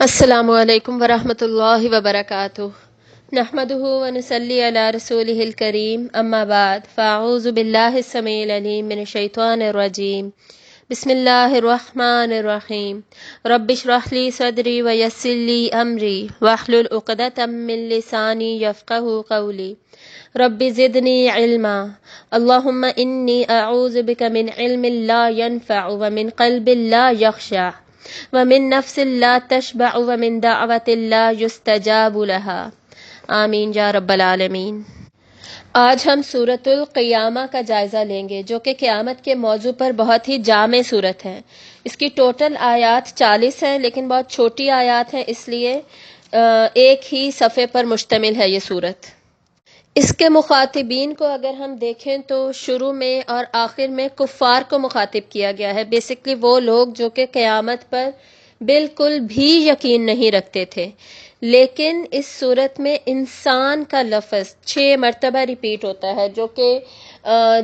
السلام علیکم ورحمۃ اللہ وبرکاتہ نحمده ونصلی علی رسولہ الکریم اما بعد فاعوذ باللہ السمیع العلیم من الشیطان الرجیم بسم اللہ الرحمن الرحیم رب اشرح لی صدری ویسر لی امری واحلل عقدۃ من لسانی یفقهوا قولی رب زدنی علما اللہم انی اعوذ بک من علم لا ینفع ومن قلب لا یخشع ومن نفس لا تشبع ومن دعوة لا يستجاب لها آمین یا رب العالمین۔ آج ہم سورۃ القیامہ کا جائزہ لیں گے جو کہ قیامت کے موضوع پر بہت ہی جامع سورت ہے۔ اس کی ٹوٹل آیات 40 ہیں لیکن بہت چھوٹی آیات ہیں، اس لیے ایک ہی صفحے پر مشتمل ہے یہ سورت۔ اس کے مخاطبین کو اگر ہم دیکھیں تو شروع میں اور آخر میں کفار کو مخاطب کیا گیا ہے، بیسکلی وہ لوگ جو کہ قیامت پر بالکل بھی یقین نہیں رکھتے تھے، لیکن اس صورت میں انسان کا لفظ 6 مرتبہ ریپیٹ ہوتا ہے، جو کہ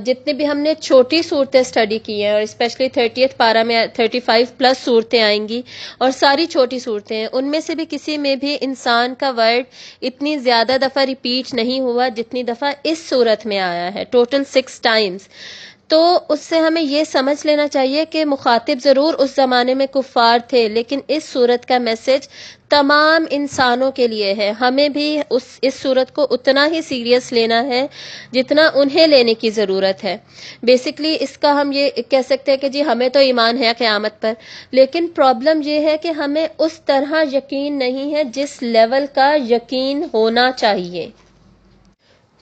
جتنے بھی ہم نے چھوٹی صورتیں اسٹڈی کی ہیں اور اسپیشلی 30th پارہ میں 35 پلس صورتیں آئیں گی اور ساری چھوٹی صورتیں ہیں، ان میں سے بھی کسی میں بھی انسان کا ورڈ اتنی زیادہ دفعہ ریپیٹ نہیں ہوا جتنی دفعہ اس صورت میں آیا ہے، ٹوٹل 6 ٹائمز۔ تو اس سے ہمیں یہ سمجھ لینا چاہیے کہ مخاطب ضرور اس زمانے میں کفار تھے، لیکن اس صورت کا میسج تمام انسانوں کے لیے ہے۔ ہمیں بھی اس صورت کو اتنا ہی سیریس لینا ہے جتنا انہیں لینے کی ضرورت ہے۔ بیسکلی اس کا ہم یہ کہہ سکتے ہیں کہ جی ہمیں تو ایمان ہے قیامت پر، لیکن پرابلم یہ ہے کہ ہمیں اس طرح یقین نہیں ہے جس لیول کا یقین ہونا چاہیے،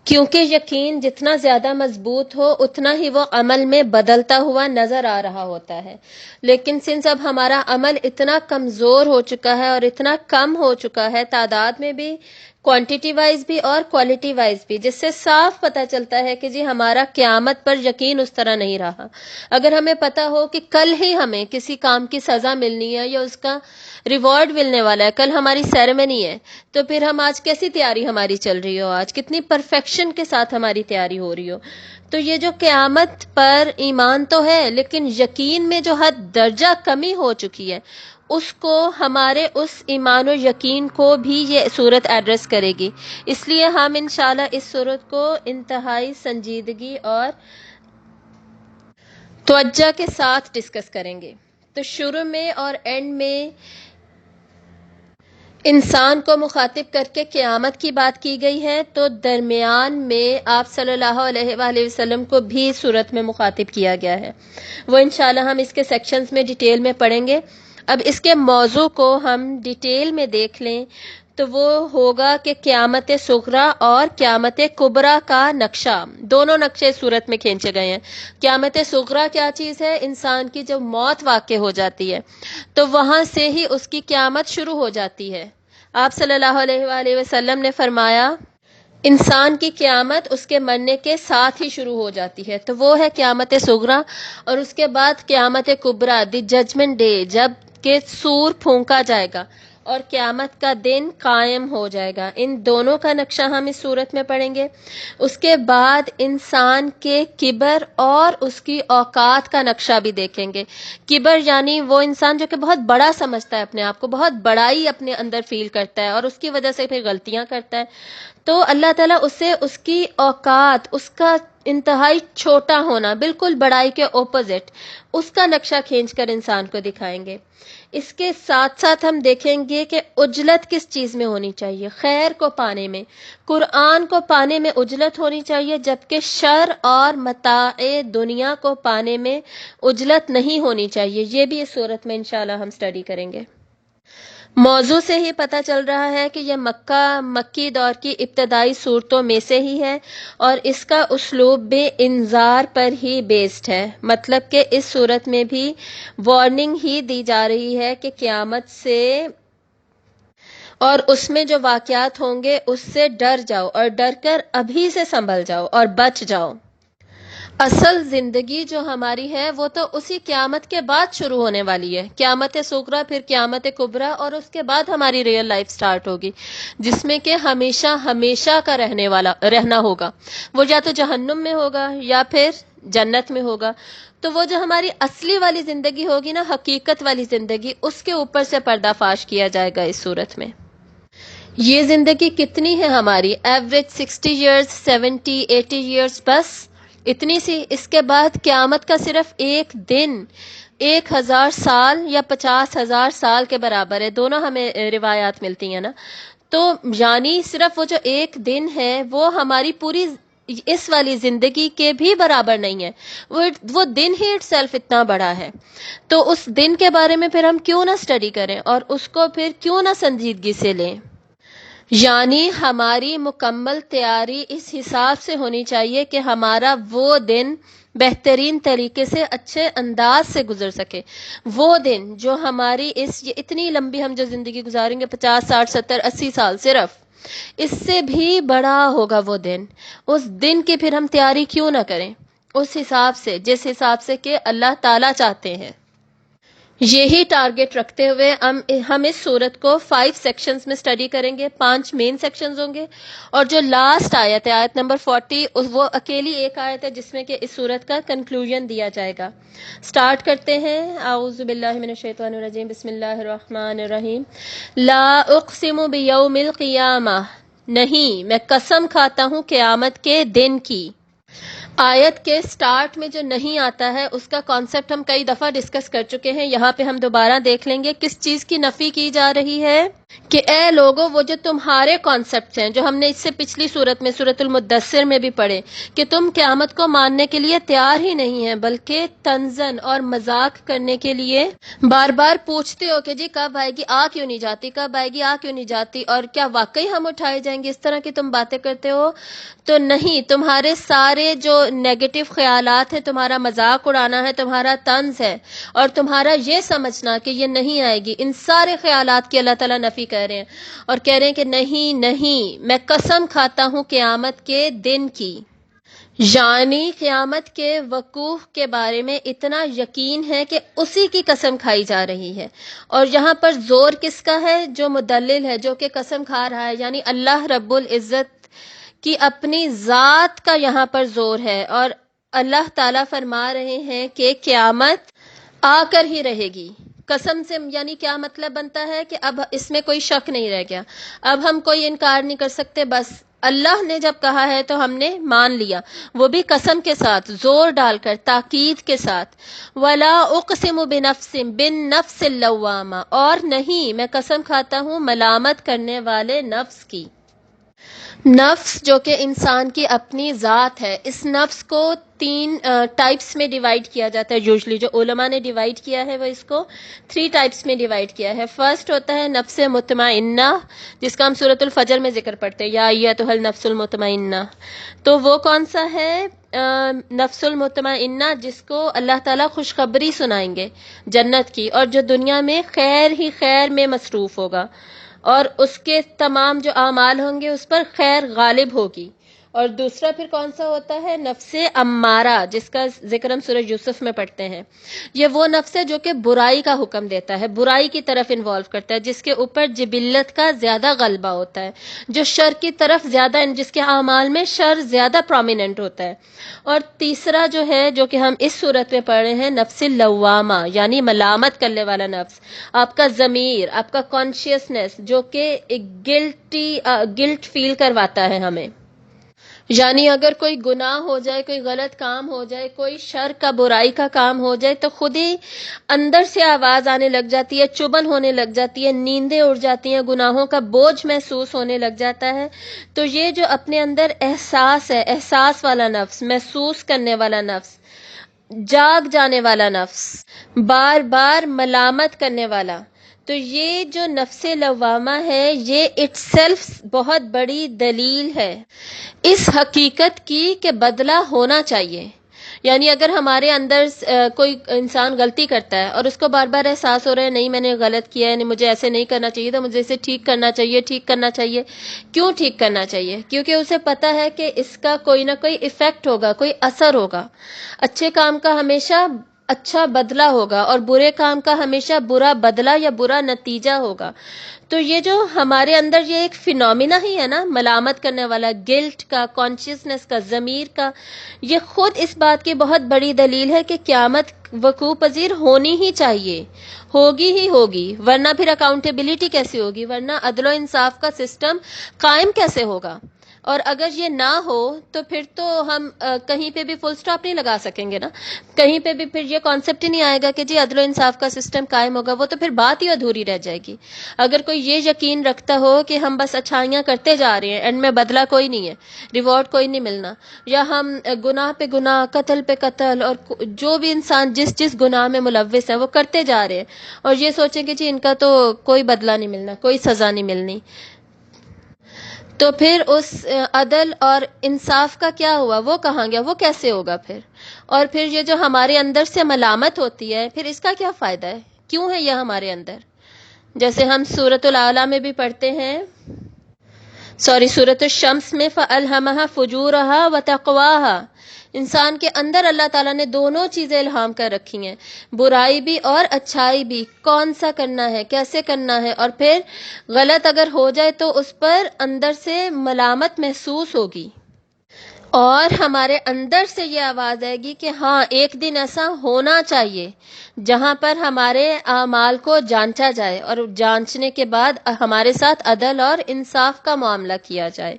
کیونکہ یقین جتنا زیادہ مضبوط ہو اتنا ہی وہ عمل میں بدلتا ہوا نظر آ رہا ہوتا ہے۔ لیکن سنس اب ہمارا عمل اتنا کمزور ہو چکا ہے اور اتنا کم ہو چکا ہے، تعداد میں بھی، کوانٹیٹی وائز بھی اور کوالٹی وائز بھی، جس سے صاف پتہ چلتا ہے کہ جی ہمارا قیامت پر یقین اس طرح نہیں رہا۔ اگر ہمیں پتہ ہو کہ کل ہی ہمیں کسی کام کی سزا ملنی ہے یا اس کا ریوارڈ ملنے والا ہے، کل ہماری سیریمنی ہے، تو پھر ہم آج کیسی تیاری ہماری چل رہی ہو، آج کتنی پرفیکشن کے ساتھ ہماری تیاری ہو رہی ہو۔ تو یہ جو قیامت پر ایمان تو ہے لیکن یقین میں جو حد درجہ کمی ہو چکی ہے، اس کو ہمارے اس ایمان و یقین کو بھی یہ صورت ایڈریس کرے گی۔ اس لیے ہم انشاءاللہ اس صورت کو انتہائی سنجیدگی اور توجہ کے ساتھ ڈسکس کریں گے۔ تو شروع میں اور اینڈ میں انسان کو مخاطب کر کے قیامت کی بات کی گئی ہے، تو درمیان میں آپ صلی اللہ علیہ وآلہ وسلم کو بھی صورت میں مخاطب کیا گیا ہے۔ وہ انشاءاللہ ہم اس کے سیکشنز میں ڈیٹیل میں پڑھیں گے۔ اب اس کے موضوع کو ہم ڈیٹیل میں دیکھ لیں تو وہ ہوگا کہ قیامت صغریٰ اور قیامت کبریٰ کا نقشہ، دونوں نقشے صورت میں کھینچے گئے ہیں۔ قیامت صغریٰ کیا چیز ہے؟ انسان کی جب موت واقع ہو جاتی ہے تو وہاں سے ہی اس کی قیامت شروع ہو جاتی ہے۔ آپ صلی اللہ علیہ وآلہ وسلم نے فرمایا انسان کی قیامت اس کے مرنے کے ساتھ ہی شروع ہو جاتی ہے، تو وہ ہے قیامت صغریٰ۔ اور اس کے بعد قیامت کبریٰ، دی ججمنٹ ڈے، جب کہ سور پھونکا جائے گا اور قیامت کا دن قائم ہو جائے گا۔ ان دونوں کا نقشہ ہم اس صورت میں پڑھیں گے۔ اس کے بعد انسان کے کبر اور اس کی اوقات کا نقشہ بھی دیکھیں گے۔ کبر یعنی وہ انسان جو کہ بہت بڑا سمجھتا ہے اپنے آپ کو، بہت بڑائی اپنے اندر فیل کرتا ہے اور اس کی وجہ سے پھر غلطیاں کرتا ہے، تو اللہ تعالیٰ اسے اس کی اوقات، اس کا انتہائی چھوٹا ہونا، بالکل بڑائی کے اپوزٹ، اس کا نقشہ کھینچ کر انسان کو دکھائیں گے۔ اس کے ساتھ ساتھ ہم دیکھیں گے کہ عجلت کس چیز میں ہونی چاہیے۔ خیر کو پانے میں، قرآن کو پانے میں عجلت ہونی چاہیے، جبکہ شر اور متاع دنیا کو پانے میں عجلت نہیں ہونی چاہیے۔ یہ بھی اس صورت میں انشاءاللہ ہم اسٹڈی کریں گے۔ موضوع سے ہی پتہ چل رہا ہے کہ یہ مکی دور کی ابتدائی صورتوں میں سے ہی ہے اور اس کا اسلوب بھی انذار پر ہی بیسڈ ہے، مطلب کہ اس صورت میں بھی وارننگ ہی دی جا رہی ہے کہ قیامت سے اور اس میں جو واقعات ہوں گے اس سے ڈر جاؤ اور ڈر کر ابھی سے سنبھل جاؤ اور بچ جاؤ۔ اصل زندگی جو ہماری ہے وہ تو اسی قیامت کے بعد شروع ہونے والی ہے، قیامت صغریٰ، پھر قیامت کبریٰ، اور اس کے بعد ہماری ریئل لائف سٹارٹ ہوگی، جس میں کہ ہمیشہ ہمیشہ کا رہنا ہوگا۔ وہ یا تو جہنم میں ہوگا یا پھر جنت میں ہوگا. تو وہ جو ہماری اصلی والی زندگی ہوگی نا، حقیقت والی زندگی، اس کے اوپر سے پردہ فاش کیا جائے گا اس صورت میں. یہ زندگی کتنی ہے ہماری؟ ایوریج 60 ایئرز، 70 80 ایئرز، بس اتنی سی. اس کے بعد قیامت کا صرف ایک دن 1000 سال یا 50,000 سال کے برابر ہے. دونوں ہمیں روایات ملتی ہیں نا. تو یعنی صرف وہ جو ایک دن ہے وہ ہماری پوری اس والی زندگی کے بھی برابر نہیں ہے. وہ دن ہی اٹ سیلف اتنا بڑا ہے. تو اس دن کے بارے میں پھر ہم کیوں نہ اسٹڈی کریں اور اس کو پھر کیوں نہ سنجیدگی سے لیں. یعنی ہماری مکمل تیاری اس حساب سے ہونی چاہیے کہ ہمارا وہ دن بہترین طریقے سے اچھے انداز سے گزر سکے. وہ دن جو ہماری یہ اتنی لمبی ہم جو زندگی گزاریں گے، 50 60 70 80 سال، صرف اس سے بھی بڑا ہوگا وہ دن. اس دن کی پھر ہم تیاری کیوں نہ کریں اس حساب سے، جس حساب سے کہ اللہ تعالیٰ چاہتے ہیں. یہی ٹارگٹ رکھتے ہوئے ہم اس صورت کو 5 سیکشنز میں سٹڈی کریں گے. 5 مین سیکشنز ہوں گے، اور جو لاسٹ آیت ہے، آیت نمبر 40، وہ اکیلی ایک آیت ہے جس میں کہ اس صورت کا کنکلوژن دیا جائے گا. سٹارٹ کرتے ہیں. اعوذ باللہ من الشیطان الرجیم، بسم اللہ الرحمن الرحیم. لا اقسم بیوم القیامہ، نہیں میں قسم کھاتا ہوں قیامت کے دن کی. آیت کے سٹارٹ میں جو نہیں آتا ہے اس کا کانسیپٹ ہم کئی دفعہ ڈسکس کر چکے ہیں. یہاں پہ ہم دوبارہ دیکھ لیں گے کس چیز کی نفی کی جا رہی ہے. کہ اے لوگو، وہ جو تمہارے کانسیپٹس ہیں جو ہم نے اس سے پچھلی صورت میں سورۃ المدثر میں بھی پڑھے، کہ تم قیامت کو ماننے کے لیے تیار ہی نہیں ہیں، بلکہ طنزاً اور مذاق کرنے کے لیے بار بار پوچھتے ہو کہ جی کب آئے گی، آ کیوں نہیں جاتی، کب آئے گی، آ کیوں نہیں جاتی، اور کیا واقعی ہم اٹھائے جائیں گے. اس طرح کی تم باتیں کرتے ہو. تو نہیں، تمہارے سارے جو نیگیٹو خیالات ہیں، تمہارا مذاق اڑانا ہے، تمہارا طنز ہے، اور تمہارا یہ سمجھنا کہ یہ نہیں آئے گی، ان سارے خیالات کی اللہ تعالیٰ نفی کر رہے ہیں اور کہہ رہے ہیں کہ نہیں نہیں، میں قسم کھاتا ہوں قیامت کے دن کی. یعنی قیامت کے وقوع کے بارے میں اتنا یقین ہے کہ اسی کی قسم کھائی جا رہی ہے. اور یہاں پر زور کس کا ہے؟ جو مدلل ہے، جو کہ قسم کھا رہا ہے، یعنی اللہ رب العزت کی اپنی ذات کا یہاں پر زور ہے. اور اللہ تعالیٰ فرما رہے ہیں کہ قیامت آ کر ہی رہے گی. قسم سے یعنی کیا مطلب بنتا ہے کہ اب اس میں کوئی شک نہیں رہ گیا، اب ہم کوئی انکار نہیں کر سکتے. بس اللہ نے جب کہا ہے تو ہم نے مان لیا، وہ بھی قسم کے ساتھ، زور ڈال کر، تاکید کے ساتھ. وَلَا أُقْسِمُ بِنَفْسٍ بِالنَّفْسِ اللَّوَّامَةِ، اور نہیں میں قسم کھاتا ہوں ملامت کرنے والے نفس کی. نفس جو کہ انسان کی اپنی ذات ہے، اس نفس کو 3 ٹائپس میں ڈیوائیڈ کیا جاتا ہے. یوزلی جو علماء نے ڈیوائیڈ کیا ہے وہ اس کو 3 ٹائپس میں ڈیوائیڈ کیا ہے. فرسٹ ہوتا ہے نفس مطمئنہ، جس کا ہم سورۃ الفجر میں ذکر پڑھتے ہیں، یا ایتھا النفس المطمئنہ. تو وہ کون سا ہے نفس المطمئنہ؟ جس کو اللہ تعالیٰ خوشخبری سنائیں گے جنت کی، اور جو دنیا میں خیر ہی خیر میں مصروف ہوگا، اور اس کے تمام جو اعمال ہوں گے اس پر خیر غالب ہوگی. اور دوسرا پھر کون سا ہوتا ہے؟ نفس امارہ، جس کا ذکر ہم سورہ یوسف میں پڑھتے ہیں. یہ وہ نفس ہے جو کہ برائی کا حکم دیتا ہے، برائی کی طرف انوالو کرتا ہے، جس کے اوپر جبلت کا زیادہ غلبہ ہوتا ہے، جو شر کی طرف زیادہ، جس کے اعمال میں شر زیادہ پرومیننٹ ہوتا ہے. اور تیسرا جو ہے، جو کہ ہم اس صورت میں پڑھ رہے ہیں، نفس لوامہ، یعنی ملامت کرنے والا نفس. آپ کا ضمیر، آپ کا کانشیسنس، جو کہ گلٹ فیل کرواتا ہے ہمیں. یعنی اگر کوئی گناہ ہو جائے، کوئی غلط کام ہو جائے، کوئی شر کا، برائی کا کام ہو جائے، تو خود ہی اندر سے آواز آنے لگ جاتی ہے، چبھن ہونے لگ جاتی ہے، نیندیں اڑ جاتی ہیں، گناہوں کا بوجھ محسوس ہونے لگ جاتا ہے. تو یہ جو اپنے اندر احساس ہے، احساس والا نفس، محسوس کرنے والا نفس، جاگ جانے والا نفس، بار بار ملامت کرنے والا، تو یہ جو نفس لوامہ ہے، یہ اٹ سیلف بہت بڑی دلیل ہے اس حقیقت کی کہ بدلہ ہونا چاہیے. یعنی اگر ہمارے اندر کوئی انسان غلطی کرتا ہے اور اس کو بار بار احساس ہو رہا ہے نہیں میں نے غلط کیا ہے، مجھے ایسے نہیں کرنا چاہیے تھا، مجھے اسے ٹھیک کرنا چاہیے، ٹھیک کرنا چاہیے. کیوں ٹھیک کرنا چاہیے؟ کیونکہ اسے پتہ ہے کہ اس کا کوئی نہ کوئی ایفیکٹ ہوگا، کوئی اثر ہوگا. اچھے کام کا ہمیشہ اچھا بدلہ ہوگا اور برے کام کا ہمیشہ برا بدلہ یا برا نتیجہ ہوگا. تو یہ جو ہمارے اندر یہ ایک فینومینا ہی ہے نا ملامت کرنے والا، گلٹ کا، کانشیسنس کا، ضمیر کا، یہ خود اس بات کی بہت بڑی دلیل ہے کہ قیامت وقوع پذیر ہونی ہی چاہیے، ہوگی ہی ہوگی، ورنہ پھر اکاؤنٹیبلٹی کیسے ہوگی، ورنہ عدل و انصاف کا سسٹم قائم کیسے ہوگا. اور اگر یہ نہ ہو تو پھر تو ہم کہیں پہ بھی فل سٹاپ نہیں لگا سکیں گے نا، کہیں پہ بھی پھر یہ کانسیپٹ ہی نہیں آئے گا کہ جی عدل و انصاف کا سسٹم قائم ہوگا، وہ تو پھر بات ہی ادھوری رہ جائے گی. اگر کوئی یہ یقین رکھتا ہو کہ ہم بس اچھائیاں کرتے جا رہے ہیں، اینڈ میں بدلہ کوئی نہیں ہے، ریوارڈ کوئی نہیں ملنا، یا ہم گناہ پہ گناہ، قتل پہ قتل، اور جو بھی انسان جس گناہ میں ملوث ہے وہ کرتے جا رہے ہیں، اور یہ سوچیں کہ جی ان کا تو کوئی بدلہ نہیں ملنا، کوئی سزا نہیں ملنی، تو پھر اس عدل اور انصاف کا کیا ہوا، وہ کہاں گیا، وہ کیسے ہوگا پھر. اور پھر یہ جو ہمارے اندر سے ملامت ہوتی ہے، پھر اس کا کیا فائدہ ہے، کیوں ہے یہ ہمارے اندر. جیسے ہم سورۃ الاعلیٰ میں بھی پڑھتے ہیں، سورۃ الشمس میں فَأَلْهَمَهَا فُجُورَهَا وَتَقْوَاهَا، انسان کے اندر اللہ تعالیٰ نے دونوں چیزیں الہام کر رکھی ہیں، برائی بھی اور اچھائی بھی، کون سا کرنا ہے، کیسے کرنا ہے. اور پھر غلط اگر ہو جائے تو اس پر اندر سے ملامت محسوس ہوگی، اور ہمارے اندر سے یہ آواز آئے گی کہ ہاں ایک دن ایسا ہونا چاہیے جہاں پر ہمارے اعمال کو جانچا جائے، اور جانچنے کے بعد ہمارے ساتھ عدل اور انصاف کا معاملہ کیا جائے.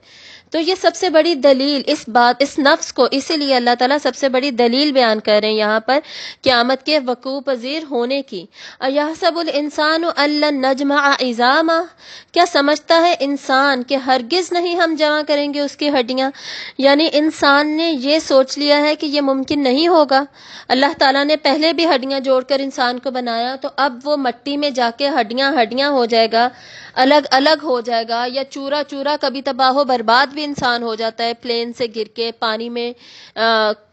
تو یہ سب سے بڑی دلیل اس نفس کو، اسی لیے اللہ تعالیٰ سب سے بڑی دلیل بیان کر رہے ہیں یہاں پر قیامت کے وقوع پذیر ہونے کی. اَيَحْسَبُ الْإِنسَانُ أَن لَّن نَّجْمَعَ عِظَامَهُ، کیا سمجھتا ہے انسان کہ ہرگز نہیں ہم جمع کریں گے اس کی ہڈیاں. یعنی انسان نے یہ سوچ لیا ہے کہ یہ ممکن نہیں ہوگا. اللہ تعالیٰ نے پہلے بھی ہڈیاں جوڑ کر انسان کو بنایا، تو اب وہ مٹی میں جا کے ہڈیاں ہو جائے گا، الگ الگ ہو جائے گا، یا چورا چورا کبھی تباہ و برباد بھی انسان ہو جاتا ہے، پلین سے گر کے، پانی میں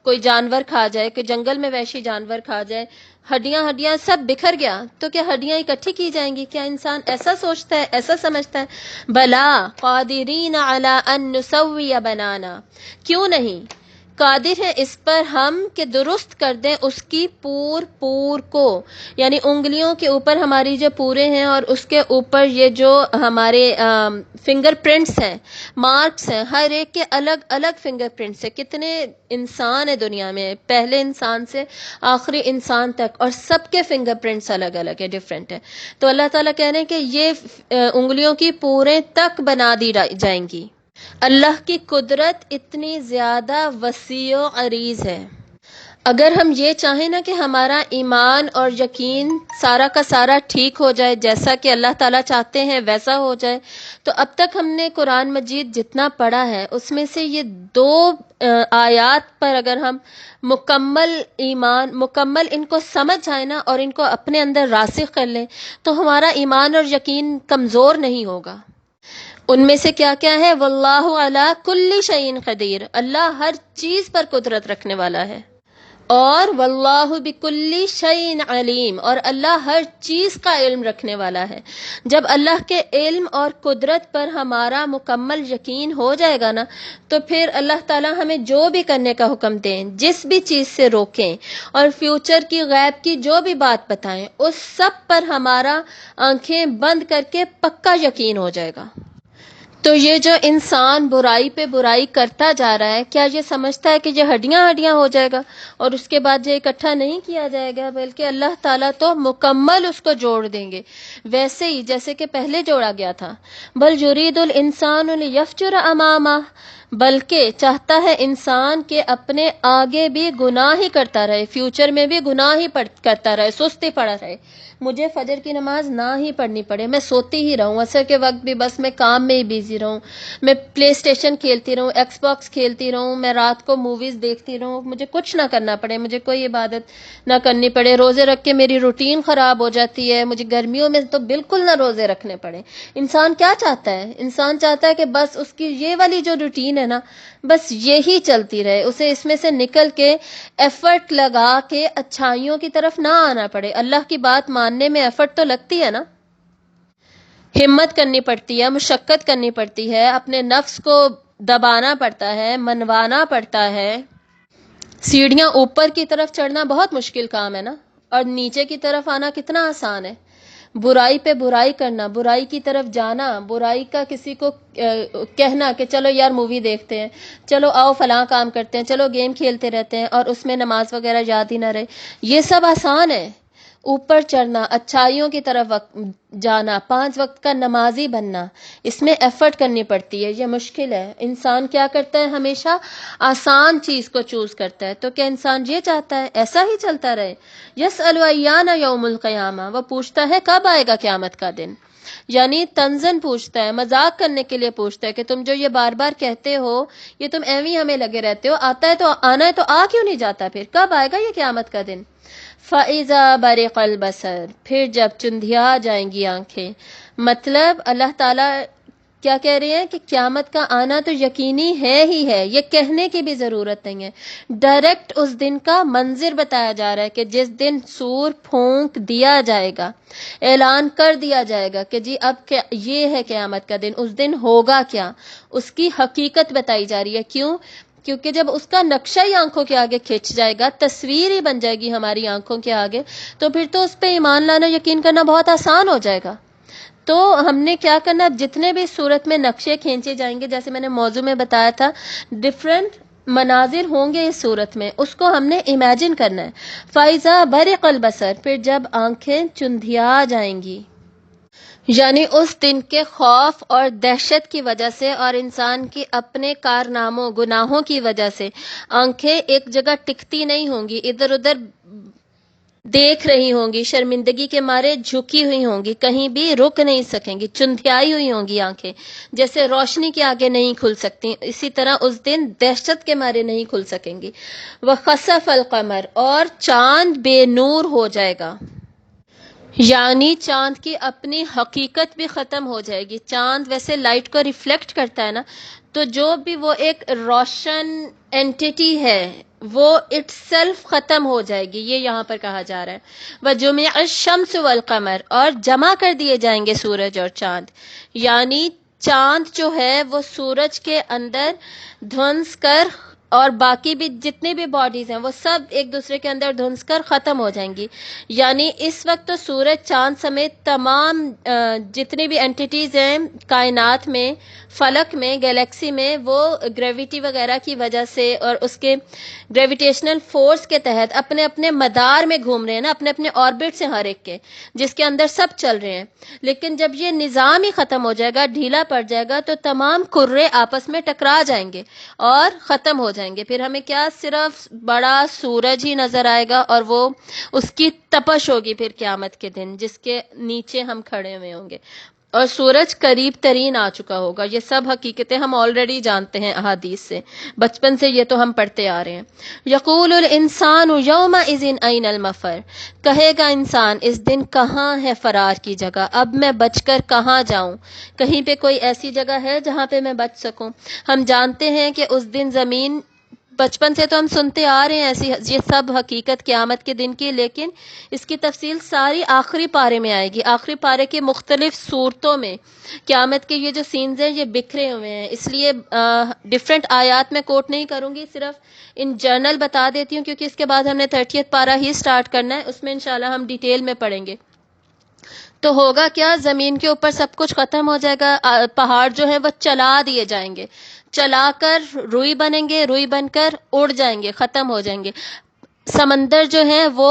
کوئی جانور کھا جائے، کوئی جنگل میں وحشی جانور کھا جائے، ہڈیاں سب بکھر گیا، تو کیا ہڈیاں اکٹھی کی جائیں گی؟ کیا انسان ایسا سوچتا ہے، ایسا سمجھتا ہے؟ بلا قادرین علی ان نسوی بنانا، کیوں نہیں، قادر ہے اس پر ہم کہ درست کر دیں اس کی پور کو، یعنی انگلیوں کے اوپر ہماری جو پورے ہیں، اور اس کے اوپر یہ جو ہمارے فنگر پرنٹس ہیں، مارکس ہیں، ہر ایک کے الگ الگ فنگر پرنٹس ہیں. کتنے انسان ہیں دنیا میں، پہلے انسان سے آخری انسان تک، اور سب کے فنگر پرنٹس الگ الگ ہیں، ڈفرینٹ ہیں. تو اللہ تعالیٰ کہہ رہے ہیں کہ یہ انگلیوں کی پوریں تک بنا دی جائیں گی. اللہ کی قدرت اتنی زیادہ وسیع و عریض ہے. اگر ہم یہ چاہیں نا کہ ہمارا ایمان اور یقین سارا کا سارا ٹھیک ہو جائے، جیسا کہ اللہ تعالیٰ چاہتے ہیں ویسا ہو جائے، تو اب تک ہم نے قرآن مجید جتنا پڑھا ہے اس میں سے یہ 2 آیات پر اگر ہم مکمل ان کو سمجھ جائیں نا، اور ان کو اپنے اندر راسخ کر لیں، تو ہمارا ایمان اور یقین کمزور نہیں ہوگا. ان میں سے کیا کیا ہے؟ واللہ علی کل شیء قدیر، اللہ ہر چیز پر قدرت رکھنے والا ہے. اور واللہ بکل شیء علیم، اور اللہ ہر چیز کا علم رکھنے والا ہے. جب اللہ کے علم اور قدرت پر ہمارا مکمل یقین ہو جائے گا نا، تو پھر اللہ تعالیٰ ہمیں جو بھی کرنے کا حکم دیں، جس بھی چیز سے روکیں، اور فیوچر کی، غیب کی جو بھی بات بتائیں، اس سب پر ہمارا آنکھیں بند کر کے پکا یقین ہو جائے گا. تو یہ جو انسان برائی پہ برائی کرتا جا رہا ہے، کیا یہ سمجھتا ہے کہ یہ ہڈیاں ہو جائے گا اور اس کے بعد یہ اکٹھا نہیں کیا جائے گا؟ بلکہ اللہ تعالیٰ تو مکمل اس کو جوڑ دیں گے، ویسے ہی جیسے کہ پہلے جوڑا گیا تھا. بل یرید الانسان لیفجر امامہ، بلکہ چاہتا ہے انسان کہ اپنے آگے بھی گناہ ہی کرتا رہے، فیوچر میں بھی گناہ ہی کرتا رہے، سستی پڑا رہے. مجھے فجر کی نماز نہ ہی پڑھنی پڑے، میں سوتی ہی رہوں، عصر کے وقت بھی بس میں کام میں ہی بیزی رہوں، میں پلے اسٹیشن کھیلتی رہوں، ایکس باکس کھیلتی رہوں، میں رات کو موویز دیکھتی رہوں، مجھے کچھ نہ کرنا پڑے، مجھے کوئی عبادت نہ کرنی پڑے، روزے رکھ کے میری روٹین خراب ہو جاتی ہے، مجھے گرمیوں میں تو بالکل نہ روزے رکھنے پڑے. انسان کیا چاہتا ہے؟ انسان چاہتا ہے کہ بس اس کی یہ والی جو روٹین ہے نا، بس یہی چلتی رہے، اسے اس میں سے نکل کے ایفرٹ لگا کے اچھائیوں کی طرف نہ آنا پڑے. اللہ کی بات ماننے میں ایفرٹ تو لگتی ہے نا، ہمت کرنی پڑتی ہے، مشقت کرنی پڑتی ہے، اپنے نفس کو دبانا پڑتا ہے، منوانا پڑتا ہے، سیڑھیاں اوپر کی طرف چڑھنا بہت مشکل کام ہے نا، اور نیچے کی طرف آنا کتنا آسان ہے۔ برائی پہ برائی کرنا، برائی کی طرف جانا، برائی کا کسی کو کہنا کہ چلو یار مووی دیکھتے ہیں، چلو آؤ فلاں کام کرتے ہیں، چلو گیم کھیلتے رہتے ہیں، اور اس میں نماز وغیرہ یاد ہی نہ رہے، یہ سب آسان ہے۔ اوپر چڑھنا، اچھائیوں کی طرف جانا، 5 وقت کا نمازی بننا، اس میں ایفرٹ کرنی پڑتی ہے، یہ مشکل ہے۔ انسان کیا کرتا ہے؟ ہمیشہ آسان چیز کو چوز کرتا ہے۔ تو کیا انسان یہ چاہتا ہے ایسا ہی چلتا رہے؟ یسأل ایان یوم القیامہ، وہ پوچھتا ہے کب آئے گا قیامت کا دن، یعنی تنزن پوچھتا ہے، مذاق کرنے کے لیے پوچھتا ہے کہ تم جو یہ بار بار کہتے ہو، یہ تم ایویں ہمیں لگے رہتے ہو، آتا ہے تو آنا ہے تو آ کیوں نہیں جاتا؟ پھر کب آئے گا یہ قیامت کا دن؟ فَإِذَا بَرِقَ الْبَصَرُ، پھر جب چندھیا جائیں گی آنکھیں۔ مطلب اللہ تعالیٰ کیا کہہ رہے ہیں کہ قیامت کا آنا تو یقینی ہے ہی ہے، یہ کہنے کی بھی ضرورت نہیں ہے، ڈائریکٹ اس دن کا منظر بتایا جا رہا ہے کہ جس دن سور پھونک دیا جائے گا، اعلان کر دیا جائے گا کہ جی اب یہ ہے قیامت کا دن، اس دن ہوگا کیا، اس کی حقیقت بتائی جا رہی ہے۔ کیوں؟ کیونکہ جب اس کا نقشہ ہی آنکھوں کے آگے کھنچ جائے گا، تصویر ہی بن جائے گی ہماری آنکھوں کے آگے، تو پھر تو اس پہ ایمان لانا، یقین کرنا بہت آسان ہو جائے گا۔ تو ہم نے کیا کرنا، جتنے بھی صورت میں نقشے کھینچے جائیں گے، جیسے میں نے موضوع میں بتایا تھا، ڈفرینٹ مناظر ہوں گے اس صورت میں، اس کو ہم نے امیجن کرنا ہے۔ فَإِذَا بَرِقَ الْبَصَرُ، پھر جب آنکھیں چندھیا جائیں گی، یعنی اس دن کے خوف اور دہشت کی وجہ سے اور انسان کی اپنے کارناموں گناہوں کی وجہ سے آنکھیں ایک جگہ ٹکتی نہیں ہوں گی، ادھر ادھر دیکھ رہی ہوں گی، شرمندگی کے مارے جھکی ہوئی ہوں گی، کہیں بھی رک نہیں سکیں گی، چندھیائی ہوئی ہوں گی آنکھیں، جیسے روشنی کے آگے نہیں کھل سکتی، اسی طرح اس دن دہشت کے مارے نہیں کھل سکیں گی۔ وَخَسَفَ الْقَمَرُ، اور چاند بے نور ہو جائے گا، یعنی چاند کی اپنی حقیقت بھی ختم ہو جائے گی۔ چاند ویسے لائٹ کو ریفلیکٹ کرتا ہے نا، تو جو بھی وہ ایک روشن اینٹیٹی ہے وہ اٹ سیلف ختم ہو جائے گی، یہ یہاں پر کہا جا رہا ہے۔ وَجُمِعَ الشَّمْسُ وَالْقَمَرُ، اور جمع کر دیے جائیں گے سورج اور چاند، یعنی چاند جو ہے وہ سورج کے اندر دھنس کر، اور باقی بھی جتنی بھی باڈیز ہیں وہ سب ایک دوسرے کے اندر دھنس کر ختم ہو جائیں گی۔ یعنی اس وقت تو سورج، چاند سمیت تمام جتنی بھی اینٹیٹیز ہیں کائنات میں، فلک میں، گیلیکسی میں، وہ گریویٹی وغیرہ کی وجہ سے اور اس کے گریویٹیشنل فورس کے تحت اپنے اپنے مدار میں گھوم رہے ہیں نا، اپنے اپنے آربٹ سے، ہر ایک کے، جس کے اندر سب چل رہے ہیں۔ لیکن جب یہ نظام ہی ختم ہو جائے گا، ڈھیلا پڑ جائے گا، تو تمام کرے آپس میں ٹکرا جائیں گے اور ختم ہو جائیں گے۔ پھر ہمیں کیا، صرف بڑا سورج ہی نظر آئے گا، اور وہ اس کی تپش ہوگی پھر قیامت کے دن، جس کے نیچے ہم کھڑے ہوئے ہوں گے، اور سورج قریب ترین آ چکا ہوگا۔ یہ سب حقیقتیں ہم آلریڈی جانتے ہیں احادیث سے، بچپن سے یہ تو ہم پڑھتے آ رہے ہیں۔ یقول الانسان یومئذ این المفر، کہے گا انسان اس دن کہاں ہے فرار کی جگہ، اب میں بچ کر کہاں جاؤں، کہیں پہ کوئی ایسی جگہ ہے جہاں پہ میں بچ سکوں۔ ہم جانتے ہیں کہ اس دن زمین، بچپن سے تو ہم سنتے آ رہے ہیں ایسی یہ سب حقیقت قیامت کے دن کی، لیکن اس کی تفصیل ساری آخری پارے میں آئے گی۔ آخری پارے کے مختلف صورتوں میں قیامت کے یہ جو سینز ہیں یہ بکھرے ہوئے ہیں، اس لیے ڈفرینٹ آیات میں کوٹ نہیں کروں گی، صرف ان جرنل بتا دیتی ہوں، کیونکہ اس کے بعد ہم نے 30th پارہ ہی سٹارٹ کرنا ہے، اس میں انشاءاللہ ہم ڈیٹیل میں پڑھیں گے۔ تو ہوگا کیا، زمین کے اوپر سب کچھ ختم ہو جائے گا، پہاڑ جو ہے وہ چلا دیے جائیں گے، چلا کر روئی بنیں گے، روئی بن کر اڑ جائیں گے، ختم ہو جائیں گے۔ سمندر جو ہیں وہ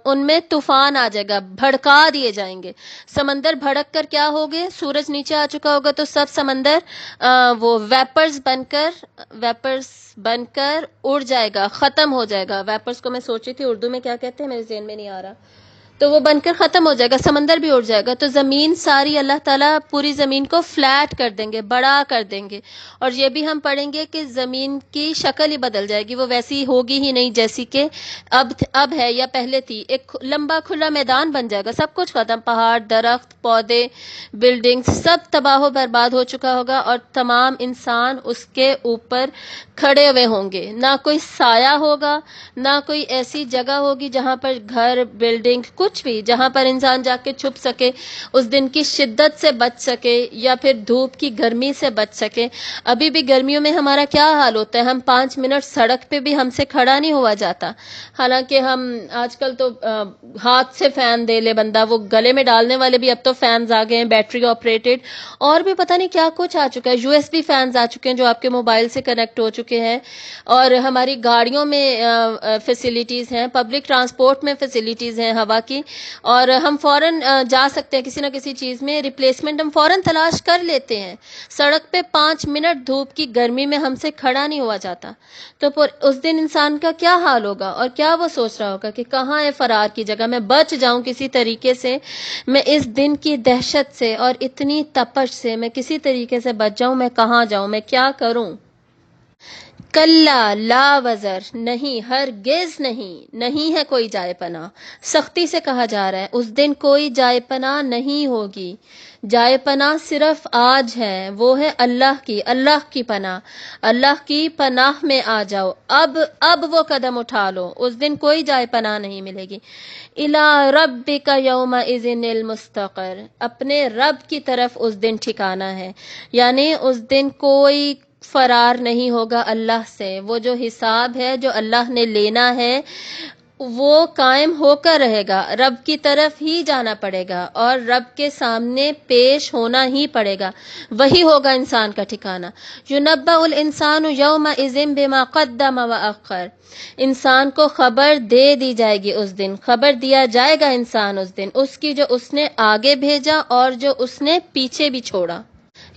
ان میں طوفان آ جائے گا، بھڑکا دیے جائیں گے۔ سمندر بھڑک کر کیا ہوگے، سورج نیچے آ چکا ہوگا تو سب سمندر وہ ویپرز بن کر اڑ جائے گا، ختم ہو جائے گا۔ ویپرز کو میں سوچ رہی تھی اردو میں کیا کہتے ہیں، میرے ذہن میں نہیں آ رہا، تو وہ بن کر ختم ہو جائے گا، سمندر بھی اڑ جائے گا، تو زمین ساری، اللہ تعالیٰ پوری زمین کو فلیٹ کر دیں گے، بڑا کر دیں گے۔ اور یہ بھی ہم پڑھیں گے کہ زمین کی شکل ہی بدل جائے گی، وہ ویسی ہوگی ہی نہیں جیسی کہ اب ہے یا پہلے تھی، ایک لمبا کھلا میدان بن جائے گا، سب کچھ ختم، پہاڑ، درخت، پودے، بلڈنگ، سب تباہ و برباد ہو چکا ہوگا، اور تمام انسان اس کے اوپر کھڑے ہوئے ہوں گے، نہ کوئی سایہ ہوگا، نہ کوئی ایسی جگہ ہوگی جہاں پر گھر، بلڈنگ، کچھ بھی جہاں پر انسان جا کے چھپ سکے، اس دن کی شدت سے بچ سکے یا پھر دھوپ کی گرمی سے بچ سکے۔ ابھی بھی گرمیوں میں ہمارا کیا حال ہوتا ہے، ہم 5 منٹ سڑک پہ بھی ہم سے کھڑا نہیں ہوا جاتا، حالانکہ ہم آج کل تو ہاتھ سے فین دے لے بندہ، وہ گلے میں ڈالنے والے بھی اب تو فینز آ گئے ہیں بیٹری آپریٹڈ، اور بھی پتہ نہیں کیا کچھ آ چکا ہے، USB فینز آ چکے ہیں جو آپ کے موبائل سے کنیکٹ ہو چکے ہیں، اور ہماری گاڑیوں میں فیسیلیٹیز ہیں، پبلک ٹرانسپورٹ میں فیسیلیٹیز ہیں ہوا کی، اور ہم فوراً جا سکتے ہیں کسی نہ کسی چیز میں ریپلیسمنٹ ہم فوراً تلاش کر لیتے ہیں۔ سڑک پہ 5 منٹ دھوپ کی گرمی میں ہم سے کھڑا نہیں ہوا جاتا، تو اس دن انسان کا کیا حال ہوگا، اور کیا وہ سوچ رہا ہوگا کہ کہاں ہے فرار کی جگہ، میں بچ جاؤں کسی طریقے سے، میں اس دن کی دہشت سے اور اتنی تپش سے میں کسی طریقے سے بچ جاؤں، میں کہاں جاؤں، میں کیا کروں؟ کلا لا وزر، نہیں، ہرگز نہیں، نہیں ہے کوئی جائے پناہ، سختی سے کہا جا رہا ہے، اس دن کوئی جائے پناہ نہیں ہوگی، جائے پناہ صرف آج ہے، وہ ہے اللہ کی پناہ، اللہ کی پناہ میں آ جاؤ، اب وہ قدم اٹھا لو، اس دن کوئی جائے پناہ نہیں ملے گی۔ اِلیٰ ربک یومئذ المستقر، اپنے رب کی طرف اس دن ٹھکانا ہے، یعنی اس دن کوئی فرار نہیں ہوگا اللہ سے، وہ جو حساب ہے جو اللہ نے لینا ہے وہ قائم ہو کر رہے گا، رب کی طرف ہی جانا پڑے گا اور رب کے سامنے پیش ہونا ہی پڑے گا، وہی ہوگا انسان کا ٹھکانہ۔ یُنَبَّأُ الْإِنسَانُ يَوْمَئِذٍ بِمَا قَدَّمَ وَأَخَّرَ، انسان کو خبر دے دی جائے گی، اس دن خبر دیا جائے گا انسان اس دن، اس کی جو اس نے آگے بھیجا اور جو اس نے پیچھے بھی چھوڑا،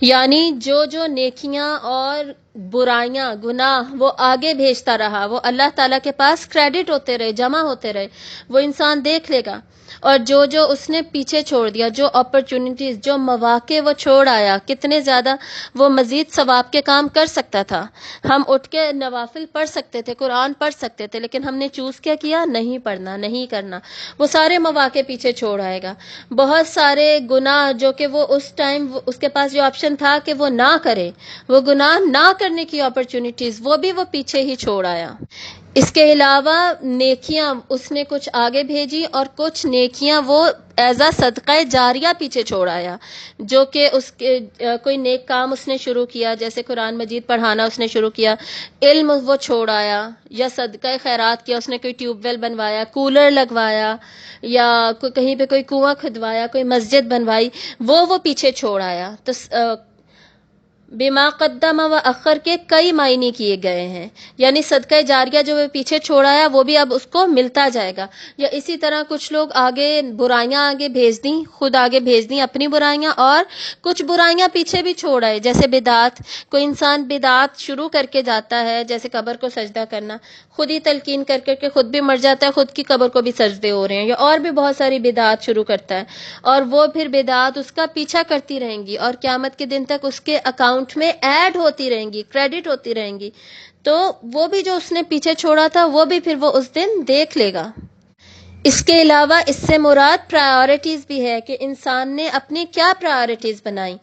یعنی جو نیکیاں اور برائیاں گناہ وہ آگے بھیجتا رہا، وہ اللہ تعالیٰ کے پاس کریڈٹ ہوتے رہے، جمع ہوتے رہے، وہ انسان دیکھ لے گا، اور جو اس نے پیچھے چھوڑ دیا، جو اپرچونٹیز، جو مواقع وہ چھوڑ آیا، کتنے زیادہ وہ مزید ثواب کے کام کر سکتا تھا، ہم اٹھ کے نوافل پڑھ سکتے تھے، قرآن پڑھ سکتے تھے، لیکن ہم نے چوز کیا کیا، نہیں پڑھنا، نہیں کرنا، وہ سارے مواقع پیچھے چھوڑ آئے گا، بہت سارے گناہ جو کہ وہ اس ٹائم اس کے پاس جو آپشن تھا کہ وہ نہ کرے، وہ گناہ نہ کرنے کی اپرچونٹیز وہ بھی وہ پیچھے ہی چھوڑ آیا۔ اس کے علاوہ نیکیاں اس نے کچھ آگے بھیجی اور کچھ نیکیاں وہ ایز اے صدقہ جاریہ پیچھے چھوڑ آیا، جو کہ اس کے کوئی نیک کام اس نے شروع کیا، جیسے قرآن مجید پڑھانا اس نے شروع کیا، علم وہ چھوڑ آیا، یا صدقہ خیرات کیا، اس نے کوئی ٹیوب ویل بنوایا، کولر لگوایا، یا کہیں پہ کوئی کنواں کھدوایا، کوئی مسجد بنوائی، وہ پیچھے چھوڑ آیا۔ تو بما قدم و اخر کے کئی معنی کیے گئے ہیں، یعنی صدقہ جاریہ جو وہ پیچھے چھوڑا ہے وہ بھی اب اس کو ملتا جائے گا، یا اسی طرح کچھ لوگ آگے برائیاں آگے بھیج دیں، خود آگے بھیج دیں اپنی برائیاں، اور کچھ برائیاں پیچھے بھی چھوڑ آئے، جیسے بدعات، کوئی انسان بدعات شروع کر کے جاتا ہے، جیسے قبر کو سجدہ کرنا، خود ہی تلقین کر کے خود بھی مر جاتا ہے، خود کی قبر کو بھی سجدے ہو رہے ہیں، یا اور بھی بہت ساری بدعات شروع کرتا ہے، اور وہ پھر بدعات اس کا پیچھا کرتی رہیں گی اور قیامت کے دن تک اس کے اکاؤنٹ میں ایڈ ہوتی رہیں گی، کریڈٹ ہوتی رہیں گی، تو وہ بھی جو اس نے پیچھے چھوڑا تھا وہ بھی پھر وہ اس دن دیکھ لے گا۔ اس کے علاوہ اس سے مراد پرائیورٹیز بھی ہے کہ انسان نے اپنی کیا پرائیورٹیز بنائی،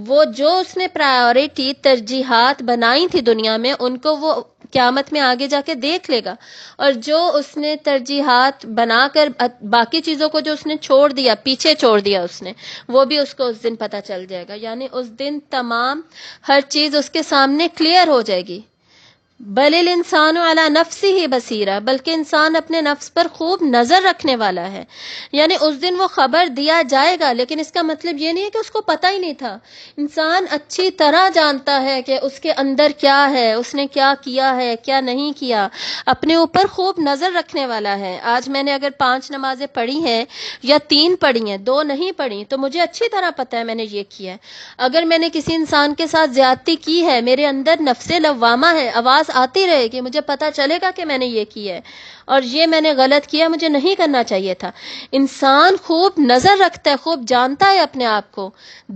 وہ جو اس نے پرائیورٹی ترجیحات بنائی تھی دنیا میں ان کو وہ قیامت میں آگے جا کے دیکھ لے گا، اور جو اس نے ترجیحات بنا کر باقی چیزوں کو جو اس نے چھوڑ دیا، پیچھے چھوڑ دیا اس نے، وہ بھی اس کو اس دن پتہ چل جائے گا، یعنی اس دن تمام ہر چیز اس کے سامنے کلیئر ہو جائے گی۔ بل الانسان علی نفسہ بصیرہ، بلکہ انسان اپنے نفس پر خوب نظر رکھنے والا ہے، یعنی اس دن وہ خبر دیا جائے گا، لیکن اس کا مطلب یہ نہیں ہے کہ اس کو پتہ ہی نہیں تھا، انسان اچھی طرح جانتا ہے کہ اس کے اندر کیا ہے، اس نے کیا کیا ہے کیا نہیں کیا، اپنے اوپر خوب نظر رکھنے والا ہے۔ آج میں نے اگر 5 نمازیں پڑھی ہیں یا 3 پڑھی ہیں، 2 نہیں پڑھی، تو مجھے اچھی طرح پتہ ہے میں نے یہ کیا ہے۔ اگر میں نے کسی انسان کے ساتھ زیادتی کی ہے، میرے اندر نفس لوامہ ہے، آواز آتی رہے گی، مجھے پتہ چلے گا کہ میں نے یہ کیا ہے اور یہ میں نے غلط کیا، مجھے نہیں کرنا چاہیے تھا۔ انسان خوب نظر رکھتا ہے، خوب جانتا ہے اپنے آپ کو،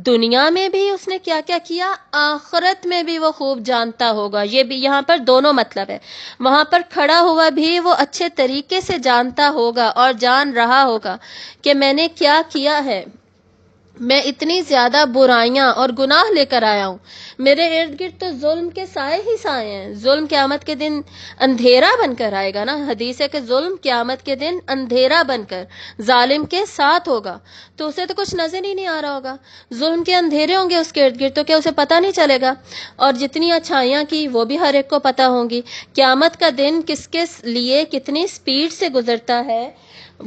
دنیا میں بھی اس نے کیا کیا کیا، آخرت میں بھی وہ خوب جانتا ہوگا، یہ بھی یہاں پر دونوں مطلب ہے، وہاں پر کھڑا ہوا بھی وہ اچھے طریقے سے جانتا ہوگا اور جان رہا ہوگا کہ میں نے کیا کیا ہے۔ میں اتنی زیادہ برائیاں اور گناہ لے کر آیا ہوں، میرے ارد گرد تو ظلم کے سائے ہی سائے ہیں۔ ظلم قیامت کے دن اندھیرا بن کر آئے گا نا، حدیث ہے کہ ظلم قیامت کے دن اندھیرا بن کر ظالم کے ساتھ ہوگا، تو اسے تو کچھ نظر ہی نہیں آ رہا ہوگا، ظلم کے اندھیرے ہوں گے اس کے ارد گرد، تو کیا اسے پتہ نہیں چلے گا؟ اور جتنی اچھائیاں کی وہ بھی ہر ایک کو پتہ ہوں گی۔ قیامت کا دن کس کے لیے کتنی سپیڈ سے گزرتا ہے،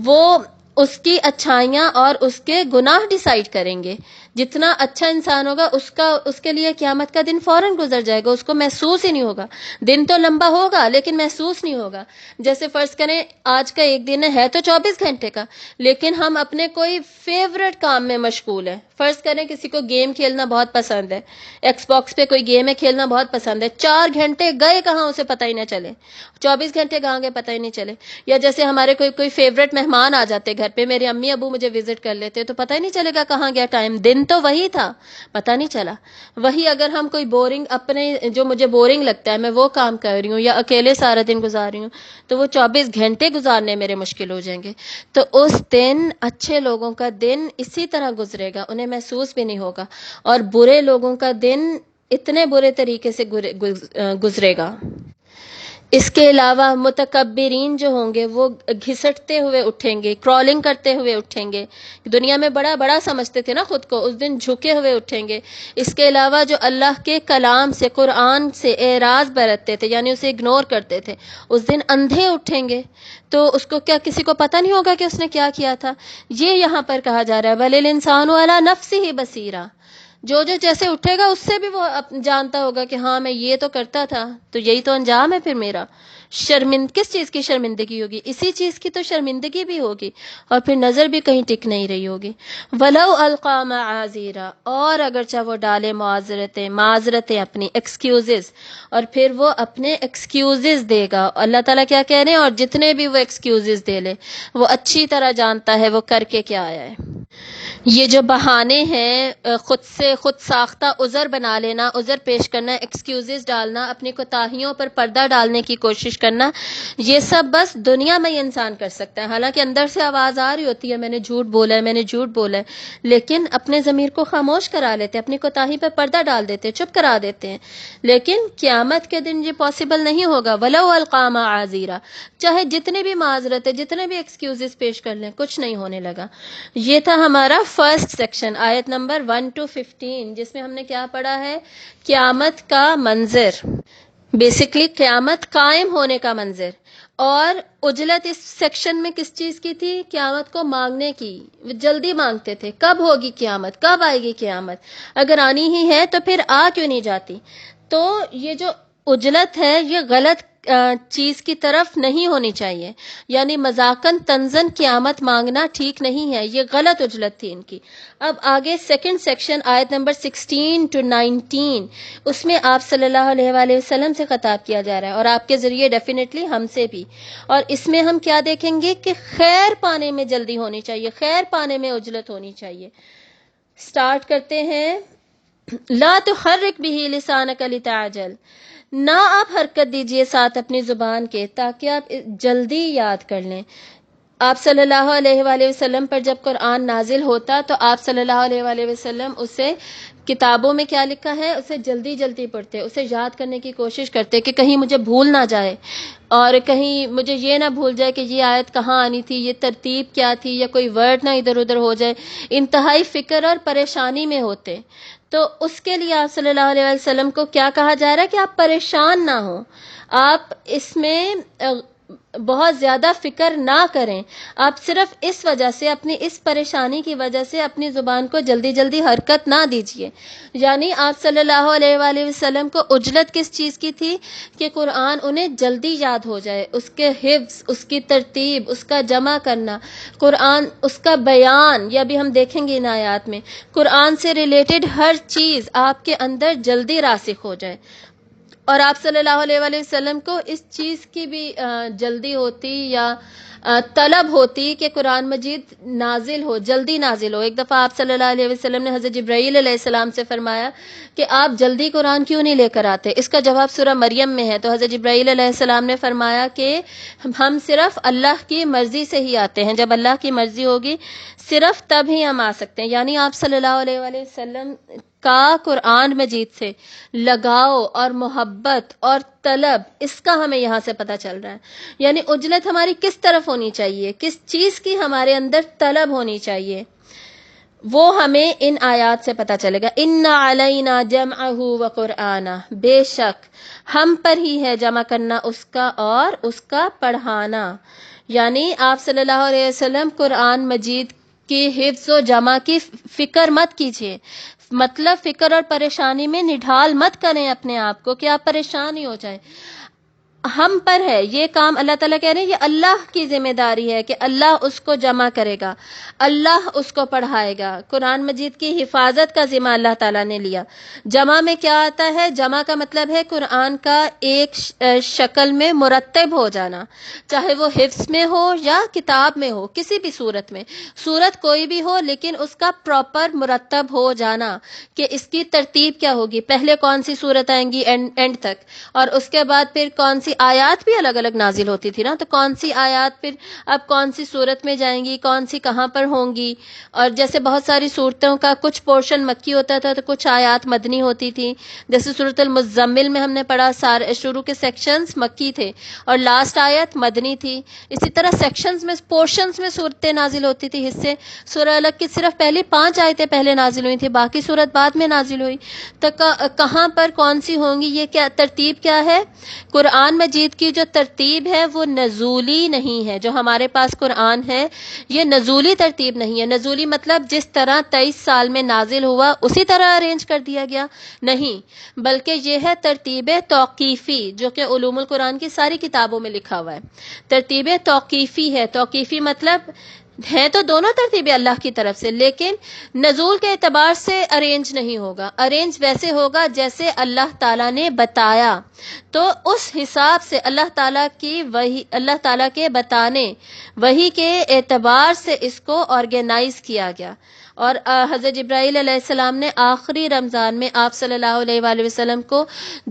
وہ اس کی اچھائیاں اور اس کے گناہ ڈیسائیڈ کریں گے۔ جتنا اچھا انسان ہوگا اس کے لیے قیامت کا دن فوراً گزر جائے گا، اس کو محسوس ہی نہیں ہوگا۔ دن تو لمبا ہوگا لیکن محسوس نہیں ہوگا۔ جیسے فرض کریں آج کا ایک دن ہے تو 24 گھنٹے کا، لیکن ہم اپنے کوئی فیوریٹ کام میں مشغول ہیں۔ فرض کریں کسی کو گیم کھیلنا بہت پسند ہے، ایکس باکس پہ کوئی گیم ہے کھیلنا بہت پسند ہے، 4 گھنٹے گئے کہاں اسے پتہ ہی نہ چلے، 24 گھنٹے کہاں گئے پتہ ہی نہیں چلے۔ یا جیسے ہمارے کوئی فیوریٹ مہمان آ جاتے گھر پہ، میرے امی ابو مجھے وزٹ کر لیتے تو پتہ ہی نہیں چلے گا کہاں گیا ٹائم، دن تو وہی تھا، پتہ نہیں چلا۔ وہی اگر ہم کوئی اپنے جو مجھے بورنگ لگتا ہے میں وہ کام کر رہی ہوں یا اکیلے سارا دن گزار رہی ہوں، تو وہ 24 گھنٹے گزارنے میرے مشکل ہو جائیں گے۔ تو اس دن اچھے لوگوں کا دن اسی طرح گزرے گا، انہیں محسوس بھی نہیں ہوگا، اور برے لوگوں کا دن اتنے برے طریقے سے گزرے گا۔ اس کے علاوہ متکبرین جو ہوں گے وہ گھسٹتے ہوئے اٹھیں گے، کرالنگ کرتے ہوئے اٹھیں گے، دنیا میں بڑا بڑا سمجھتے تھے نا خود کو، اس دن جھکے ہوئے اٹھیں گے۔ اس کے علاوہ جو اللہ کے کلام سے، قرآن سے اعراض برتتے تھے یعنی اسے اگنور کرتے تھے، اس دن اندھے اٹھیں گے، تو اس کو کیا کسی کو پتہ نہیں ہوگا کہ اس نے کیا کیا تھا؟ یہ یہاں پر کہا جا رہا ہے بَلِ الْإِنسَانُ عَلَىٰ نَفْسِهِ بَصِيرًا، جو جیسے اٹھے گا اس سے بھی وہ جانتا ہوگا کہ ہاں میں یہ تو کرتا تھا، تو یہی تو انجام ہے پھر میرا۔ کس چیز کی شرمندگی ہوگی؟ اسی چیز کی تو شرمندگی بھی ہوگی، اور پھر نظر بھی کہیں ٹک نہیں رہی ہوگی۔ وَلَوْ أَلْقَىٰ مَعَاذِيرًا، اور اگرچہ وہ ڈالے معذرتیں اپنی ایکسکیوزز، اور پھر وہ اپنے ایکسکیوزز دے گا۔ اللہ تعالیٰ کیا کہہ رہے ہیں؟ اور جتنے بھی وہ ایکسکیوزز دے لے، وہ اچھی طرح جانتا ہے وہ کر کے کیا آیا ہے۔ یہ جو بہانے ہیں، خود ساختہ عذر بنا لینا، عذر پیش کرنا، ایکسکیوزز ڈالنا، اپنی کوتاہیوں پر پردہ ڈالنے کی کوشش کرنا، یہ سب بس دنیا میں یہ انسان کر سکتا ہے۔ حالانکہ اندر سے آواز آ رہی ہوتی ہے میں نے جھوٹ بولا ہے، میں نے جھوٹ بولا ہے، لیکن اپنے ضمیر کو خاموش کرا لیتے، اپنی کوتاہی پر پردہ ڈال دیتے، چپ کرا دیتے ہیں۔ لیکن قیامت کے دن یہ پاسبل نہیں ہوگا۔ وَلَوْ أَلْقَىٰ مَعَاذِيرًا، چاہے جتنے بھی معذرتیں، جتنے بھی ایکسکیوزز پیش کر لیں، کچھ نہیں ہونے لگا۔ یہ تھا ہمارا فرسٹ سیکشن، آیت نمبر 1 to 15، جس میں ہم نے کیا پڑھا ہے؟ قیامت کا منظر، بیسیکلی قیامت قائم ہونے کا منظر۔ اور عجلت اس سیکشن میں کس چیز کی تھی؟ قیامت کو مانگنے کی، جلدی مانگتے تھے کب ہوگی قیامت، کب آئے گی قیامت، اگر آنی ہی ہے تو پھر آ کیوں نہیں جاتی؟ تو یہ جو عجلت ہے یہ غلط چیز کی طرف نہیں ہونی چاہیے، یعنی مذاقن تنزن قیامت مانگنا ٹھیک نہیں ہے، یہ غلط عجلت تھی ان کی۔ اب آگے سیکنڈ سیکشن آیت نمبر 16 to 19، اس میں آپ صلی اللہ علیہ وآلہ وسلم سے خطاب کیا جا رہا ہے، اور آپ کے ذریعے ڈیفینیٹلی ہم سے بھی۔ اور اس میں ہم کیا دیکھیں گے کہ خیر پانے میں جلدی ہونی چاہیے، خیر پانے میں عجلت ہونی چاہیے۔ سٹارٹ کرتے ہیں۔ لا تحرک به لسانک لتعجل، نہ آپ حرکت دیجئے ساتھ اپنی زبان کے تاکہ آپ جلدی یاد کر لیں۔ آپ صلی اللہ علیہ وآلہ وسلم پر جب قرآن نازل ہوتا تو آپ صلی اللہ علیہ وآلہ وسلم اسے کتابوں میں کیا لکھا ہے، اسے جلدی جلدی پڑھتے، اسے یاد کرنے کی کوشش کرتے کہ کہیں مجھے بھول نہ جائے، اور کہیں مجھے یہ نہ بھول جائے کہ یہ آیت کہاں آنی تھی، یہ ترتیب کیا تھی، یا کوئی ورڈ نہ ادھر ادھر ہو جائے، انتہائی فکر اور پریشانی میں ہوتے۔ تو اس کے لیے آپ صلی اللہ علیہ وسلم کو کیا کہا جا رہا ہے کہ آپ پریشان نہ ہوں، آپ اس میں بہت زیادہ فکر نہ کریں، آپ صرف اس وجہ سے، اپنی اس پریشانی کی وجہ سے اپنی زبان کو جلدی جلدی حرکت نہ دیجیے۔ یعنی آپ صلی اللہ علیہ وآلہ وسلم کو عجلت کس چیز کی تھی؟ کہ قرآن انہیں جلدی یاد ہو جائے، اس کے حفظ، اس کی ترتیب، اس کا جمع کرنا، قرآن، اس کا بیان، یہ بھی ہم دیکھیں گے ان آیات میں، قرآن سے ریلیٹڈ ہر چیز آپ کے اندر جلدی راسخ ہو جائے۔ اور آپ صلی اللہ علیہ وآلہ وسلم کو اس چیز کی بھی جلدی ہوتی یا طلب ہوتی کہ قرآن مجید نازل ہو، جلدی نازل ہو۔ ایک دفعہ آپ صلی اللہ علیہ وسلم نے حضرت جبرائیل علیہ السلام سے فرمایا کہ آپ جلدی قرآن کیوں نہیں لے کر آتے؟ اس کا جواب سورہ مریم میں ہے۔ تو حضرت جبرائیل علیہ السلام نے فرمایا کہ ہم صرف اللہ کی مرضی سے ہی آتے ہیں، جب اللہ کی مرضی ہوگی صرف تب ہی ہم آ سکتے ہیں۔ یعنی آپ صلی اللہ علیہ وآلہ وسلم کا قرآن مجید سے لگاؤ اور محبت اور طلب، اس کا ہمیں یہاں سے پتہ چل رہا ہے۔ یعنی عجلت ہماری کس طرف ہونی چاہیے، کس چیز کی ہمارے اندر طلب ہونی چاہیے، وہ ہمیں ان آیات سے پتہ چلے گا۔ ان علینا جمعہ وقرآنہ، بے شک ہم پر ہی ہے جمع کرنا اس کا اور اس کا پڑھانا۔ یعنی آپ صلی اللہ علیہ وسلم قرآن مجید کی حفظ و جمع کی فکر مت کیجیے، مطلب فکر اور پریشانی میں نڈھال مت کریں اپنے آپ کو کہ آپ پریشان ہی ہو جائیں۔ ہم پر ہے یہ کام، اللہ تعالیٰ کہہ رہے ہیں یہ اللہ کی ذمہ داری ہے کہ اللہ اس کو جمع کرے گا، اللہ اس کو پڑھائے گا۔ قرآن مجید کی حفاظت کا ذمہ اللہ تعالیٰ نے لیا۔ جمع میں کیا آتا ہے؟ جمع کا مطلب ہے قرآن کا ایک شکل میں مرتب ہو جانا، چاہے وہ حفظ میں ہو یا کتاب میں ہو، کسی بھی صورت میں، صورت کوئی بھی ہو لیکن اس کا پراپر مرتب ہو جانا کہ اس کی ترتیب کیا ہوگی، پہلے کون سی صورت آئیں گی اینڈ تک، اور اس کے بعد پھر کون سی آیات بھی الگ الگ نازل ہوتی تھی نا، تو کون سی آیات پھر اب کون سی صورت میں جائیں گی، کون سی کہاں پر ہوں گی۔ اور جیسے بہت ساری صورتوں کا کچھ پورشن مکی ہوتا تھا تو کچھ آیات مدنی ہوتی تھی، جیسے سورۃ المزمل میں ہم نے پڑھا سارے شروع کے سیکشنز مکی تھے اور لاسٹ آیت مدنی تھی۔ اسی طرح سیکشنز میں، پورشنز میں صورتیں نازل ہوتی تھی، حصے سورہ الگ کی صرف پہلی 5 آیتیں پہلے نازل ہوئی تھی، باقی صورت بعد میں نازل ہوئی۔ تو کہاں پر کون سی ہوں گی، یہ کیا ترتیب کیا ہے؟ قرآن مجید کی جو ترتیب ہے وہ نزولی نہیں ہے، جو ہمارے پاس قرآن ہے یہ نزولی ترتیب نہیں ہے۔ نزولی مطلب جس طرح 23 سال میں نازل ہوا اسی طرح ارینج کر دیا گیا، نہیں، بلکہ یہ ہے ترتیب توقیفی، جو کہ علوم القرآن کی ساری کتابوں میں لکھا ہوا ہے۔ ترتیب توقیفی ہے، توقیفی مطلب ہیں تو دونوں ترتیبیں اللہ کی طرف سے، لیکن نزول کے اعتبار سے ارینج نہیں ہوگا، ارینج ویسے ہوگا جیسے اللہ تعالیٰ نے بتایا، تو اس حساب سے اللہ تعالیٰ کی وحی، اللہ تعالیٰ کے بتانے وحی کے اعتبار سے اس کو آرگنائز کیا گیا۔ اور حضرت جبرائیل علیہ السلام نے آخری رمضان میں آپ صلی اللہ علیہ وآلہ وسلم کو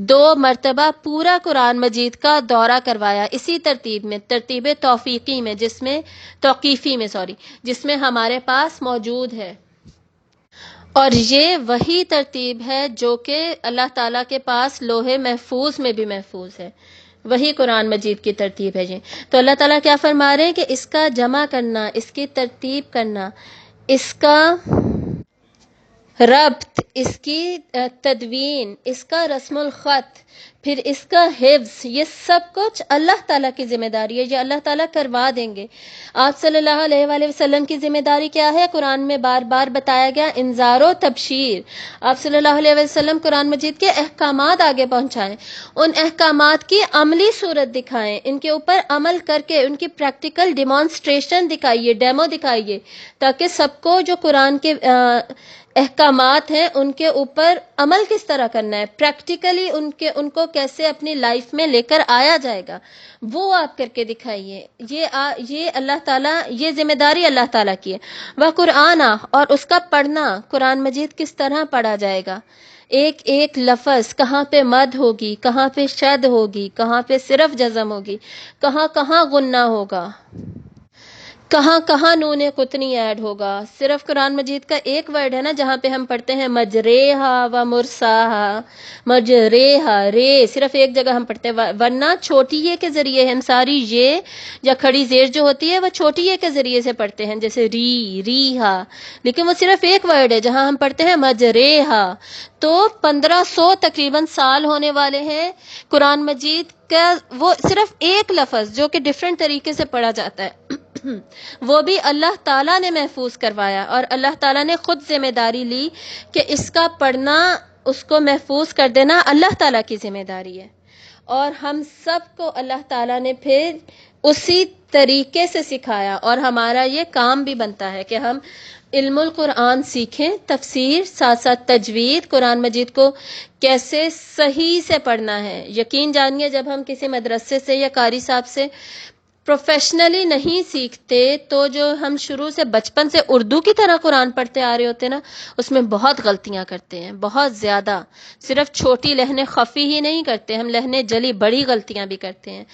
2 مرتبہ پورا قرآن مجید کا دورہ کروایا، اسی ترتیب میں، ترتیب توفیقی میں، توقیفی میں جس میں ہمارے پاس موجود ہے۔ اور یہ وہی ترتیب ہے جو کہ اللہ تعالیٰ کے پاس لوح محفوظ میں بھی محفوظ ہے، وہی قرآن مجید کی ترتیب ہے جی۔ تو اللہ تعالیٰ کیا فرما رہے ہیں کہ اس کا جمع کرنا، اس کی ترتیب کرنا، اس کا ربط، اس کی تدوین، اس کا رسم الخط، پھر اس کا حفظ، یہ سب کچھ اللہ تعالیٰ کی ذمہ داری ہے، یہ اللہ تعالیٰ کروا دیں گے۔ آپ صلی اللہ علیہ وآلہ وسلم کی ذمہ داری کیا ہے؟ قرآن میں بار بار بتایا گیا، انذار و تبشیر۔ آپ صلی اللہ علیہ وسلم قرآن مجید کے احکامات آگے پہنچائیں، ان احکامات کی عملی صورت دکھائیں، ان کے اوپر عمل کر کے ان کی پریکٹیکل ڈیمانسٹریشن دکھائیے، ڈیمو دکھائیے، تاکہ سب کو جو قرآن کے احکامات ہیں ان کے اوپر عمل کس طرح کرنا ہے، پریکٹیکلی ان کو کیسے اپنی لائف میں لے کر آیا جائے گا، وہ آپ کر کے دکھائیے۔ یہ اللہ تعالیٰ، یہ ذمہ داری اللہ تعالیٰ کی ہے۔ وہ قرآن اور اس کا پڑھنا، قرآن مجید کس طرح پڑھا جائے گا، ایک ایک لفظ کہاں پہ مد ہوگی، کہاں پہ شد ہوگی، کہاں پہ صرف جزم ہوگی، کہاں کہاں غنہ ہوگا، کہاں کہاں نون قطنی ایڈ ہوگا۔ صرف قرآن مجید کا ایک ورڈ ہے نا جہاں پہ ہم پڑھتے ہیں مجریہا و مرساہا، مجریہا، رے صرف ایک جگہ ہم پڑھتے ہیں، ورنہ چھوٹی یہ کے ذریعے ہم ساری یہ یا کھڑی زیر جو ہوتی ہے وہ چھوٹی یہ کے ذریعے سے پڑھتے ہیں، جیسے ریہا، لیکن وہ صرف ایک ورڈ ہے جہاں ہم پڑھتے ہیں مجریہا۔ تو 1500 تقریباً سال ہونے والے ہیں قرآن مجید کا، وہ صرف ایک لفظ جو کہ ڈیفرنٹ طریقے سے پڑھا جاتا ہے وہ بھی اللہ تعالیٰ نے محفوظ کروایا، اور اللہ تعالیٰ نے خود ذمہ داری لی کہ اس کا پڑھنا، اس کو محفوظ کر دینا اللہ تعالیٰ کی ذمہ داری ہے، اور ہم سب کو اللہ تعالیٰ نے پھر اسی طریقے سے سکھایا، اور ہمارا یہ کام بھی بنتا ہے کہ ہم علم القرآن سیکھیں، تفسیر ساتھ ساتھ تجوید، قرآن مجید کو کیسے صحیح سے پڑھنا ہے۔ یقین جانیے جب ہم کسی مدرسے سے یا قاری صاحب سے پروفیشنلی نہیں سیکھتے تو جو ہم شروع سے بچپن سے اردو کی طرح قرآن پڑھتے آ رہے ہوتے ہیں نا، اس میں بہت غلطیاں کرتے ہیں، بہت زیادہ۔ صرف چھوٹی لہنیں خفی ہی نہیں کرتے، ہم لہنیں جلی بڑی غلطیاں بھی کرتے ہیں،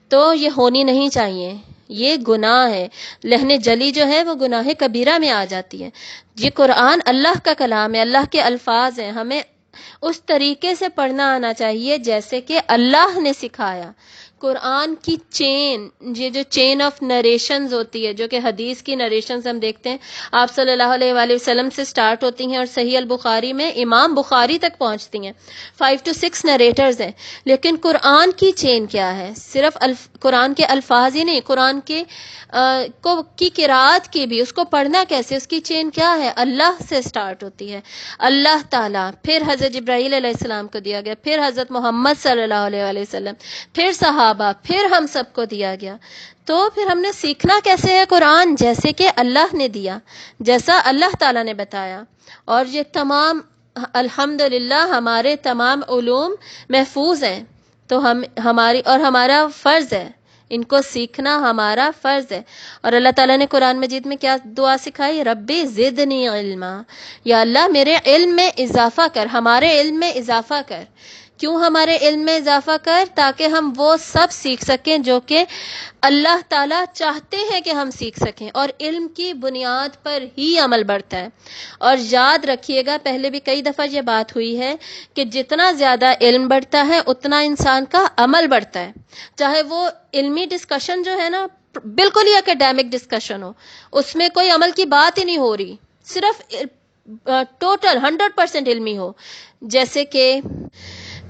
تو یہ ہونی نہیں چاہیے، یہ گناہ ہے۔ لہنیں جلی جو ہے وہ گناہ کبیرہ میں آ جاتی ہے۔ یہ قرآن اللہ کا کلام ہے، اللہ کے الفاظ ہیں، ہمیں اس طریقے سے پڑھنا آنا چاہیے جیسے کہ اللہ نے سکھایا۔ قرآن کی چین، یہ جو چین آف نریشنز ہوتی ہے، جو کہ حدیث کی نریشنز ہم دیکھتے ہیں آپ صلی اللہ علیہ وآلہ وسلم سے سٹارٹ ہوتی ہیں اور صحیح البخاری میں امام بخاری تک پہنچتی ہیں، 5 to 6 نریٹرز ہیں، لیکن قرآن کی چین کیا ہے؟ صرف قرآن کے الفاظ ہی نہیں، قرآن کے کی قرات کی بھی، اس کو پڑھنا کیسے، اس کی چین کیا ہے؟ اللہ سے سٹارٹ ہوتی ہے، اللہ تعالیٰ، پھر حضرت جبرائیل علیہ السلام کو دیا گیا، پھر حضرت محمد صلی اللہ علیہ وآلہ وسلم، پھر صحابہ، پھر ہم سب کو دیا گیا۔ تو پھر ہم نے سیکھنا کیسے ہے قرآن؟ جیسے کہ اللہ نے دیا، جیسا اللہ تعالیٰ نے بتایا۔ اور یہ تمام الحمدللہ ہمارے تمام علوم محفوظ ہیں، تو ہمارا فرض ہے ان کو سیکھنا، ہمارا فرض ہے۔ اور اللہ تعالیٰ نے قرآن مجید میں کیا دعا سکھائی؟ ربی زدنی علما، یا اللہ میرے علم میں اضافہ کر، ہمارے علم میں اضافہ کر۔ کیوں ہمارے علم میں اضافہ کر؟ تاکہ ہم وہ سب سیکھ سکیں جو کہ اللہ تعالیٰ چاہتے ہیں کہ ہم سیکھ سکیں، اور علم کی بنیاد پر ہی عمل بڑھتا ہے۔ اور یاد رکھیے گا، پہلے بھی کئی دفعہ یہ بات ہوئی ہے کہ جتنا زیادہ علم بڑھتا ہے اتنا انسان کا عمل بڑھتا ہے، چاہے وہ علمی ڈسکشن جو ہے نا بالکل ہی اکیڈیمک ڈسکشن ہو، اس میں کوئی عمل کی بات ہی نہیں ہو رہی، صرف ٹوٹل 100% علمی ہو۔ جیسے کہ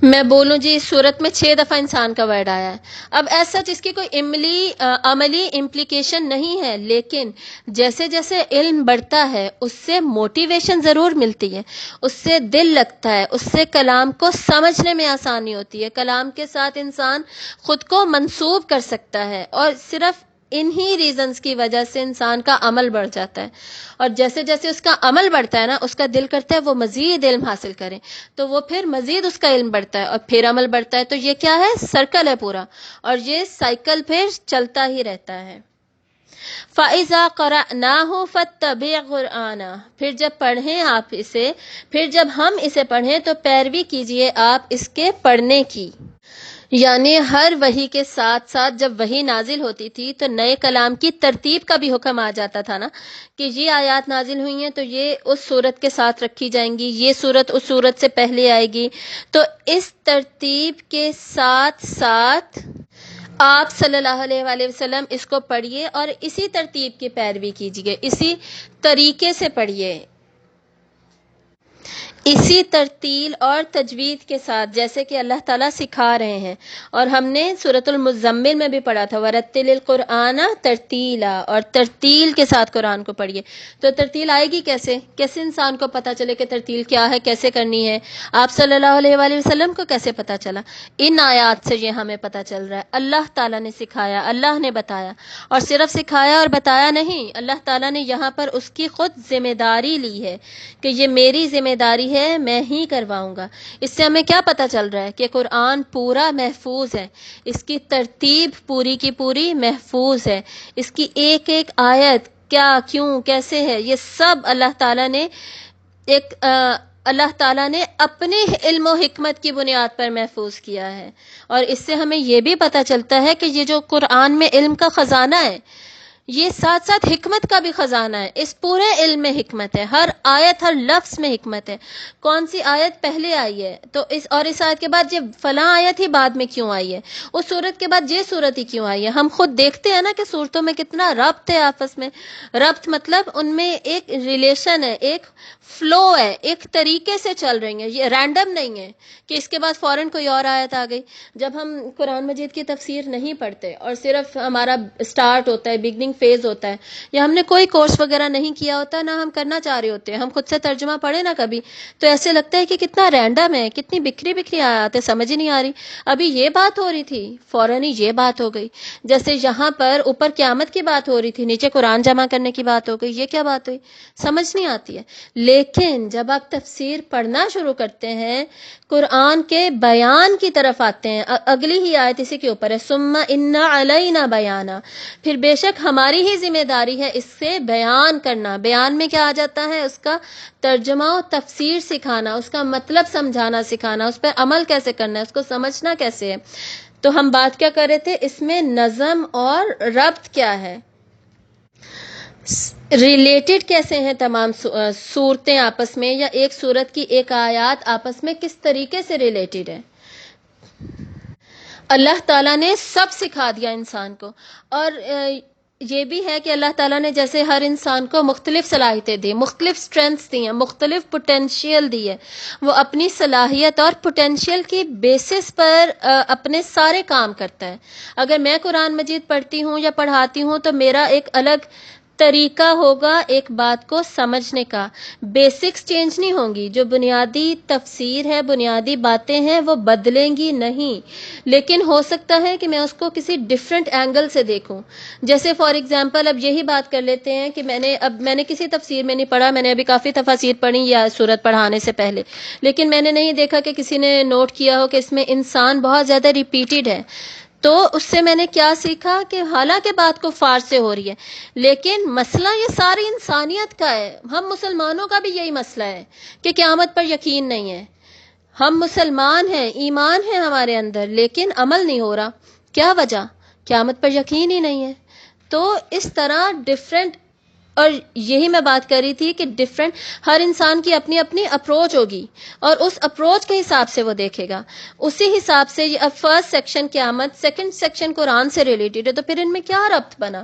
میں بولوں جی سورت میں 6 دفعہ انسان کا ورڈ آیا ہے، اب ایسا جس کی کوئی عملی امپلیکیشن نہیں ہے، لیکن جیسے جیسے علم بڑھتا ہے اس سے موٹیویشن ضرور ملتی ہے، اس سے دل لگتا ہے، اس سے کلام کو سمجھنے میں آسانی ہوتی ہے، کلام کے ساتھ انسان خود کو منسوب کر سکتا ہے، اور صرف انہی ریزنز کی وجہ سے انسان کا عمل بڑھ جاتا ہے۔ اور جیسے جیسے اس کا عمل بڑھتا ہے نا، اس کا دل کرتا ہے وہ مزید علم حاصل کرے، تو وہ پھر مزید اس کا علم بڑھتا ہے اور پھر عمل بڑھتا ہے، تو یہ کیا ہے؟ سرکل ہے پورا، اور یہ سائیکل پھر چلتا ہی رہتا ہے۔ فَإِذَا قَرَأْنَاهُ فَاتَّبِعْ قُرْآنَهُ، پھر جب پڑھیں آپ اسے، پھر جب ہم اسے پڑھیں تو پیروی کیجئے آپ اس کے پڑھنے کی۔ یعنی ہر وحی کے ساتھ ساتھ جب وحی نازل ہوتی تھی تو نئے کلام کی ترتیب کا بھی حکم آ جاتا تھا نا، کہ یہ آیات نازل ہوئی ہیں تو یہ اس صورت کے ساتھ رکھی جائیں گی، یہ صورت اس صورت سے پہلے آئے گی، تو اس ترتیب کے ساتھ ساتھ آپ صلی اللہ علیہ وآلہ وسلم اس کو پڑھیے اور اسی ترتیب کی پیروی کیجیے، اسی طریقے سے پڑھیے، اسی ترتیل اور تجوید کے ساتھ جیسے کہ اللہ تعالیٰ سکھا رہے ہیں۔ اور ہم نے سورۃ المزمل میں بھی پڑھا تھا وَرَتِّلِ الْقُرْآنَ تَرْتِیلًا، اور ترتیل کے ساتھ قرآن کو پڑھیے۔ تو ترتیل آئے گی کیسے انسان کو پتہ چلے کہ ترتیل کیا ہے، کیسے کرنی ہے؟ آپ صلی اللہ علیہ وآلہ وسلم کو کیسے پتہ چلا؟ ان آیات سے یہ ہمیں پتہ چل رہا ہے، اللہ تعالیٰ نے سکھایا، اللہ نے بتایا، اور صرف سکھایا اور بتایا نہیں، اللہ تعالیٰ نے یہاں پر اس کی خود ذمہ داری لی ہے کہ یہ میری ذمہ داری ہے، میں ہی کرواؤں گا۔ اس سے ہمیں کیا پتہ چل رہا ہے کہ قرآن پورا محفوظ ہے، اس کی ترتیب پوری کی پوری محفوظ ہے، اس کی ایک ایک آیت کیا، کیوں، کیسے ہے، یہ سب اللہ تعالیٰ نے اپنے علم و حکمت کی بنیاد پر محفوظ کیا ہے۔ اور اس سے ہمیں یہ بھی پتہ چلتا ہے کہ یہ جو قرآن میں علم کا خزانہ ہے، یہ ساتھ ساتھ حکمت کا بھی خزانہ ہے، اس پورے علم میں حکمت ہے، ہر آیت ہر لفظ میں حکمت ہے۔ کون سی آیت پہلے آئی ہے تو اس آیت کے بعد یہ فلاں آیت ہی بعد میں کیوں آئی ہے، اس صورت کے بعد یہ صورت ہی کیوں آئی ہے؟ ہم خود دیکھتے ہیں نا کہ صورتوں میں کتنا ربط ہے آپس میں، ربط مطلب ان میں ایک ریلیشن ہے، ایک فلو ہے، ایک طریقے سے چل رہی ہیں، یہ رینڈم نہیں ہے کہ اس کے بعد فوراً کوئی اور آیت آ گئی۔ جب ہم قرآن مجید کی تفسیر نہیں پڑھتے اور صرف ہمارا سٹارٹ ہوتا ہے، بگننگ فیز ہوتا ہے، یا ہم نے کوئی کورس وغیرہ نہیں کیا ہوتا، نہ ہم کرنا چاہ رہے ہوتے ہیں، ہم خود سے ترجمہ پڑھیں نا کبھی، تو ایسے لگتا ہے کہ کتنا رینڈم ہے، کتنی بکھری بکھری آیات ہے، سمجھ ہی نہیں آ رہی. ابھی یہ بات ہو رہی تھی، فوراً ہی یہ بات ہو گئی. جیسے یہاں پر اوپر قیامت کی بات ہو رہی تھی، نیچے قرآن جمع کرنے کی بات ہو گئی. یہ کیا بات ہوئی؟ سمجھ نہیں آتی ہے. لیکن جب آپ تفسیر پڑھنا شروع کرتے ہیں، قرآن کے بیان کی طرف آتے ہیں، اگلی ہی آیت اسی کے اوپر ہے، ثم ان علینا بیانا، پھر بے شک ہماری ہی ذمہ داری ہے اس سے بیان کرنا. بیان میں کیا آ جاتا ہے؟ اس کا ترجمہ و تفسیر سکھانا، اس کا مطلب سمجھانا سکھانا، اس پہ عمل کیسے کرنا ہے، اس کو سمجھنا کیسے ہے. تو ہم بات کیا کر رہے تھے؟ اس میں نظم اور ربط کیا ہے، ریلیٹڈ کیسے ہیں تمام صورتیں آپس میں، یا ایک صورت کی ایک آیات آپس میں کس طریقے سے ریلیٹڈ ہے. اللہ تعالیٰ نے سب سکھا دیا انسان کو. اور یہ بھی ہے کہ اللہ تعالیٰ نے جیسے ہر انسان کو مختلف صلاحیتیں دی، مختلف سٹرینتھس دی ہیں، مختلف پوٹینشیل دی ہے، وہ اپنی صلاحیت اور پوٹینشیل کی بیسس پر اپنے سارے کام کرتا ہے. اگر میں قرآن مجید پڑھتی ہوں یا پڑھاتی ہوں تو میرا ایک الگ طریقہ ہوگا ایک بات کو سمجھنے کا. بیسکس چینج نہیں ہوں گی، جو بنیادی تفسیر ہے، بنیادی باتیں ہیں، وہ بدلیں گی نہیں، لیکن ہو سکتا ہے کہ میں اس کو کسی ڈفرینٹ اینگل سے دیکھوں. جیسے فار ایگزامپل اب یہی بات کر لیتے ہیں کہ میں نے کسی تفسیر میں نہیں پڑھا، میں نے ابھی کافی تفاسیر پڑھی یا سورت پڑھانے سے پہلے، لیکن میں نے نہیں دیکھا کہ کسی نے نوٹ کیا ہو کہ اس میں انسان بہت زیادہ ریپیٹڈ ہے. تو اس سے میں نے کیا سیکھا کہ حالانکہ بات کفار سے ہو رہی ہے، لیکن مسئلہ یہ ساری انسانیت کا ہے. ہم مسلمانوں کا بھی یہی مسئلہ ہے کہ قیامت پر یقین نہیں ہے. ہم مسلمان ہیں، ایمان ہے ہمارے اندر، لیکن عمل نہیں ہو رہا. کیا وجہ؟ قیامت پر یقین ہی نہیں ہے. تو اس طرح ڈفرینٹ، اور یہی میں بات کر رہی تھی کہ ڈفرینٹ، ہر انسان کی اپنی اپنی اپروچ ہوگی، اور اس اپروچ کے حساب سے وہ دیکھے گا. اسی حساب سے اب فرسٹ سیکشن قیامت، سیکنڈ سیکشن قرآن سے ریلیٹڈ ہے، تو پھر ان میں کیا ربط بنا؟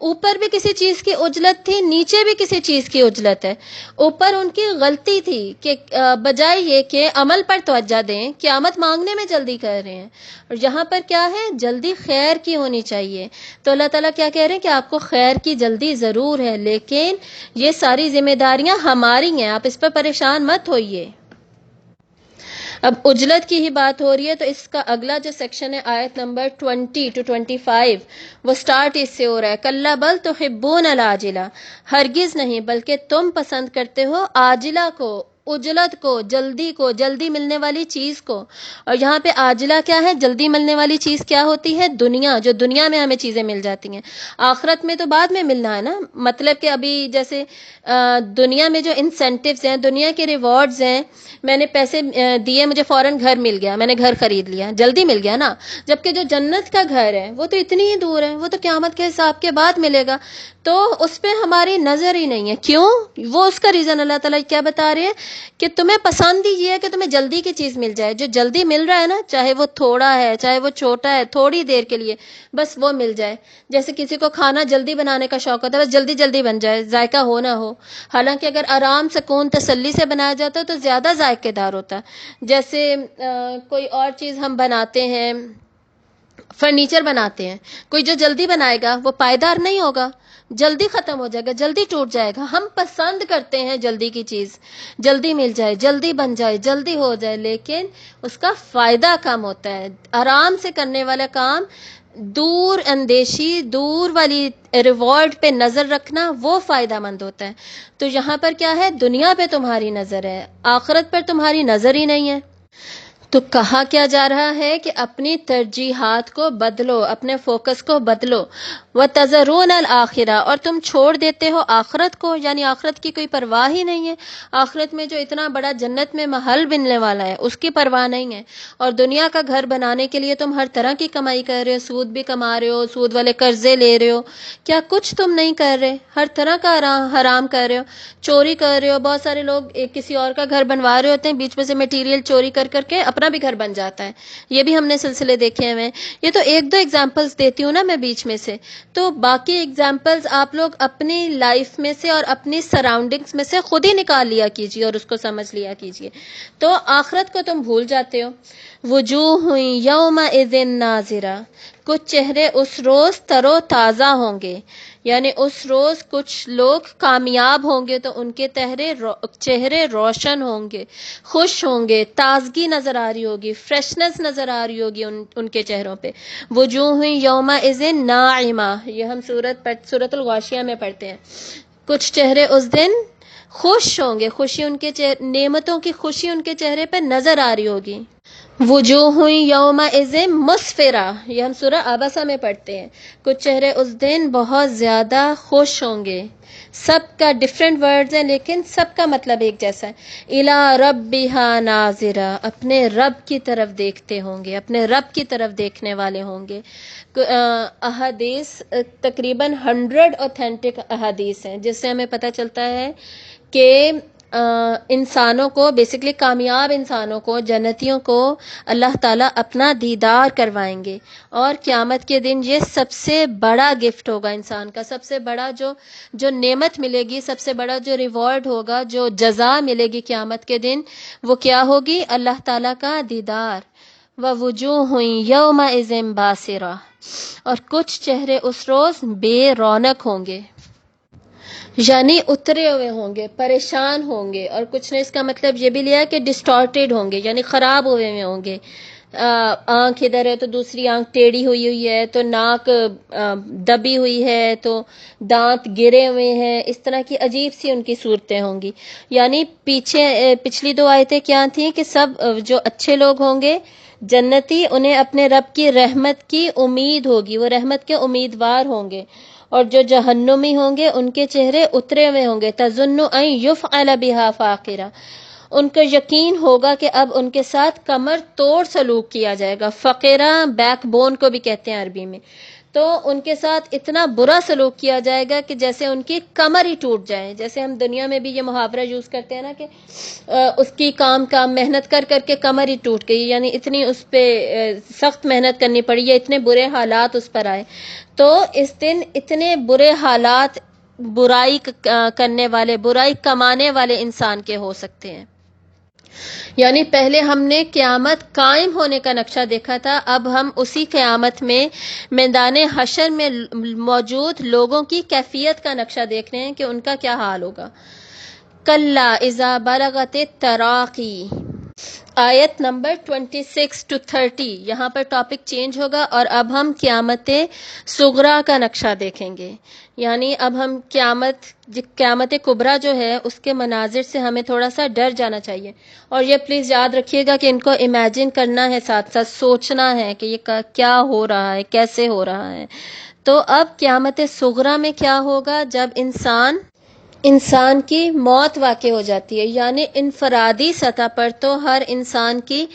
اوپر بھی کسی چیز کی عجلت تھی، نیچے بھی کسی چیز کی عجلت ہے. اوپر ان کی غلطی تھی کہ بجائے یہ کہ عمل پر توجہ دیں، قیامت مانگنے میں جلدی کر رہے ہیں. اور یہاں پر کیا ہے؟ جلدی خیر کی ہونی چاہیے. تو اللہ تعالیٰ کیا کہہ رہے ہیں کہ آپ کو خیر کی جلدی ضرور ہے، لیکن یہ ساری ذمہ داریاں ہماری ہیں، آپ اس پر پریشان مت ہوئیے. اب عجلت کی ہی بات ہو رہی ہے، تو اس کا اگلا جو سیکشن ہے آیت نمبر 20 to 25، وہ سٹارٹ اس سے ہو رہا ہے، کلا بل تحبون العاجلہ، ہرگز نہیں بلکہ تم پسند کرتے ہو عاجلہ کو، عجلت کو، جلدی کو، جلدی ملنے والی چیز کو. اور یہاں پہ عاجلہ کیا ہے؟ جلدی ملنے والی چیز کیا ہوتی ہے؟ دنیا، جو دنیا میں ہمیں چیزیں مل جاتی ہیں. آخرت میں تو بعد میں ملنا ہے نا. مطلب کہ ابھی جیسے دنیا میں جو انسینٹیوز ہیں، دنیا کے ریوارڈز ہیں، میں نے پیسے دیے، مجھے فوراً گھر مل گیا، میں نے گھر خرید لیا، جلدی مل گیا نا. جبکہ جو جنت کا گھر ہے وہ تو اتنی ہی دور ہے، وہ تو قیامت کے حساب کے بعد ملے گا. تو اس پہ ہماری نظر ہی نہیں ہے. کیوں؟ وہ اس کا ریزن اللہ تعالیٰ کیا بتا رہے ہیں کہ تمہیں پسند ہی یہ ہے کہ تمہیں جلدی کی چیز مل جائے. جو جلدی مل رہا ہے نا، چاہے وہ تھوڑا ہے، چاہے وہ چھوٹا ہے، تھوڑی دیر کے لیے بس وہ مل جائے. جیسے کسی کو کھانا جلدی بنانے کا شوق ہوتا ہے، بس جلدی جلدی بن جائے، ذائقہ ہو نہ ہو. حالانکہ اگر آرام، سکون، تسلی سے بنایا جاتا ہے تو زیادہ ذائقے دار ہوتا ہے. جیسے کوئی اور چیز ہم بناتے ہیں، فرنیچر بناتے ہیں، کوئی جو جلدی بنائے گا وہ پائیدار نہیں ہوگا، جلدی ختم ہو جائے گا، جلدی ٹوٹ جائے گا. ہم پسند کرتے ہیں جلدی کی چیز، جلدی مل جائے، جلدی بن جائے، جلدی ہو جائے، لیکن اس کا فائدہ کم ہوتا ہے. آرام سے کرنے والا کام، دور اندیشی، دور والی ریوارڈ پہ نظر رکھنا، وہ فائدہ مند ہوتا ہے. تو یہاں پر کیا ہے؟ دنیا پہ تمہاری نظر ہے، آخرت پر تمہاری نظر ہی نہیں ہے. تو کہا کیا جا رہا ہے کہ اپنی ترجیحات کو بدلو، اپنے فوکس کو بدلو. وَتَذَرُونَ الْآخِرَةَ، اور تم چھوڑ دیتے ہو آخرت کو، یعنی آخرت کی کوئی پرواہ ہی نہیں ہے. آخرت میں جو اتنا بڑا جنت میں محل بننے والا ہے اس کی پرواہ نہیں ہے. اور دنیا کا گھر بنانے کے لیے تم ہر طرح کی کمائی کر رہے ہو، سود بھی کما رہے ہو، سود والے قرضے لے رہے ہو. کیا کچھ تم نہیں کر رہے؟ ہر طرح کا حرام کر رہے ہو، چوری کر رہے ہو. بہت سارے لوگ کسی اور کا گھر بنوا رہے ہوتے ہیں، بیچ میں سے مٹیریل چوری کر کر کے اپنا بھی گھر بن جاتا ہے. یہ بھی ہم نے سلسلے دیکھے ہیں. یہ تو ایک دو ایگزامپلس دیتی ہوں نا میں بیچ میں سے، تو باقی ایگزامپلس آپ لوگ اپنی لائف میں سے اور اپنی سراؤنڈنگس میں سے خود ہی نکال لیا کیجیے اور اس کو سمجھ لیا کیجیے. تو آخرت کو تم بھول جاتے ہو. وجوہ یومئذ ناظرہ، کچھ چہرے اس روز تر و تازہ ہوں گے. یعنی اس روز کچھ لوگ کامیاب ہوں گے تو ان کے چہرے روشن ہوں گے، خوش ہوں گے، تازگی نظر آ رہی ہوگی، فریشنس نظر آ رہی ہوگی ان کے چہروں پہ. وجوہ یومئذ ناعمہ، یہ ہم سورۃ الغاشیہ میں پڑھتے ہیں. کچھ چہرے اس دن خوش ہوں گے، خوشی ان کے نعمتوں کی خوشی ان کے چہرے پہ نظر آ رہی ہوگی. وجوہ یومئذ مسفرہ، یہ ہم سورہ عبسہ میں پڑھتے ہیں. کچھ چہرے اس دن بہت زیادہ خوش ہوں گے. سب کا ڈفرینٹ ورڈز ہیں لیکن سب کا مطلب ایک جیسا ہے. الی ربہا ناظرہ، اپنے رب کی طرف دیکھتے ہوں گے، اپنے رب کی طرف دیکھنے والے ہوں گے. احادیث تقریباً 100 اوتھینٹک احادیث ہیں جس سے ہمیں پتہ چلتا ہے کہ انسانوں کو، بیسکلی کامیاب انسانوں کو، جنتیوں کو اللہ تعالیٰ اپنا دیدار کروائیں گے. اور قیامت کے دن یہ سب سے بڑا گفٹ ہوگا انسان کا، سب سے بڑا جو نعمت ملے گی، سب سے بڑا جو ریوارڈ ہوگا، جو جزا ملے گی قیامت کے دن، وہ کیا ہوگی؟ اللہ تعالیٰ کا دیدار. وَوُجُوهٌ يَوْمَئِذٍ بَاسِرَةٌ، اور کچھ چہرے اس روز بے رونق ہوں گے، یعنی اترے ہوئے ہوں گے، پریشان ہوں گے. اور کچھ نے اس کا مطلب یہ بھی لیا کہ ڈسٹارٹیڈ ہوں گے، یعنی خراب ہوئے ہوئے ہوں گے. آنکھ ادھر ہے تو دوسری آنکھ ٹیڑھی ہوئی ہے، تو ناک دبی ہوئی ہے، تو دانت گرے ہوئے ہیں. اس طرح کی عجیب سی ان کی صورتیں ہوں گی. یعنی پچھلی 2 آیتیں کیا تھیں کہ سب جو اچھے لوگ ہوں گے، جنتی، انہیں اپنے رب کی رحمت کی امید ہوگی، وہ رحمت کے امیدوار ہوں گے. اور جو جہنمی ہوں گے ان کے چہرے اترے ہوئے ہوں گے. تظن ان یفعل بها فاقرہ، ان کو یقین ہوگا کہ اب ان کے ساتھ کمر توڑ سلوک کیا جائے گا. فقیرہ بیک بون کو بھی کہتے ہیں عربی میں. تو ان کے ساتھ اتنا برا سلوک کیا جائے گا کہ جیسے ان کی کمر ہی ٹوٹ جائے. جیسے ہم دنیا میں بھی یہ محاورہ یوز کرتے ہیں نا کہ اس کی کام محنت کر کے کمر ہی ٹوٹ گئی، یعنی اتنی اس پہ سخت محنت کرنی پڑی ہے، اتنے برے حالات اس پر آئے. تو اس دن اتنے برے حالات برائی کرنے والے، برائی کمانے والے انسان کے ہو سکتے ہیں. یعنی پہلے ہم نے قیامت قائم ہونے کا نقشہ دیکھا تھا، اب ہم اسی قیامت میں میدان حشر میں موجود لوگوں کی کیفیت کا نقشہ دیکھ رہے ہیں کہ ان کا کیا حال ہوگا. کلا اذا بلغت التراقی، آیت نمبر 26 to 30، یہاں پر ٹاپک چینج ہوگا اور اب ہم قیامت صغریٰ کا نقشہ دیکھیں گے. یعنی اب ہم قیامت کبریٰ جو ہے اس کے مناظر سے ہمیں تھوڑا سا ڈر جانا چاہیے. اور یہ پلیز یاد رکھیے گا کہ ان کو امیجن کرنا ہے، ساتھ ساتھ سوچنا ہے کہ یہ کیا ہو رہا ہے، کیسے ہو رہا ہے. تو اب قیامت صغریٰ میں کیا ہوگا؟ جب انسان کی موت واقع ہو جاتی ہے. یعنی انفرادی سطح پر تو ہر انسان کی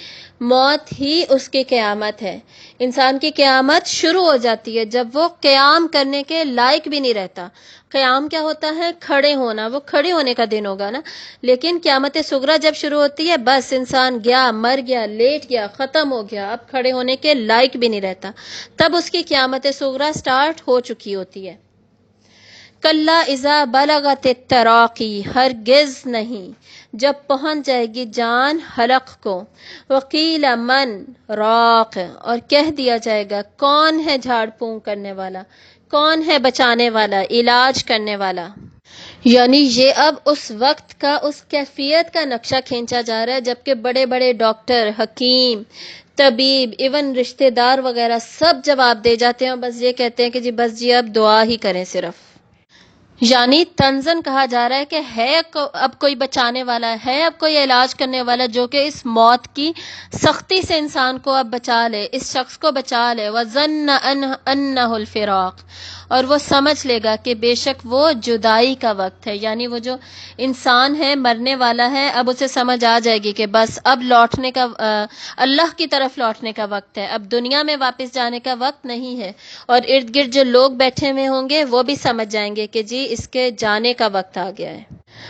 موت ہی اس کی قیامت ہے. انسان کی قیامت شروع ہو جاتی ہے جب وہ قیام کرنے کے لائق بھی نہیں رہتا. قیام کیا ہوتا ہے؟ کھڑے ہونا، وہ کھڑے ہونے کا دن ہوگا نا. لیکن قیامت صغریٰ جب شروع ہوتی ہے، بس انسان گیا، مر گیا، لیٹ گیا، ختم ہو گیا، اب کھڑے ہونے کے لائق بھی نہیں رہتا. تب اس کی قیامت صغریٰ سٹارٹ ہو چکی ہوتی ہے. کلا اذا بلغت التراقی، ہرگز نہیں، جب پہنچ جائے گی جان حلق کو. وقیل من راق، اور کہہ دیا جائے گا کون ہے جھاڑ پھونک کرنے والا، کون ہے بچانے والا، علاج کرنے والا. یعنی یہ اب اس وقت کا، اس کیفیت کا نقشہ کھینچا جا رہا ہے جبکہ بڑے بڑے ڈاکٹر، حکیم، طبیب، ایون رشتہ دار وغیرہ سب جواب دے جاتے ہیں اور بس یہ کہتے ہیں کہ بس اب دعا ہی کریں صرف. یعنی تنزن کہا جا رہا ہے کہ اب کوئی بچانے والا ہے، اب کوئی علاج کرنے والا جو کہ اس موت کی سختی سے انسان کو اب بچا لے، اس شخص کو بچا لے. وَظَنَّ أَنَّهُ الْفِرَاقُ، اور وہ سمجھ لے گا کہ بے شک وہ جدائی کا وقت ہے. یعنی وہ جو انسان ہے، مرنے والا ہے، اب اسے سمجھ آ جائے گی کہ بس اب لوٹنے کا، اللہ کی طرف لوٹنے کا وقت ہے، اب دنیا میں واپس جانے کا وقت نہیں ہے. اور ارد گرد جو لوگ بیٹھے ہوئے ہوں گے وہ بھی سمجھ جائیں گے کہ جی اس کے جانے کا وقت آ گیا ہے.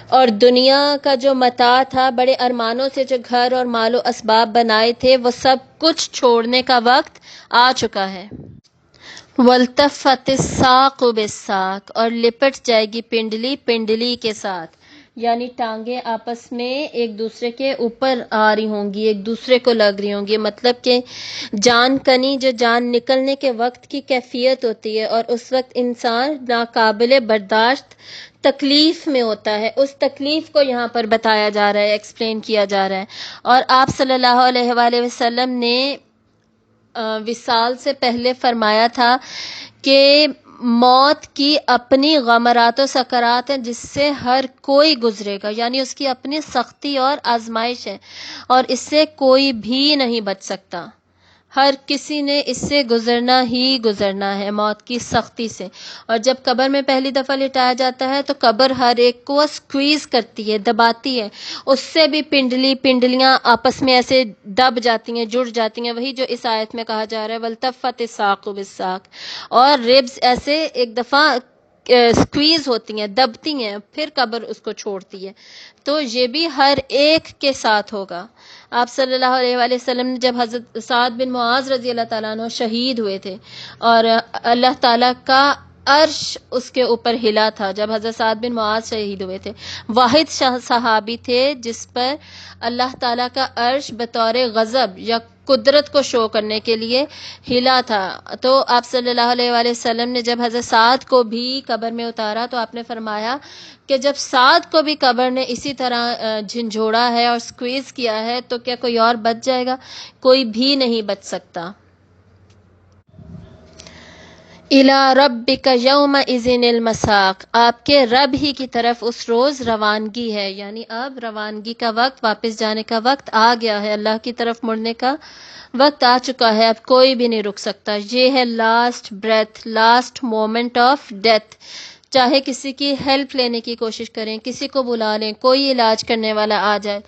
اور دنیا کا جو متاع تھا، بڑے ارمانوں سے جو گھر اور مال و اسباب بنائے تھے، وہ سب کچھ چھوڑنے کا وقت آ چکا ہے. وَالْتَفَّتِ السَّاقُ بِالسَّاقِ، اور لپٹ جائے گی پنڈلی پنڈلی کے ساتھ. یعنی ٹانگیں آپس میں ایک دوسرے کے اوپر آ رہی ہوں گی، ایک دوسرے کو لگ رہی ہوں گی، مطلب کہ جان کنی جو جان نکلنے کے وقت کی کیفیت ہوتی ہے، اور اس وقت انسان ناقابل برداشت تکلیف میں ہوتا ہے، اس تکلیف کو یہاں پر بتایا جا رہا ہے، ایکسپلین کیا جا رہا ہے۔ اور آپ صلی اللہ علیہ وآلہ وسلم نے وصال سے پہلے فرمایا تھا کہ موت کی اپنی غمرات و سکرات ہیں جس سے ہر کوئی گزرے گا، یعنی اس کی اپنی سختی اور آزمائش ہے، اور اس سے کوئی بھی نہیں بچ سکتا، ہر کسی نے اس سے گزرنا ہی گزرنا ہے، موت کی سختی سے۔ اور جب قبر میں پہلی دفعہ لٹایا جاتا ہے تو قبر ہر ایک کو سکویز کرتی ہے، دباتی ہے، اس سے بھی پنڈلیاں آپس میں ایسے دب جاتی ہیں، جڑ جاتی ہیں، وہی جو اس آیت میں کہا جا رہا ہے وَالْتَفَّتِ السَّاقُ بِالسَّاقِ، اور ریبز ایسے ایک دفعہ سکویز ہوتی ہیں، دبتی ہیں، پھر قبر اس کو چھوڑتی ہے۔ تو یہ بھی ہر ایک کے ساتھ ہوگا۔ آپ صلی اللہ علیہ وآلہ وسلم نے جب حضرت سعد بن معاذ رضی اللہ تعالیٰ عنہ شہید ہوئے تھے اور اللہ تعالیٰ کا عرش اس کے اوپر ہلا تھا، جب حضرت سعد بن معاذ شہید ہوئے تھے، واحد صحابی تھے جس پر اللہ تعالیٰ کا عرش بطور غضب یا قدرت کو شو کرنے کے لیے ہلا تھا۔ تو آپ صلی اللہ علیہ وآلہ وسلم نے جب حضرت سعد کو بھی قبر میں اتارا تو آپ نے فرمایا کہ جب سعد کو بھی قبر نے اسی طرح جھنجھوڑا ہے اور سکویز کیا ہے تو کیا کوئی اور بچ جائے گا؟ کوئی بھی نہیں بچ سکتا۔ اِلَىٰ رَبِّكَ يَوْمَئِذٍ الْمَسَاقُ، آپ کے رب ہی کی طرف اس روز روانگی ہے، یعنی اب روانگی کا وقت، واپس جانے کا وقت آ گیا ہے، اللہ کی طرف مڑنے کا وقت آ چکا ہے، اب کوئی بھی نہیں رک سکتا۔ یہ ہے last breath, last moment of death. چاہے کسی کی ہیلپ لینے کی کوشش کریں، کسی کو بلا لیں، کوئی علاج کرنے والا آ جائے،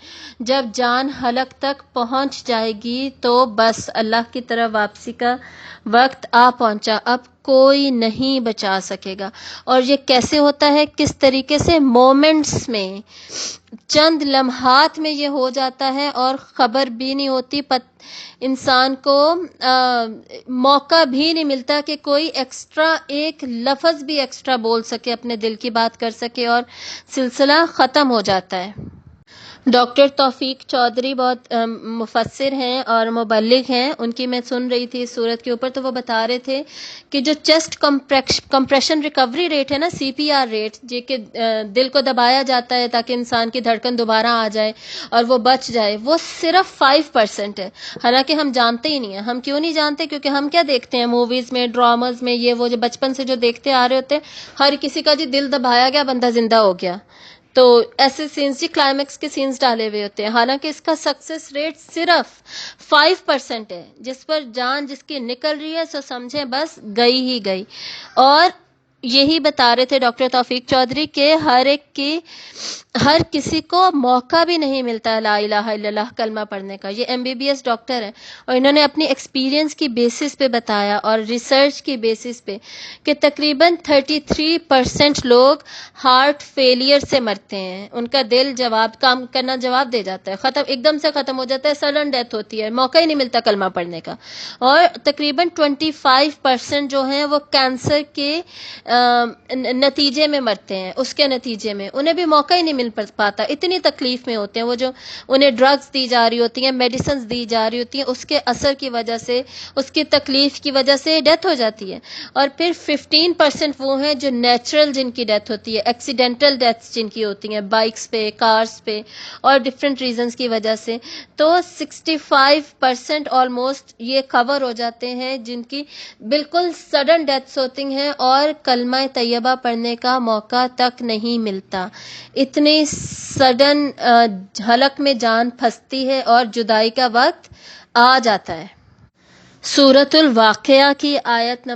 جب جان حلق تک پہنچ جائے گی تو بس اللہ کی طرف واپسی کا وقت آ پہنچا، اب کوئی نہیں بچا سکے گا۔ اور یہ کیسے ہوتا ہے، کس طریقے سے؟ مومنٹس میں، چند لمحات میں یہ ہو جاتا ہے اور خبر بھی نہیں ہوتی، انسان کو موقع بھی نہیں ملتا کہ کوئی ایکسٹرا ایک لفظ بھی ایکسٹرا بول سکے، اپنے دل کی بات کر سکے، اور سلسلہ ختم ہو جاتا ہے۔ ڈاکٹر توفیق چودھری بہت مفسر ہیں اور مبلغ ہیں، ان کی میں سن رہی تھی اس صورت کے اوپر، تو وہ بتا رہے تھے کہ جو چیسٹ کمپریشن ریکوری ریٹ ہے نا، CPR ریٹ، جو کہ دل کو دبایا جاتا ہے تاکہ انسان کی دھڑکن دوبارہ آ جائے اور وہ بچ جائے، وہ صرف 5% ہے۔ حالانکہ ہم جانتے ہی نہیں ہیں۔ ہم کیوں نہیں جانتے؟ کیونکہ ہم کیا دیکھتے ہیں موویز میں، ڈراماز میں، یہ وہ جو بچپن سے جو دیکھتے آ رہے ہوتے ہیں، ہر کسی کا جی دل دبایا گیا، بندہ زندہ ہو گیا، تو ایسے سینس جی کلائمیکس کے سینس ڈالے ہوئے ہوتے ہیں، حالانکہ اس کا سکسیس ریٹ صرف 5% ہے۔ جس پر جان جس کی نکل رہی ہے سو سمجھیں بس گئی ہی گئی۔ اور یہی بتا رہے تھے ڈاکٹر توفیق چودھری کہ ہر کسی کو موقع بھی نہیں ملتا لا الہ الا اللہ کلمہ پڑھنے کا۔ یہ MBBS ڈاکٹر ہیں اور انہوں نے اپنی ایکسپیرینس کی بیسس پہ بتایا اور ریسرچ کی بیسس پہ کہ تقریباً 33% لوگ ہارٹ فیلئر سے مرتے ہیں، ان کا دل کام کرنا جواب دے جاتا ہے، ایک دم سے ختم ہو جاتا ہے، سڈن ڈیتھ ہوتی ہے، موقع ہی نہیں ملتا کلمہ پڑھنے کا۔ اور تقریباً 25% جو ہیں وہ کینسر کے نتیجے میں مرتے ہیں، اس کے نتیجے میں انہیں بھی موقع ہی نہیں مل پاتا، اتنی تکلیف میں ہوتے ہیں وہ، جو انہیں ڈرگز دی جا رہی ہوتی ہیں، میڈیسنز دی جا رہی ہوتی ہیں، اس کے اثر کی وجہ سے، اس کی تکلیف کی وجہ سے ڈیتھ ہو جاتی ہے۔ اور پھر 15% وہ ہیں جو نیچرل جن کی ڈیتھ ہوتی ہے، ایکسیڈنٹل ڈیتھس جن کی ہوتی ہیں، بائکس پہ، کارز پہ اور ڈفرینٹ ریزنز کی وجہ سے۔ تو 65% آلموسٹ یہ کور ہو جاتے ہیں جن کی بالکل سڈن ڈیتھس ہوتی ہیں اور کلمہ طیبہ پڑھنے کا موقع تک نہیں ملتا، اتنی سڈن حلق میں جان پھنستی ہے اور جدائی کا وقت آ جاتا ہے۔ سورۃ الواقعہ کی آیات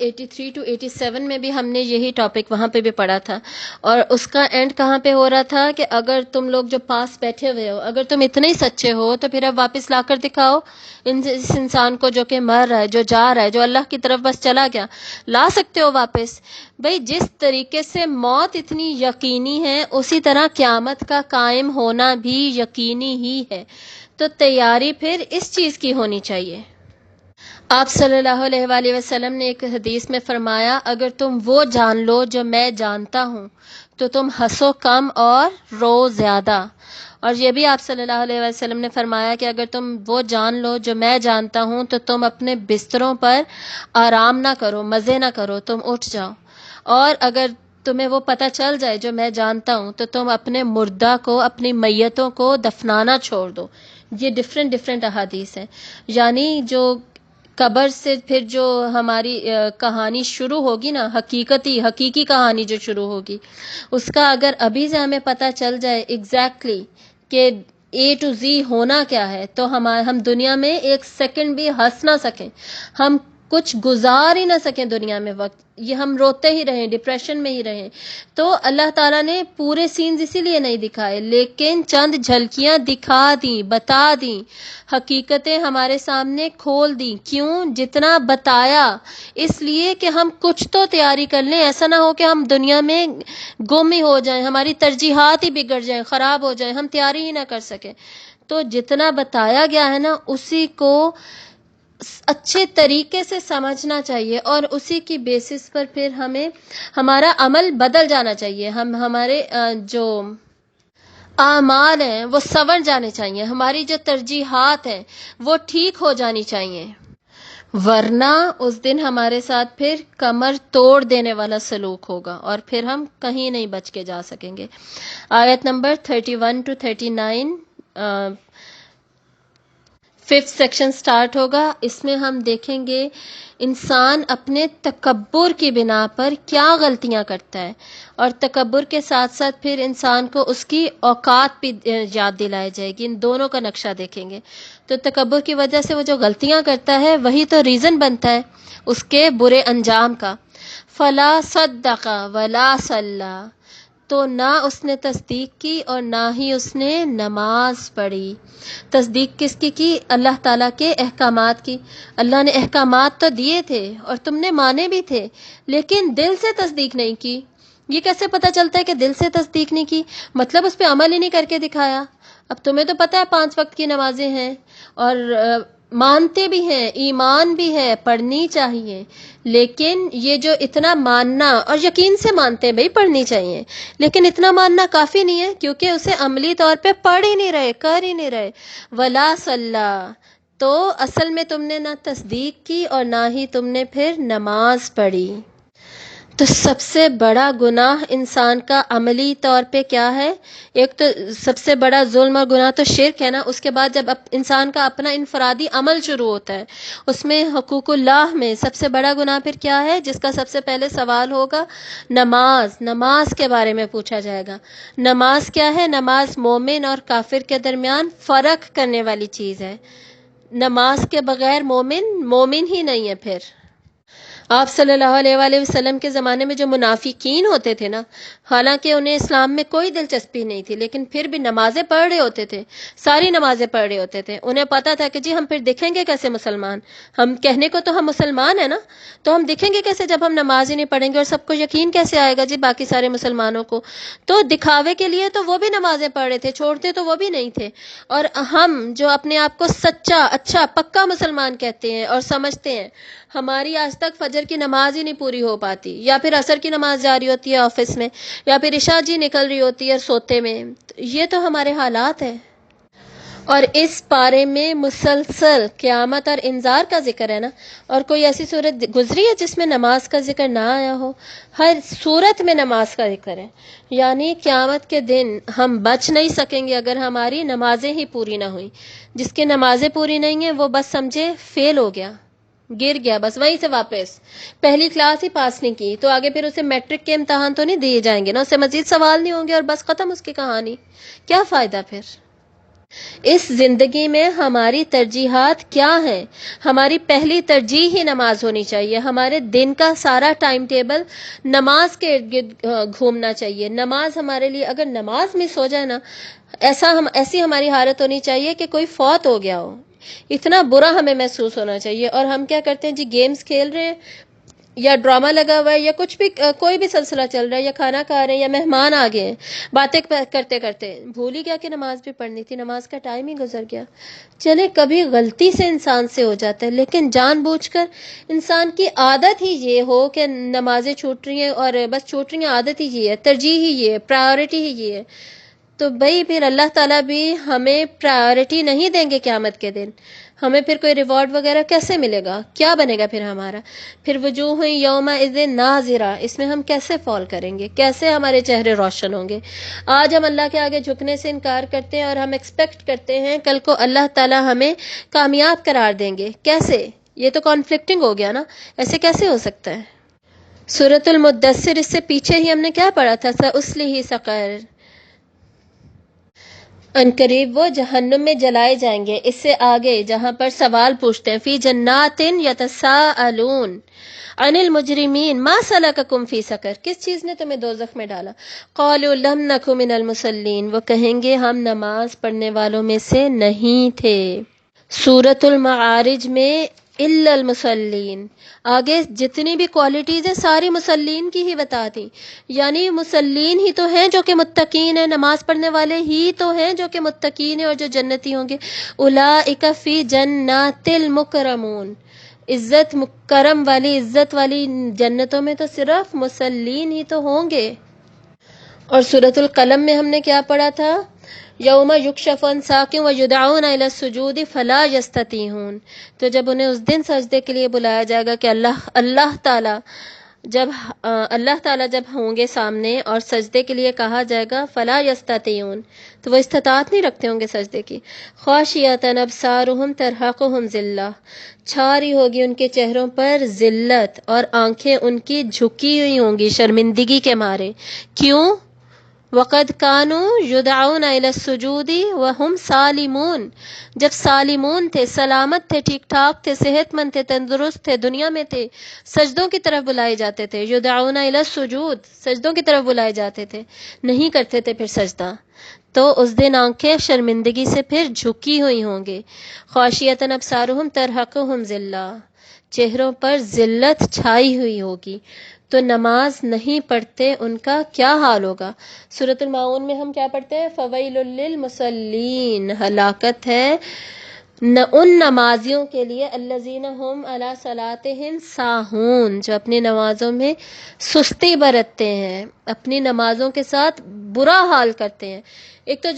83 to 87 میں بھی ہم نے یہی ٹاپک وہاں پہ بھی پڑھا تھا، اور اس کا اینڈ کہاں پہ ہو رہا تھا کہ اگر تم لوگ جو پاس بیٹھے ہوئے ہو، اگر تم اتنے ہی سچے ہو تو پھر اب واپس لا کر دکھاؤ اس انسان کو جو کہ مر رہا ہے، جو جا رہا ہے، جو اللہ کی طرف بس چلا گیا، لا سکتے ہو واپس؟ بھئی جس طریقے سے موت اتنی یقینی ہے اسی طرح قیامت کا قائم ہونا بھی یقینی ہی ہے، تو تیاری پھر اس چیز کی ہونی چاہیے۔ آپ صلی اللہ علیہ وآلہ وسلم نے ایک حدیث میں فرمایا، اگر تم وہ جان لو جو میں جانتا ہوں تو تم ہنسو کم اور رو زیادہ. اور یہ بھی آپ صلی اللہ علیہ وسلم نے فرمایا کہ اگر تم وہ جان لو جو میں جانتا ہوں تو تم اپنے بستروں پر آرام نہ کرو، مزے نہ کرو، تم اٹھ جاؤ. اور اگر تمہیں وہ پتہ چل جائے جو میں جانتا ہوں تو تم اپنے مردہ کو، اپنی میتوں کو دفنانا چھوڑ دو. یہ ڈفرینٹ احادیث ہیں. یعنی جو قبر سے پھر جو ہماری کہانی شروع ہوگی نا، حقیقی کہانی جو شروع ہوگی، اس کا اگر ابھی سے ہمیں پتہ چل جائے ایگزیکٹلی کہ اے ٹو زی ہونا کیا ہے، تو ہم دنیا میں ایک سیکنڈ بھی ہنس نہ سکیں، ہم کچھ گزار ہی نہ سکیں دنیا میں وقت، یہ ہم روتے ہی رہیں، ڈپریشن میں ہی رہیں. تو اللہ تعالیٰ نے پورے سینز اسی لیے نہیں دکھائے، لیکن چند جھلکیاں دکھا دیں، بتا دیں، حقیقتیں ہمارے سامنے کھول دیں. کیوں؟ جتنا بتایا اس لیے کہ ہم کچھ تو تیاری کر لیں، ایسا نہ ہو کہ ہم دنیا میں گم ہی ہو جائیں، ہماری ترجیحات ہی بگڑ جائیں، خراب ہو جائیں، ہم تیاری ہی نہ کر سکیں. تو جتنا بتایا گیا ہے نا، اسی کو اچھے طریقے سے سمجھنا چاہیے، اور اسی کی بیسس پر پھر ہمیں ہمارا عمل بدل جانا چاہیے. ہمارے جو اعمال ہیں وہ سنور جانے چاہیے، ہماری جو ترجیحات ہیں وہ ٹھیک ہو جانی چاہیے، ورنہ اس دن ہمارے ساتھ پھر کمر توڑ دینے والا سلوک ہوگا اور پھر ہم کہیں نہیں بچ کے جا سکیں گے. آیت number 31 to 39 5th section start ہوگا. اس میں ہم دیکھیں گے انسان اپنے تکبر کی بنا پر کیا غلطیاں کرتا ہے، اور تکبر کے ساتھ ساتھ پھر انسان کو اس کی اوقات بھی یاد دلائی جائے گی. ان دونوں کا نقشہ دیکھیں گے. تو تکبر کی وجہ سے وہ جو غلطیاں کرتا ہے وہی تو ریزن بنتا ہے اس کے برے انجام کا. فلا صدق ولا صلی، تو نہ اس نے تصدیق کی اور نہ ہی اس نے نماز پڑھی. تصدیق کس کی؟ اللہ تعالیٰ کے احکامات کی. اللہ نے احکامات تو دیے تھے اور تم نے مانے بھی تھے، لیکن دل سے تصدیق نہیں کی. یہ کیسے پتہ چلتا ہے کہ دل سے تصدیق نہیں کی؟ مطلب اس پہ عمل ہی نہیں کر کے دکھایا. اب تمہیں تو پتہ ہے 5 وقت کی نمازیں ہیں اور مانتے بھی ہیں، ایمان بھی ہے، پڑھنی چاہیے، لیکن یہ جو اتنا ماننا اور یقین سے مانتے ہیں بھئی پڑھنی چاہیے، لیکن اتنا ماننا کافی نہیں ہے کیونکہ اسے عملی طور پہ پڑھ ہی نہیں رہے، کر ہی نہیں رہے. ولا صلی، تو اصل میں تم نے نہ تصدیق کی اور نہ ہی تم نے پھر نماز پڑھی. تو سب سے بڑا گناہ انسان کا عملی طور پہ کیا ہے؟ ایک تو سب سے بڑا ظلم اور گناہ تو شرک ہے نا. اس کے بعد جب انسان کا اپنا انفرادی عمل شروع ہوتا ہے، اس میں حقوق اللہ میں سب سے بڑا گناہ پھر کیا ہے، جس کا سب سے پہلے سوال ہوگا؟ نماز کے بارے میں پوچھا جائے گا. نماز کیا ہے؟ نماز مومن اور کافر کے درمیان فرق کرنے والی چیز ہے. نماز کے بغیر مومن ہی نہیں ہے. پھر آپ صلی اللہ علیہ وآلہ وسلم کے زمانے میں جو منافقین ہوتے تھے نا، حالانکہ انہیں اسلام میں کوئی دلچسپی نہیں تھی، لیکن پھر بھی نمازیں پڑھ رہے ہوتے تھے، ساری نمازیں پڑھ رہے ہوتے تھے. انہیں پتا تھا کہ جی ہم پھر دکھیں گے کیسے مسلمان، ہم کہنے کو تو ہم مسلمان ہیں نا، تو ہم دکھیں گے کیسے جب ہم نماز ہی نہیں پڑھیں گے، اور سب کو یقین کیسے آئے گا جی باقی سارے مسلمانوں کو. تو دکھاوے کے لیے تو وہ بھی نمازیں پڑھ رہے تھے، چھوڑتے تو وہ بھی نہیں تھے. اور ہم جو اپنے آپ کو سچا، اچھا، پکا مسلمان کہتے ہیں اور سمجھتے ہیں، ہماری آج تک فجر کی نماز ہی نہیں پوری ہو پاتی، یا پھر عصر کی نماز جاری ہوتی ہے آفس میں، یا پھر عشاء جی نکل رہی ہوتی ہے سوتے میں. یہ تو ہمارے حالات ہیں. اور اس پارے میں مسلسل قیامت اور انذار کا ذکر ہے نا. اور کوئی ایسی صورت گزری ہے جس میں نماز کا ذکر نہ آیا ہو؟ ہر صورت میں نماز کا ذکر ہے. یعنی قیامت کے دن ہم بچ نہیں سکیں گے اگر ہماری نمازیں ہی پوری نہ ہوئیں. جس کی نمازیں پوری نہیں ہیں وہ بس سمجھے فیل ہو گیا، گر گیا، بس وہیں سے واپس پہلی کلاس ہی پاس نہیں کی، تو آگے پھر اسے میٹرک کے امتحان تو نہیں دیے جائیں گے نا، اسے مزید سوال نہیں ہوں گے اور بس ختم اس کی کہانی. کیا فائدہ پھر؟ اس زندگی میں ہماری ترجیحات کیا ہیں؟ ہماری پہلی ترجیح ہی نماز ہونی چاہیے. ہمارے دن کا سارا ٹائم ٹیبل نماز کے ارد گرد گھومنا چاہیے. نماز ہمارے لیے، اگر نماز مس ہو جائے نا، ایسی ہماری حالت ہونی چاہیے کہ کوئی فوت ہو گیا ہو، اتنا برا ہمیں محسوس ہونا چاہیے. اور ہم کیا کرتے ہیں جی، گیمز کھیل رہے ہیں، یا ڈرامہ لگا ہوا ہے یا کچھ بھی کوئی بھی سلسلہ چل رہا ہے یا کھانا کھا رہے ہیں یا مہمان آ گئے ہیں، باتیں کرتے کرتے بھول ہی گیا کہ نماز بھی پڑھنی تھی، نماز کا ٹائم ہی گزر گیا۔ چلے کبھی غلطی سے انسان سے ہو جاتا ہے، لیکن جان بوجھ کر انسان کی عادت ہی یہ ہو کہ نمازیں چھوٹ رہی ہیں اور بس چھوٹ رہی ہیں، عادت ہی یہ ہے، ترجیح ہی یہ ہے، پرائیورٹی ہی یہ ہے، تو بھائی پھر اللہ تعالیٰ بھی ہمیں پرائیورٹی نہیں دیں گے قیامت کے دن، ہمیں پھر کوئی ریوارڈ وغیرہ کیسے ملے گا، کیا بنے گا پھر ہمارا؟ پھر وجوہ یومئذ ناظرہ، اس میں ہم کیسے فال کریں گے، کیسے ہمارے چہرے روشن ہوں گے؟ آج ہم اللہ کے آگے جھکنے سے انکار کرتے ہیں اور ہم ایکسپیکٹ کرتے ہیں کل کو اللہ تعالیٰ ہمیں کامیاب قرار دیں گے، کیسے؟ یہ تو کانفلکٹنگ ہو گیا نا، ایسے کیسے ہو سکتا ہے؟ سورۃ المدثر، اس سے پیچھے ہی ہم نے کیا پڑھا تھا؟ سأصلہ سقر، عنقریب وہ جہنم میں جلائے جائیں گے۔ اس سے آگے جہاں پر سوال پوچھتے ہیں فی جنات یتساءلون عن المجرمین ما سلککم فی سقر، کس چیز نے تمہیں دوزخ میں ڈالا؟ قالوا لم نک من المصلین، وہ کہیں گے ہم نماز پڑھنے والوں میں سے نہیں تھے۔ سورۃ المعارج میں الا المصلین، آگے جتنی بھی کوالٹیز ہیں ساری مسلین کی ہی بتا دی، یعنی مسلین ہی تو ہیں جو کہ متقین ہیں، نماز پڑھنے والے ہی تو ہیں جو کہ متقین ہیں اور جو جنتی ہوں گے۔ اولئک فی جنات المکرمون، عزت مکرم والی، عزت والی جنتوں میں تو صرف مسلین ہی تو ہوں گے۔ اور سورۃ القلم میں ہم نے کیا پڑھا تھا؟ یوم یکشف عن ساق ویدعون الی السجود فلا یستطیعون، تو جب انہیں اس دن سجدے کے لیے بلایا جائے گا کہ اللہ تعالیٰ جب ہوں گے سامنے اور سجدے کے لیے کہا جائے گا فلا یستطیعون، تو وہ استطاعت نہیں رکھتے ہوں گے سجدے کی۔ خاشعۃ ابصارہم ترہقہم ذلہ، چھاری ہوگی ان کے چہروں پر ذلت اور آنکھیں ان کی جھکی ہوئی ہوں گی شرمندگی کے مارے۔ کیوں؟ وقد کانوا یدعون الی السجود وہم سالمون، جب سالمون تھے، سلامت تھے، ٹھیک ٹھاک تھے، صحت مند تھے، تندرست تھے، دنیا میں تھے، سجدوں کی طرف بلائے جاتے تھے، یدعون الی السجود، سجدوں کی طرف بلائے جاتے تھے، نہیں کرتے تھے پھر سجدہ، تو اس دن آنکھیں شرمندگی سے پھر جھکی ہوئی ہوں گے۔ خاشعۃ ابصارہم ترہقہم ذلہ، چہروں پر ذلت چھائی ہوئی ہوگی، تو نماز نہیں پڑھتے ان کا کیا حال ہوگا؟ سورۃ الماعون میں ہم کیا پڑھتے ہیں؟ فویل للمصلین، ہلاکت ہے ان نمازیوں کے لیے الذین هم علی صلاتهم ساہون، جو اپنی نمازوں میں سستی برتتے ہیں، اپنی نمازوں کے ساتھ برا حال کرتے ہیں۔ ایک تو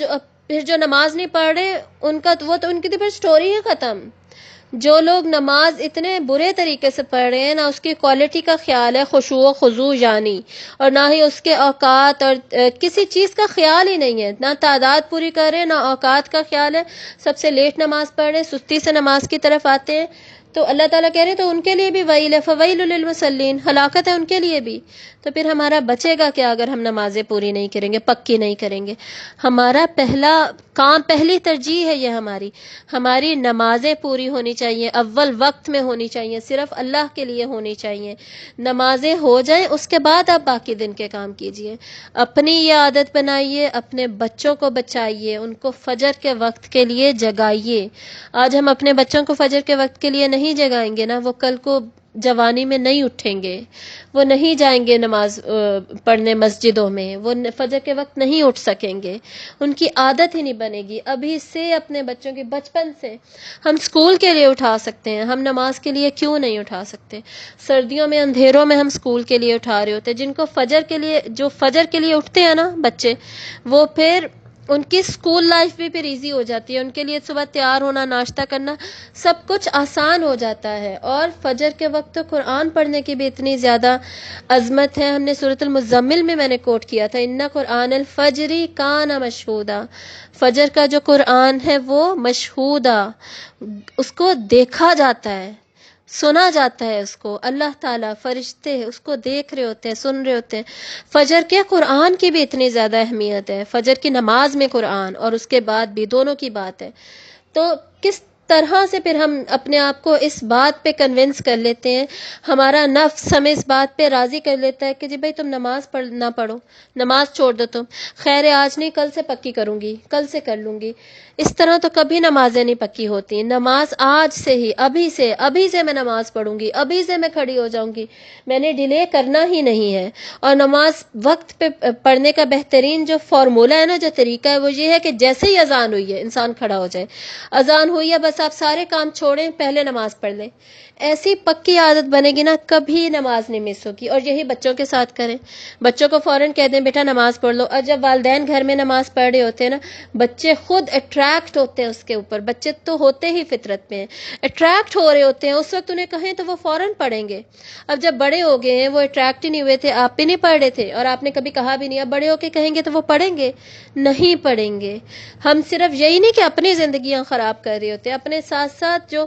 پھر جو نماز نہیں پڑھ رہے ان کا وہ تو ان کی تو پھر سٹوری ہی ختم۔ جو لوگ نماز اتنے برے طریقے سے پڑھ رہے ہیں، نہ اس کی کوالٹی کا خیال ہے، خشوع و خضوع یعنی، اور نہ ہی اس کے اوقات اور کسی چیز کا خیال ہی نہیں ہے، نہ تعداد پوری کر رہے ہیں، نہ اوقات کا خیال ہے، سب سے لیٹ نماز پڑھ رہے ہیں، سستی سے نماز کی طرف آتے ہیں، تو اللہ تعالیٰ کہہ رہے ہیں تو ان کے لیے بھی ویل ہے، فویل للمصلین، ہلاکت ہے ان کے لیے بھی۔ تو پھر ہمارا بچے گا کیا اگر ہم نمازیں پوری نہیں کریں گے، پکی نہیں کریں گے؟ ہمارا پہلا کام، پہلی ترجیح ہے یہ ہماری نمازیں پوری ہونی چاہیے، اول وقت میں ہونی چاہیے، صرف اللہ کے لیے ہونی چاہیے۔ نمازیں ہو جائیں اس کے بعد آپ باقی دن کے کام کیجئے۔ اپنی یہ عادت بنائیے، اپنے بچوں کو بچائیے، ان کو فجر کے وقت کے لیے جگائیے۔ آج ہم اپنے بچوں کو فجر کے وقت کے لیے نہیں جگائیں گے نا، وہ کل کو جوانی میں نہیں اٹھیں گے، وہ نہیں جائیں گے نماز پڑھنے مسجدوں میں، وہ فجر کے وقت نہیں اٹھ سکیں گے، ان کی عادت ہی نہیں بنے گی۔ ابھی سے اپنے بچوں کی بچپن سے ہم اسکول کے لیے اٹھا سکتے ہیں، ہم نماز کے لیے کیوں نہیں اٹھا سکتے؟ سردیوں میں اندھیروں میں ہم اسکول کے لیے اٹھا رہے ہوتے ہیں، جن کو جو فجر کے لیے اٹھتے ہیں نا بچے، وہ پھر ان کی اسکول لائف بھی پھر ایزی ہو جاتی ہے، ان کے لیے صبح تیار ہونا، ناشتہ کرنا، سب کچھ آسان ہو جاتا ہے۔ اور فجر کے وقت تو قرآن پڑھنے کی بھی اتنی زیادہ عظمت ہے۔ ہم نے سورۃ المزمل میں نے کوٹ کیا تھا، ان قرآن الفجر کان مشہودا، فجر کا جو قرآن ہے وہ مشہودا، اس کو دیکھا جاتا ہے، سنا جاتا ہے، اس کو اللہ تعالیٰ، فرشتے اس کو دیکھ رہے ہوتے ہیں، سن رہے ہوتے ہیں۔ فجر کے قرآن کی بھی اتنی زیادہ اہمیت ہے، فجر کی نماز میں قرآن اور اس کے بعد بھی، دونوں کی بات ہے۔ تو کس طرح سے پھر ہم اپنے آپ کو اس بات پہ کنونس کر لیتے ہیں، ہمارا نفس ہمیں اس بات پہ راضی کر لیتا ہے کہ جی بھائی تم نماز نہ پڑھو، نماز چھوڑ دو، تم خیر آج نہیں کل سے پکی کروں گی، کل سے کر لوں گی۔ اس طرح تو کبھی نمازیں نہیں پکی ہوتی. نماز آج سے ہی، ابھی سے میں نماز پڑھوں گی، ابھی سے میں کھڑی ہو جاؤں گی، میں نے ڈیلے کرنا ہی نہیں ہے. اور نماز وقت پہ پڑھنے کا بہترین جو فارمولہ ہے نا، جو طریقہ ہے، وہ یہ ہے کہ جیسے ہی اذان ہوئی ہے انسان کھڑا ہو جائے. اذان ہوئی ہے، بس آپ سارے کام چھوڑیں، پہلے نماز پڑھ لیں. ایسی پکی عادت بنے گی نا، کبھی نماز نہیں مس ہوگی. اور یہی بچوں کے ساتھ کریں. بچوں کو فوراً کہہ دیں بیٹا نماز پڑھ لو. اور جب والدین گھر میں نماز پڑھ رہے ہوتے ہیں نا، بچے خود اٹریکٹ ہوتے ہیں اس کے اوپر. بچے تو ہوتے ہی فطرت میں ہیں، اٹریکٹ ہو رہے ہوتے ہیں. اس وقت انہیں کہیں تو وہ فوراً پڑھیں گے. اب جب بڑے ہو گئے ہیں، وہ اٹریکٹ ہی نہیں ہوئے تھے، آپ بھی نہیں پڑھ رہے تھے اور آپ نے کبھی کہا بھی نہیں، اب بڑے ہو کے کہیں گے تو وہ پڑھیں گے نہیں پڑھیں گے. ہم صرف یہی نہیں کہ اپنی زندگیاں خراب کر رہے ہوتے، اپنے ساتھ ساتھ جو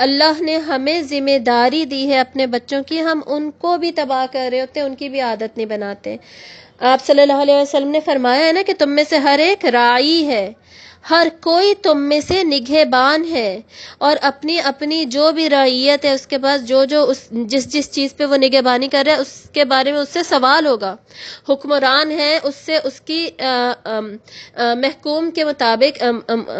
اللہ نے ہمیں ذمہ داری دی ہے اپنے بچوں کی، ہم ان کو بھی تباہ کر رہے ہوتے، ان کی بھی عادت نہیں بناتے. آپ صلی اللہ علیہ وسلم نے فرمایا ہے نا کہ تم میں سے ہر ایک راعی ہے، ہر کوئی تم میں سے نگہبان ہے، اور اپنی اپنی جو بھی رعیت ہے اس کے پاس جو جس چیز پہ وہ نگہبانی کر رہا ہے اس کے بارے میں اس سے سوال ہوگا. حکمران ہے، اس سے اس کی محکوم کے مطابق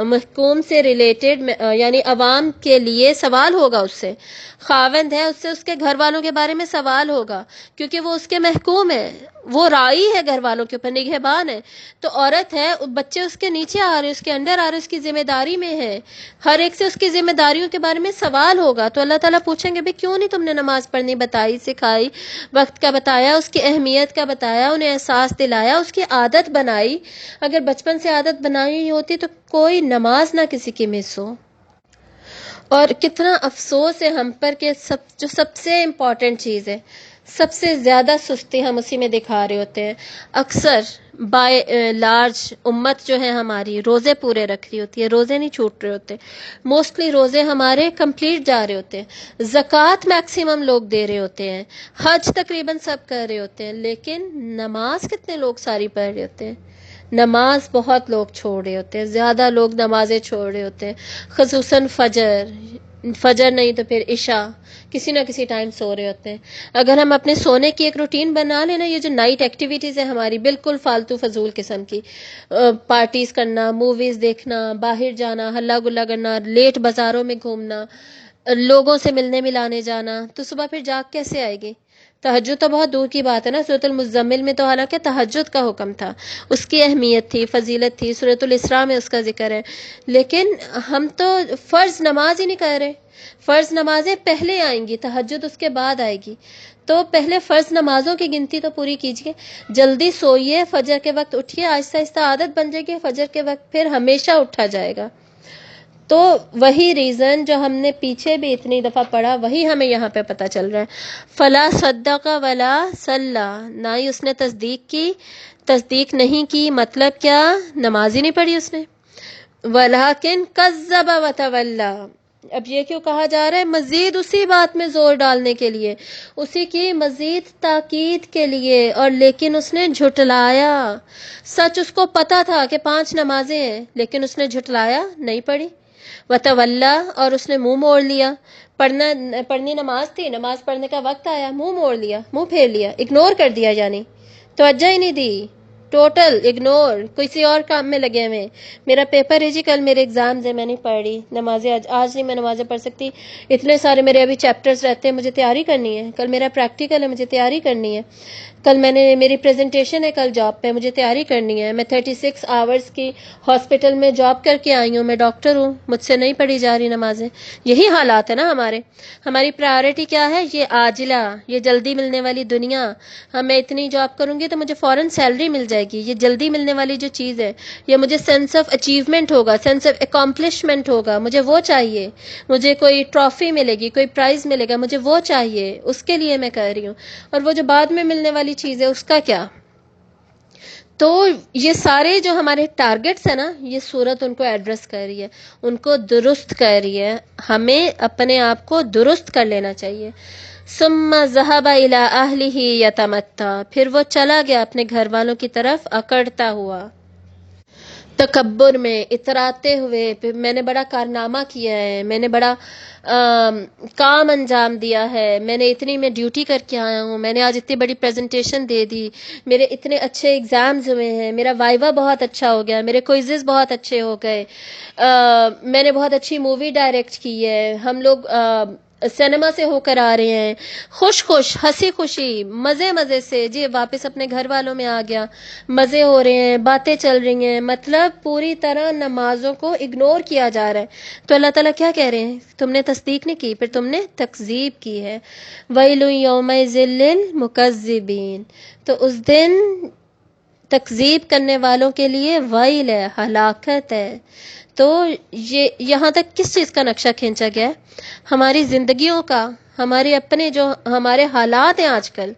محکوم سے ریلیٹڈ یعنی عوام کے لیے سوال ہوگا اس سے. خاوند ہے، اس سے اس کے گھر والوں کے بارے میں سوال ہوگا، کیونکہ وہ اس کے محکوم ہے، وہ راعی ہے گھر والوں کے اوپر، نگہبان ہے. تو عورت ہے، بچے اس کے نیچے آ رہے، اس کے انڈر آ رہے، اس کی ذمہ داری میں ہے. ہر ایک سے اس کی ذمہ داریوں کے بارے میں سوال ہوگا. تو اللہ تعالیٰ پوچھیں گے بھی کیوں نہیں تم نے نماز پڑھنی بتائی، سکھائی، وقت کا بتایا، اس کی اہمیت کا بتایا، انہیں احساس دلایا، اس کی عادت بنائی. اگر بچپن سے عادت بنائی ہوتی تو کوئی نماز نہ کسی کی مس ہو. اور کتنا افسوس ہے ہم پر کہ جو سب سے امپورٹنٹ چیز ہے، سب سے زیادہ سستی ہم اسی میں دکھا رہے ہوتے ہیں. اکثر بائی لارج امت جو ہے ہماری روزے پورے رکھ رہی ہوتی ہے، روزے نہیں چھوٹ رہے ہوتے. موسٹلی روزے ہمارے کمپلیٹ جا رہے ہوتے ہیں، زکوٰۃ میکسیمم لوگ دے رہے ہوتے ہیں، حج تقریباً سب کر رہے ہوتے ہیں، لیکن نماز کتنے لوگ ساری پڑھ رہے ہوتے ہیں؟ نماز بہت لوگ چھوڑ رہے ہوتے ہیں، زیادہ لوگ نمازیں چھوڑ رہے ہوتے ہیں، خصوصاً فجر نہیں تو پھر عشاء، کسی نہ کسی ٹائم سو رہے ہوتے ہیں. اگر ہم اپنے سونے کی ایک روٹین بنا لینا، یہ جو نائٹ ایکٹیویٹیز ہیں ہماری بالکل فالتو فضول قسم کی، پارٹیز کرنا، موویز دیکھنا، باہر جانا، ہلا گلا کرنا، لیٹ بازاروں میں گھومنا، لوگوں سے ملنے ملانے جانا، تو صبح پھر جاگ کیسے آئے گی؟ تہجد تو بہت دور کی بات ہے نا. سورۃ المزمل میں تو حالانکہ تہجد کا حکم تھا، اس کی اہمیت تھی، فضیلت تھی، سورۃ الاسراء میں اس کا ذکر ہے، لیکن ہم تو فرض نماز ہی نہیں کر رہے. فرض نمازیں پہلے آئیں گی، تہجد اس کے بعد آئے گی. تو پہلے فرض نمازوں کی گنتی تو پوری کیجیے. جلدی سوئیے، فجر کے وقت اٹھیے، آہستہ آہستہ عادت بن جائے گی، فجر کے وقت پھر ہمیشہ اٹھا جائے گا. تو وہی ریزن جو ہم نے پیچھے بھی اتنی دفعہ پڑھا، وہی ہمیں یہاں پہ پتہ چل رہا ہے. فلا صدق ولا صلی، نہ ہی اس نے تصدیق نہیں کی. مطلب کیا؟ نماز ہی نہیں پڑھی اس نے. ولیکن کذب وتولی، اب یہ کیوں کہا جا رہا ہے؟ مزید اسی بات میں زور ڈالنے کے لیے، اسی کی مزید تاکید کے لیے. اور لیکن اس نے جھٹلایا. سچ اس کو پتا تھا کہ 5 نمازیں ہیں، لیکن اس نے جھٹلایا، نہیں پڑھی. وتولی، اور اس نے منہ موڑ لیا. پڑھنی نماز تھی، نماز پڑھنے کا وقت آیا، منہ موڑ لیا، منہ پھیر لیا، اگنور کر دیا، یعنی توجہ ہی نہیں دی، ٹوٹل اگنور، کسی اور کام میں لگے ہوئے. میرا پیپر ہے جی، کل میرے ایگزامز ہیں، میں نہیں پڑھ رہی نمازیں، آج نہیں میں نمازیں پڑھ سکتی، اتنے سارے میرے ابھی چیپٹرز رہتے ہیں، مجھے تیاری کرنی ہے، کل میرا پریکٹیکل ہے، مجھے تیاری کرنی ہے، کل میری پریزنٹیشن ہے، کل جاب پہ مجھے تیاری کرنی ہے. میں 36 آورز کی ہاسپٹل میں جاب کر کے آئی ہوں، میں ڈاکٹر ہوں، مجھ سے نہیں پڑھی جا رہی نمازیں. یہی حالات ہیں نا ہمارے. ہماری پرائیورٹی کیا ہے؟ یہ عاجلہ، یہ جلدی ملنے والی دنیا. میں اتنی جاب کروں گی تو مجھے فوراً سیلری مل جائے گی. یہ جلدی ملنے والی جو چیز ہے، یہ مجھے سینس آف اچیومنٹ ہوگا، سینس آف اکمپلشمنٹ ہوگا، مجھے وہ چاہیے. مجھے کوئی ٹرافی ملے گی، کوئی پرائز ملے گا، مجھے وہ چاہیے، اس کے لیے میں کر رہی ہوں. اور وہ جو بعد میں ملنے والی چیز ہے اس کا کیا؟ تو یہ سارے جو ہمارے ٹارگٹس ہیں نا، یہ سورت ان کو ایڈریس کر رہی ہے، ان کو درست کر رہی ہے. ہمیں اپنے آپ کو درست کر لینا چاہیے. ثم ذهب الى اهله يتمتع، پھر وہ چلا گیا اپنے گھر والوں کی طرف اکڑتا ہوا. تکبر میں اتراتے ہوئے پھر میں نے بڑا کارنامہ کیا ہے، میں نے بڑا کام انجام دیا ہے، میں نے اتنی میں ڈیوٹی کر کے آیا ہوں، میں نے آج اتنی بڑی پریزنٹیشن دے دی، میرے اتنے اچھے ایگزامز ہوئے ہیں، میرا وائوا بہت اچھا ہو گیا، میرے کوئزز بہت اچھے ہو گئے، میں نے بہت اچھی مووی ڈائریکٹ کی ہے، ہم لوگ سینما سے ہو کر آ رہے ہیں، خوش ہنسی خوشی مزے مزے سے، جی واپس اپنے گھر والوں میں آ گیا، مزے ہو رہے ہیں، باتیں چل رہی ہیں، مطلب پوری طرح نمازوں کو اگنور کیا جا رہا ہے۔ تو اللہ تعالیٰ کیا کہہ رہے ہیں؟ تم نے تصدیق نہیں کی، پھر تم نے تکذیب کی ہے۔ وَيْلٌ يَوْمَئِذٍ لِّلْمُكَذِّبِينَ، تو اس دن تکذیب کرنے والوں کے لیے ویل ہے، ہلاکت ہے۔ تو یہ یہاں تک کس چیز کا نقشہ کھینچا گیا ہے؟ ہماری زندگیوں کا، ہمارے اپنے جو ہمارے حالات ہیں آج کل،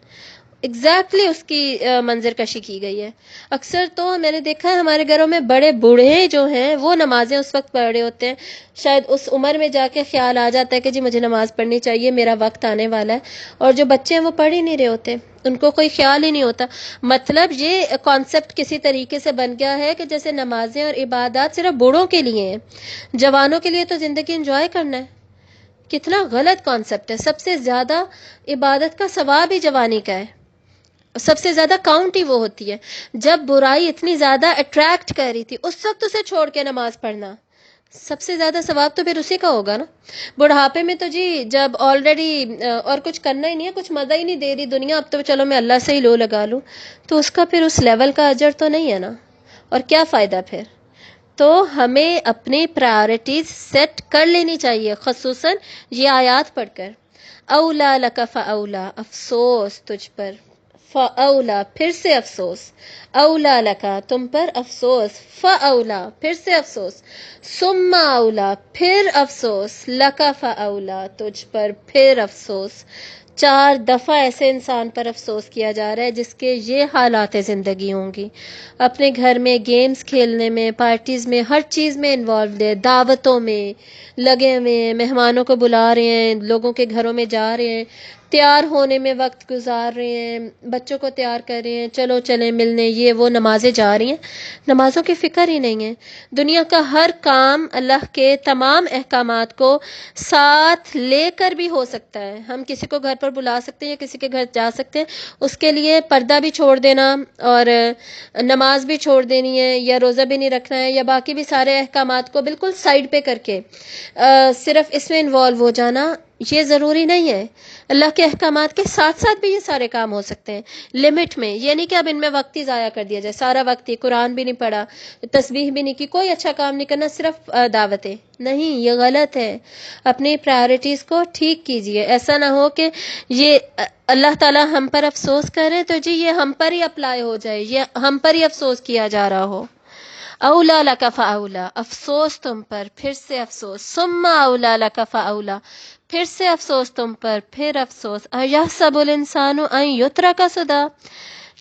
ایگزیکٹلی اس کی منظر کشی کی گئی ہے۔ اکثر تو میں نے دیکھا ہے ہمارے گھروں میں بڑے بوڑھے جو ہیں وہ نمازیں اس وقت پڑھ رہے ہوتے ہیں، شاید اس عمر میں جا کے خیال آ جاتا ہے کہ جی مجھے نماز پڑھنی چاہیے، میرا وقت آنے والا ہے، اور جو بچے ہیں وہ پڑھ ہی نہیں رہے ہوتے، ان کو کوئی خیال ہی نہیں ہوتا۔ مطلب یہ کانسیپٹ کسی طریقے سے بن گیا ہے کہ جیسے نمازیں اور عبادات صرف بوڑھوں کے لیے ہیں، جوانوں کے لیے تو زندگی انجوائے کرنا ہے۔ کتنا غلط کانسیپٹ ہے۔ سب سے زیادہ عبادت کا ثواب ہی جوانی کا ہے، سب سے زیادہ کاؤنٹ ہی وہ ہوتی ہے۔ جب برائی اتنی زیادہ اٹریکٹ کر رہی تھی اس وقت اسے چھوڑ کے نماز پڑھنا، سب سے زیادہ ثواب تو پھر اسی کا ہوگا نا۔ بڑھاپے میں تو جی جب آلریڈی اور کچھ کرنا ہی نہیں ہے، کچھ مزہ ہی نہیں دے رہی دنیا، اب تو چلو میں اللہ سے ہی لو لگا لوں، تو اس کا پھر اس لیول کا اجر تو نہیں ہے نا، اور کیا فائدہ پھر۔ تو ہمیں اپنی پرائورٹیز سیٹ کر لینی چاہیے، خصوصاً یہ آیات پڑھ کر۔ اولا لک فاولا، افسوس تجھ پر، فاولا پھر سے افسوس، اولا لکا تم پر افسوس، فاولا پھر سے افسوس، ثم اولا پھر افسوس، لکا فاولا تجھ پر پھر افسوس۔ 4 دفعہ ایسے انسان پر افسوس کیا جا رہا ہے جس کے یہ حالات زندگی ہوں گی، اپنے گھر میں گیمز کھیلنے میں، پارٹیز میں، ہر چیز میں انوالوڈ ہے، دعوتوں میں لگے ہوئے ہیں، مہمانوں کو بلا رہے ہیں، لوگوں کے گھروں میں جا رہے ہیں، تیار ہونے میں وقت گزار رہے ہیں، بچوں کو تیار کر رہے ہیں، چلو چلیں ملنے، یہ وہ نمازیں جا رہی ہیں، نمازوں کی فکر ہی نہیں ہے۔ دنیا کا ہر کام اللہ کے تمام احکامات کو ساتھ لے کر بھی ہو سکتا ہے۔ ہم کسی کو گھر پر بلا سکتے ہیں یا کسی کے گھر جا سکتے ہیں، اس کے لیے پردہ بھی چھوڑ دینا اور نماز بھی چھوڑ دینی ہے، یا روزہ بھی نہیں رکھنا ہے، یا باقی بھی سارے احکامات کو بالکل سائڈ پہ کر کے صرف اس میں انوالو ہو جانا، یہ ضروری نہیں ہے۔ اللہ کے احکامات کے ساتھ ساتھ بھی یہ سارے کام ہو سکتے ہیں، لمٹ میں۔ یہ نہیں کہ اب ان میں وقت ہی ضائع کر دیا جائے، سارا وقت ہی قرآن بھی نہیں پڑھا، تسبیح بھی نہیں کی، کوئی اچھا کام نہیں کرنا، صرف دعوتیں، نہیں، یہ غلط ہے۔ اپنی پرائورٹیز کو ٹھیک کیجئے، ایسا نہ ہو کہ یہ اللہ تعالیٰ ہم پر افسوس کرے تو جی یہ ہم پر ہی اپلائی ہو جائے، یہ ہم پر ہی افسوس کیا جا رہا ہو۔ اولا لک فاولا، افسوس تم پر پھر سے افسوس، ثم اولا لک فاولا پھر سے افسوس تم پر پھر افسوس۔ ایحسب الانسان ان یترک سدی،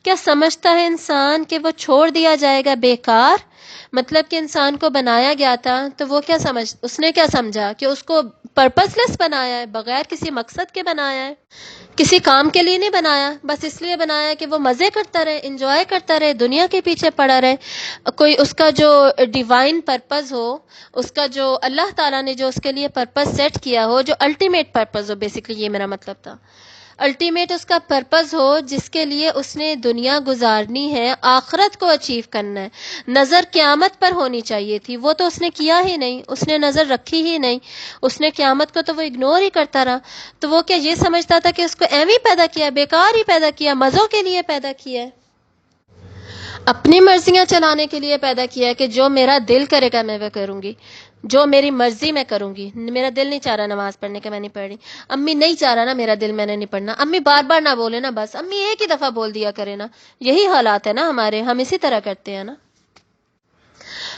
کیا سمجھتا ہے انسان کہ وہ چھوڑ دیا جائے گا بیکار؟ مطلب کہ انسان کو بنایا گیا تھا تو وہ اس نے کیا سمجھا کہ اس کو پرپس لیس بنایا ہے، بغیر کسی مقصد کے بنایا ہے، کسی کام کے لیے نہیں بنایا، بس اس لیے بنایا کہ وہ مزے کرتا رہے، انجوائے کرتا رہے، دنیا کے پیچھے پڑا رہے۔ کوئی اس کا جو ڈیوائن پرپز ہو، اس کا جو اللہ تعالیٰ نے جو اس کے لیے پرپز سیٹ کیا ہو، جو الٹیمیٹ پرپز ہو، بیسیکلی یہ میرا مطلب تھا، الٹیمیٹ اس کا پرپز ہو جس کے لیے اس نے دنیا گزارنی ہے، آخرت کو اچیو کرنا ہے، نظر قیامت پر ہونی چاہیے تھی، وہ تو اس نے کیا ہی نہیں، اس نے نظر رکھی ہی نہیں، اس نے قیامت کو تو وہ اگنور ہی کرتا رہا۔ تو وہ کیا یہ سمجھتا تھا کہ اس کو ایویں پیدا کیا، بیکار ہی پیدا کیا، مزوں کے لیے پیدا کیا ہے، اپنی مرضیاں چلانے کے لیے پیدا کیا ہے کہ جو میرا دل کرے گا میں وہ کروں گی، جو میری مرضی میں کروں گی۔ میرا دل نہیں چاہ رہا نماز پڑھنے کا، میں نہیں پڑھ رہی، امی نہیں چاہ رہا نا میرا دل، میں نے نہیں پڑھنا، امی بار بار نہ بولے نا، بس امی ایک ہی دفعہ بول دیا کرے نا۔ یہی حالات ہے نا ہمارے، ہم اسی طرح کرتے ہیں نا۔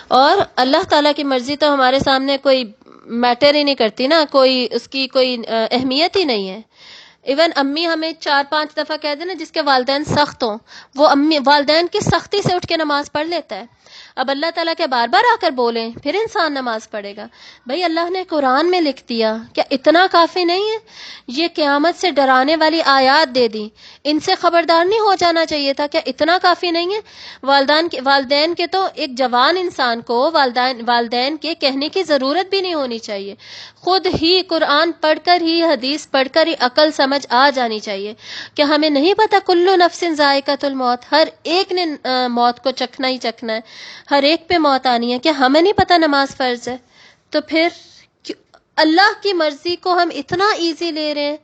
اور اللہ تعالیٰ کی مرضی تو ہمارے سامنے کوئی میٹر ہی نہیں کرتی نا، کوئی اس کی کوئی اہمیت ہی نہیں ہے۔ ایون امی ہمیں 4-5 دفعہ کہہ دیں نا، جس کے والدین سخت ہوں، وہ امی والدین کی سختی سے اٹھ کے نماز پڑھ لیتا ہے۔ اب اللہ تعالیٰ کے بار بار آ کر بولیں پھر انسان نماز پڑھے گا؟ بھئی اللہ نے قرآن میں لکھ دیا، کیا اتنا کافی نہیں ہے؟ یہ قیامت سے ڈرانے والی آیات دے دی، ان سے خبردار نہیں ہو جانا چاہیے تھا؟ کیا اتنا کافی نہیں ہے؟ والدین کے تو ایک جوان انسان کو والدین کے کہنے کی ضرورت بھی نہیں ہونی چاہیے، خود ہی قرآن پڑھ کر ہی، حدیث پڑھ کر ہی عقل سمجھ آ جانی چاہیے۔ کیا ہمیں نہیں پتا کلو نفس ذائقۃ الموت، ہر ایک نے موت کو چکھنا ہی چکھنا ہے، ہر ایک پہ موت آنی ہے؟ کیا ہمیں نہیں پتا نماز فرض ہے؟ تو پھر اللہ کی مرضی کو ہم اتنا ایزی لے رہے ہیں،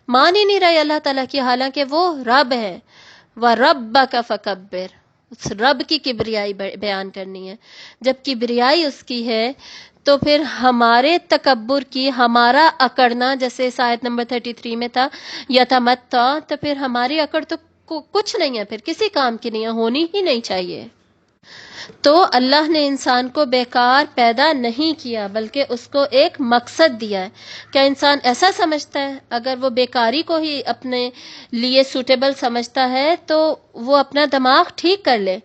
مان ہی نہیں رہے اللہ تعالیٰ کی، حالانکہ وہ رب ہے۔ وَرَبَّكَ فَكَبِّرْ، اس رب کی کبریائی بیان کرنی ہے۔ جب کبریائی اس کی ہے تو پھر ہمارے تکبر کی، ہمارا اکڑنا، جیسے اس آیت نمبر 33 میں تھا یتمتع، تو پھر ہماری اکڑ تو کچھ نہیں ہے، پھر کسی کام کی نہیں ہے، ہونی ہی نہیں چاہیے۔ تو اللہ نے انسان کو بیکار پیدا نہیں کیا، بلکہ اس کو ایک مقصد دیا ہے۔ کیا انسان ایسا سمجھتا ہے اگر وہ بیکاری کو ہی اپنے لیے سوٹیبل سمجھتا ہے تو وہ اپنا دماغ ٹھیک کر لے۔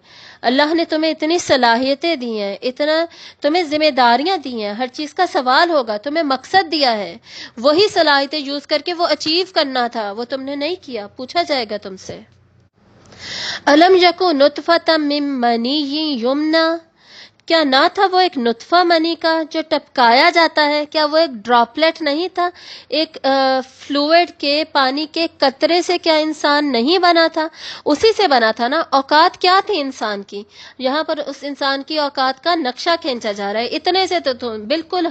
اللہ نے تمہیں اتنی صلاحیتیں دی ہیں، اتنا تمہیں ذمہ داریاں دی ہیں، ہر چیز کا سوال ہوگا، تمہیں مقصد دیا ہے، وہی صلاحیتیں یوز کر کے وہ اچیو کرنا تھا، وہ تم نے نہیں کیا، پوچھا جائے گا تم سے۔ الم یکو نطفۃ من منی یمنا، کیا نہ تھا وہ ایک نطفہ منی کا جو ٹپکایا جاتا ہے؟ کیا وہ ایک ڈراپلیٹ نہیں تھا؟ ایک فلوئڈ کے، پانی کے قطرے سے کیا انسان نہیں بنا تھا؟ اسی سے بنا تھا نا۔ اوقات کیا تھی انسان کی؟ یہاں پر اس انسان کی اوقات کا نقشہ کھینچا جا رہا ہے۔ اتنے سے تو تم بالکل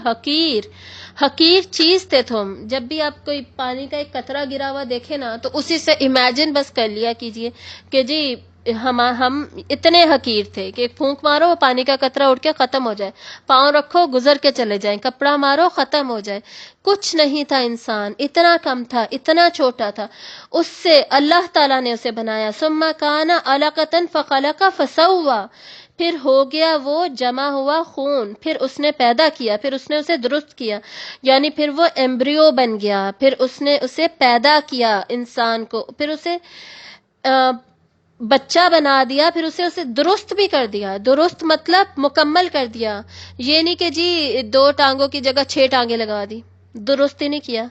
حقیر چیز تھے تم۔ جب بھی آپ کوئی پانی کا ایک قطرہ گرا ہوا دیکھے نا تو اسی سے امیجن بس کر لیا کیجئے کہ جی ہم اتنے حقیر تھے کہ ایک پھونک مارو وہ پانی کا قطرہ اٹھ کے ختم ہو جائے، پاؤں رکھو گزر کے چلے جائیں، کپڑا مارو ختم ہو جائے، کچھ نہیں تھا انسان، اتنا کم تھا، اتنا چھوٹا تھا۔ اس سے اللہ تعالیٰ نے اسے بنایا، ثم کان علقۃ فخلق فسوی، پھر ہو گیا وہ جمع ہوا خون، پھر اس نے پیدا کیا، پھر اس نے اسے درست کیا، یعنی پھر وہ ایمبریو بن گیا، پھر اس نے اسے پیدا کیا انسان کو، پھر اسے بچہ بنا دیا، پھر اسے درست بھی کر دیا۔ درست مطلب مکمل کر دیا، یہ نہیں کہ جی 2 ٹانگوں کی جگہ 6 ٹانگیں لگا دی، درست ہی نہیں کیا۔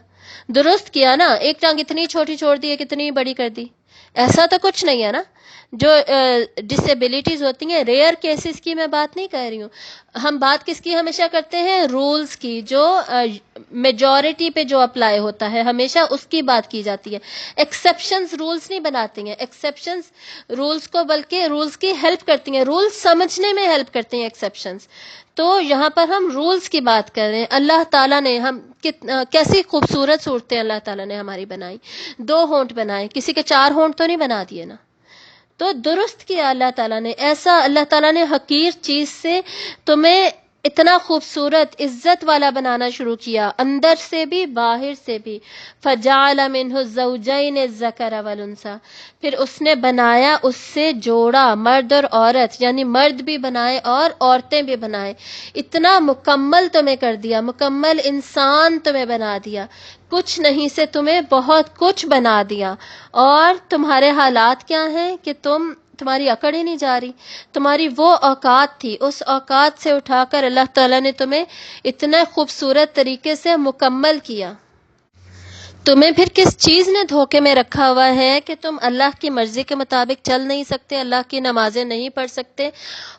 درست کیا نا، ایک ٹانگ اتنی چھوٹی چھوڑ دی، کتنی بڑی کر دی، ایسا تو کچھ نہیں ہے نا۔ جو ڈسیبلٹیز ہوتی ہیں، ریئر کیسز کی میں بات نہیں کر رہی ہوں، ہم بات کس کی ہمیشہ کرتے ہیں؟ رولز کی، جو میجورٹی پہ جو اپلائی ہوتا ہے ہمیشہ اس کی بات کی جاتی ہے۔ ایکسیپشنز رولز نہیں بناتی ہیں، ایکسیپشنز رولز کو بلکہ رولز کی ہیلپ کرتی ہیں، رولز سمجھنے میں ہیلپ کرتی ہیں ایکسیپشنز۔ تو یہاں پر ہم رولز کی بات کر رہے ہیں۔ اللہ تعالیٰ نے کیسی خوبصورت صورتیں اللہ تعالیٰ نے ہماری بنائی، 2 ہونٹ بنائے، کسی کے 4 ہونٹ تو نہیں بنا دیے نا۔ تو درست کیا اللہ تعالیٰ نے، ایسا اللہ تعالیٰ نے حقیر چیز سے تمہیں اتنا خوبصورت عزت والا بنانا شروع کیا، اندر سے بھی باہر سے بھی۔ فجعل منہ الزوجین الذکر والانثی، پھر اس نے بنایا اس سے جوڑا، مرد اور عورت، یعنی مرد بھی بنائے اور عورتیں بھی بنائے۔ اتنا مکمل تمہیں کر دیا، مکمل انسان تمہیں بنا دیا، کچھ نہیں سے تمہیں بہت کچھ بنا دیا۔ اور تمہارے حالات کیا ہیں کہ تمہاری اکڑ ہی نہیں جا رہی۔ تمہاری وہ اوقات تھی، اس اوقات سے اٹھا کر اللہ تعالیٰ نے تمہیں اتنے خوبصورت طریقے سے مکمل کیا۔ تمہیں پھر کس چیز نے دھوکے میں رکھا ہوا ہے کہ تم اللہ کی مرضی کے مطابق چل نہیں سکتے، اللہ کی نمازیں نہیں پڑھ سکتے،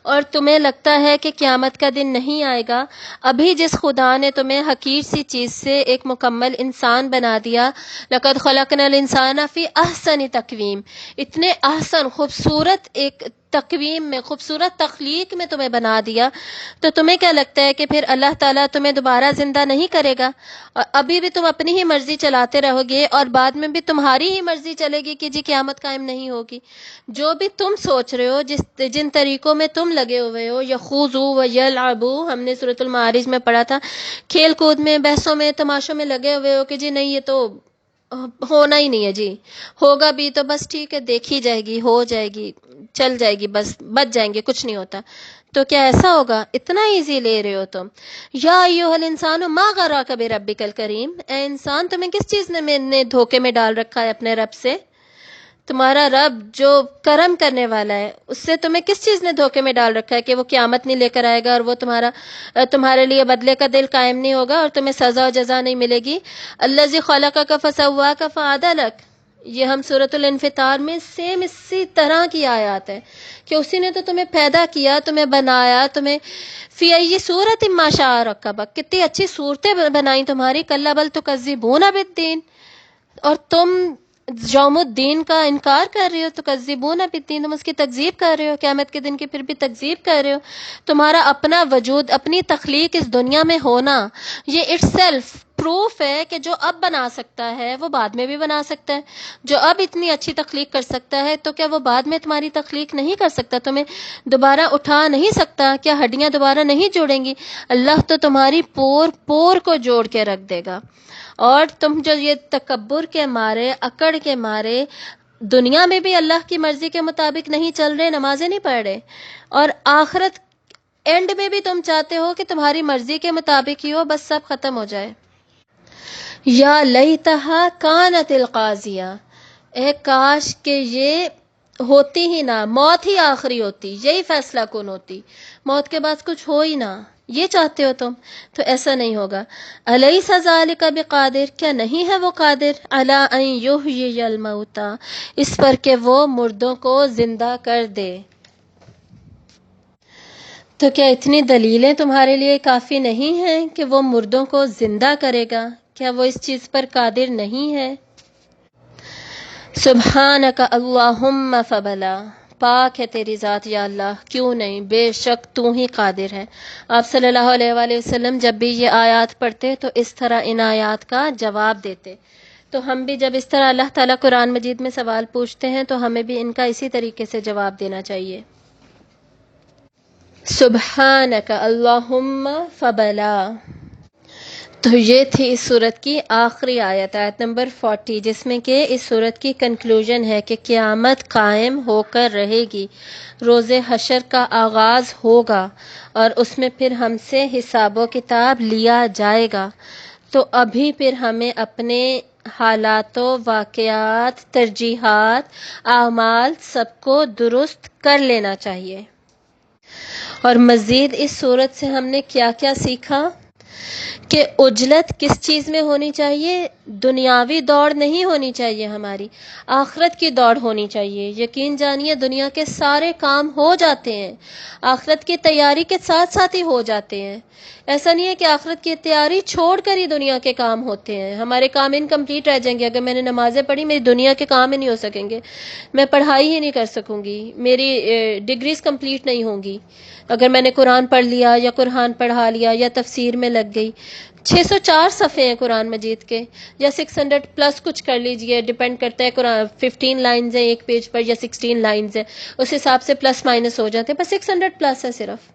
اور تمہیں لگتا ہے کہ قیامت کا دن نہیں آئے گا؟ ابھی جس خدا نے تمہیں حقیر سی چیز سے ایک مکمل انسان بنا دیا، لقد خلقنا الانسان فی احسن تقویم، اتنے احسن خوبصورت ایک تقویم میں، خوبصورت تخلیق میں تمہیں بنا دیا، تو تمہیں کیا لگتا ہے کہ پھر اللہ تعالیٰ تمہیں دوبارہ زندہ نہیں کرے گا؟ اور ابھی بھی تم اپنی ہی مرضی چلاتے رہو گے، اور بعد میں بھی تمہاری ہی مرضی چلے گی کہ جی قیامت قائم نہیں ہوگی۔ جو بھی تم سوچ رہے ہو، جن طریقوں میں تم لگے ہوئے ہو، یخوضوا ویلعبوا، ہم نے سورۃ المعارج میں پڑھا تھا، کھیل کود میں، بحثوں میں، تماشوں میں لگے ہوئے ہو کہ جی نہیں یہ تو ہونا ہی نہیں ہے، جی ہوگا بھی تو بس ٹھیک ہے، دیکھی جائے گی، ہو جائے گی، چل جائے گی، بس بچ جائیں گے، کچھ نہیں ہوتا۔ تو کیا ایسا ہوگا؟ اتنا ایزی لے رہے ہو تم۔ یا ایھا الانسان ما غرک بربک الکریم، اے انسان تمہیں کس چیز نے دھوکے میں ڈال رکھا ہے اپنے رب سے؟ تمہارا رب جو کرم کرنے والا ہے، اس سے تمہیں کس چیز نے دھوکے میں ڈال رکھا ہے کہ وہ قیامت نہیں لے کر آئے گا اور وہ تمہارے لیے بدلے کا دل قائم نہیں ہوگا اور تمہیں سزا و جزا نہیں ملے گی. الذی خلقک فسواک فعدلک، یہ ہم سورۃ الانفطار میں سیم اسی طرح کی آیات ہے کہ اسی نے تو تمہیں پیدا کیا، تمہیں بنایا، تمہیں فی ای صورت ما شاء رکبک، کتنی اچھی صورتیں بنائی تمہاری. کلا بل تکذبون بالدین، اور تم یوم الدین کا انکار کر رہے ہو. تکذبون بالدین، تم اس کی تکذیب کر رہے ہو، قیامت کے دن کی پھر بھی تکذیب کر رہے ہو. تمہارا اپنا وجود، اپنی تخلیق اس دنیا میں ہونا، یہ اٹ سیلف پروف ہے کہ جو اب بنا سکتا ہے وہ بعد میں بھی بنا سکتا ہے. جو اب اتنی اچھی تخلیق کر سکتا ہے تو کیا وہ بعد میں تمہاری تخلیق نہیں کر سکتا؟ تمہیں دوبارہ اٹھا نہیں سکتا؟ کیا ہڈیاں دوبارہ نہیں جوڑیں گی؟ اللہ تو تمہاری پور پور کو جوڑ کے رکھ دے گا. اور تم جو یہ تکبر کے مارے، اکڑ کے مارے دنیا میں بھی اللہ کی مرضی کے مطابق نہیں چل رہے، نمازیں نہیں پڑھ رہے، اور آخرت اینڈ میں بھی تم چاہتے ہو کہ تمہاری مرضی کے مطابق ہی ہو، بس سب ختم ہو جائے. یا لیتہا کانت القاضیہ، اے کاش کہ یہ ہوتی ہی نہ، موت ہی آخری ہوتی، یہی فیصلہ کن ہوتی، موت کے بعد کچھ ہو ہی نہ. یہ چاہتے ہو تم، تو ایسا نہیں ہوگا. الیس ذالک بقادر، کیا نہیں ہے وہ قادر، علی ان یحیی الموتى، اس پر کہ وہ مردوں کو زندہ کر دے. تو کیا اتنی دلیلیں تمہارے لیے کافی نہیں ہیں کہ وہ مردوں کو زندہ کرے گا؟ کیا وہ اس چیز پر قادر نہیں ہے؟ سبحانک اللہم فبلا، پاک ہے تیری ذات یا اللہ، کیوں نہیں، بے شک تو ہی قادر ہے. آپ صلی اللہ علیہ وآلہ وسلم جب بھی یہ آیات پڑھتے تو اس طرح ان آیات کا جواب دیتے. تو ہم بھی جب اس طرح اللہ تعالیٰ قرآن مجید میں سوال پوچھتے ہیں تو ہمیں بھی ان کا اسی طریقے سے جواب دینا چاہیے. سبحانک اللہم فبلا. تو یہ تھی اس صورت کی آخری آیت، آیت نمبر 40، جس میں کہ اس صورت کی کنکلوژن ہے کہ قیامت قائم ہو کر رہے گی، روز حشر کا آغاز ہوگا اور اس میں پھر ہم سے حساب و کتاب لیا جائے گا. تو ابھی پھر ہمیں اپنے حالات و واقعات، ترجیحات، اعمال سب کو درست کر لینا چاہیے. اور مزید اس صورت سے ہم نے کیا کیا سیکھا کہ عجلت کس چیز میں ہونی چاہیے؟ دنیاوی دوڑ نہیں ہونی چاہیے، ہماری آخرت کی دوڑ ہونی چاہیے. یقین جانیے دنیا کے سارے کام ہو جاتے ہیں، آخرت کی تیاری کے ساتھ ساتھ ہی ہو جاتے ہیں. ایسا نہیں ہے کہ آخرت کی تیاری چھوڑ کر ہی دنیا کے کام ہوتے ہیں. ہمارے کام انکمپلیٹ رہ جائیں گے. اگر میں نے نمازیں پڑھی، میری دنیا کے کام ہی نہیں ہو سکیں گے، میں پڑھائی ہی نہیں کر سکوں گی، میری ڈگریز کمپلیٹ نہیں ہوں گی. اگر میں نے قرآن پڑھ لیا یا قرآن پڑھا لیا یا تفسیر میں لگ گئی، 604 صفحے ہیں قرآن مجید کے، یا 600 پلس کچھ کر لیجئے، ڈیپینڈ کرتا ہے. قرآن 15 لائنز ہیں ایک پیج پر یا 16 لائنز ہیں، اس حساب سے پلس مائنس ہو جاتے ہیں، بس 600 پلس ہے صرف.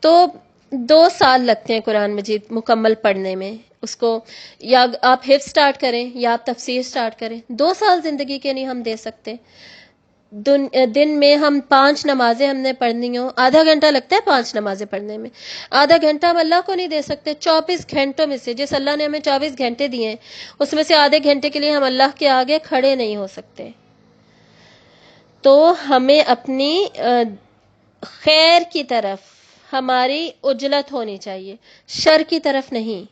تو 2 سال لگتے ہیں قرآن مجید مکمل پڑھنے میں. اس کو یا آپ حفظ سٹارٹ کریں یا آپ تفسیر سٹارٹ کریں، 2 سال زندگی کے نہیں ہم دے سکتے. دن میں ہم 5 نمازیں ہم نے پڑھنی ہوں، آدھا گھنٹہ لگتا ہے 5 نمازیں پڑھنے میں، آدھا گھنٹہ ہم اللہ کو نہیں دے سکتے. 24 گھنٹوں میں سے جس اللہ نے ہمیں 24 گھنٹے دیے ہیں، اس میں سے آدھے گھنٹے کے لیے ہم اللہ کے آگے کھڑے نہیں ہو سکتے. تو ہمیں اپنی خیر کی طرف ہماری عجلت ہونی چاہیے، شر کی طرف نہیں.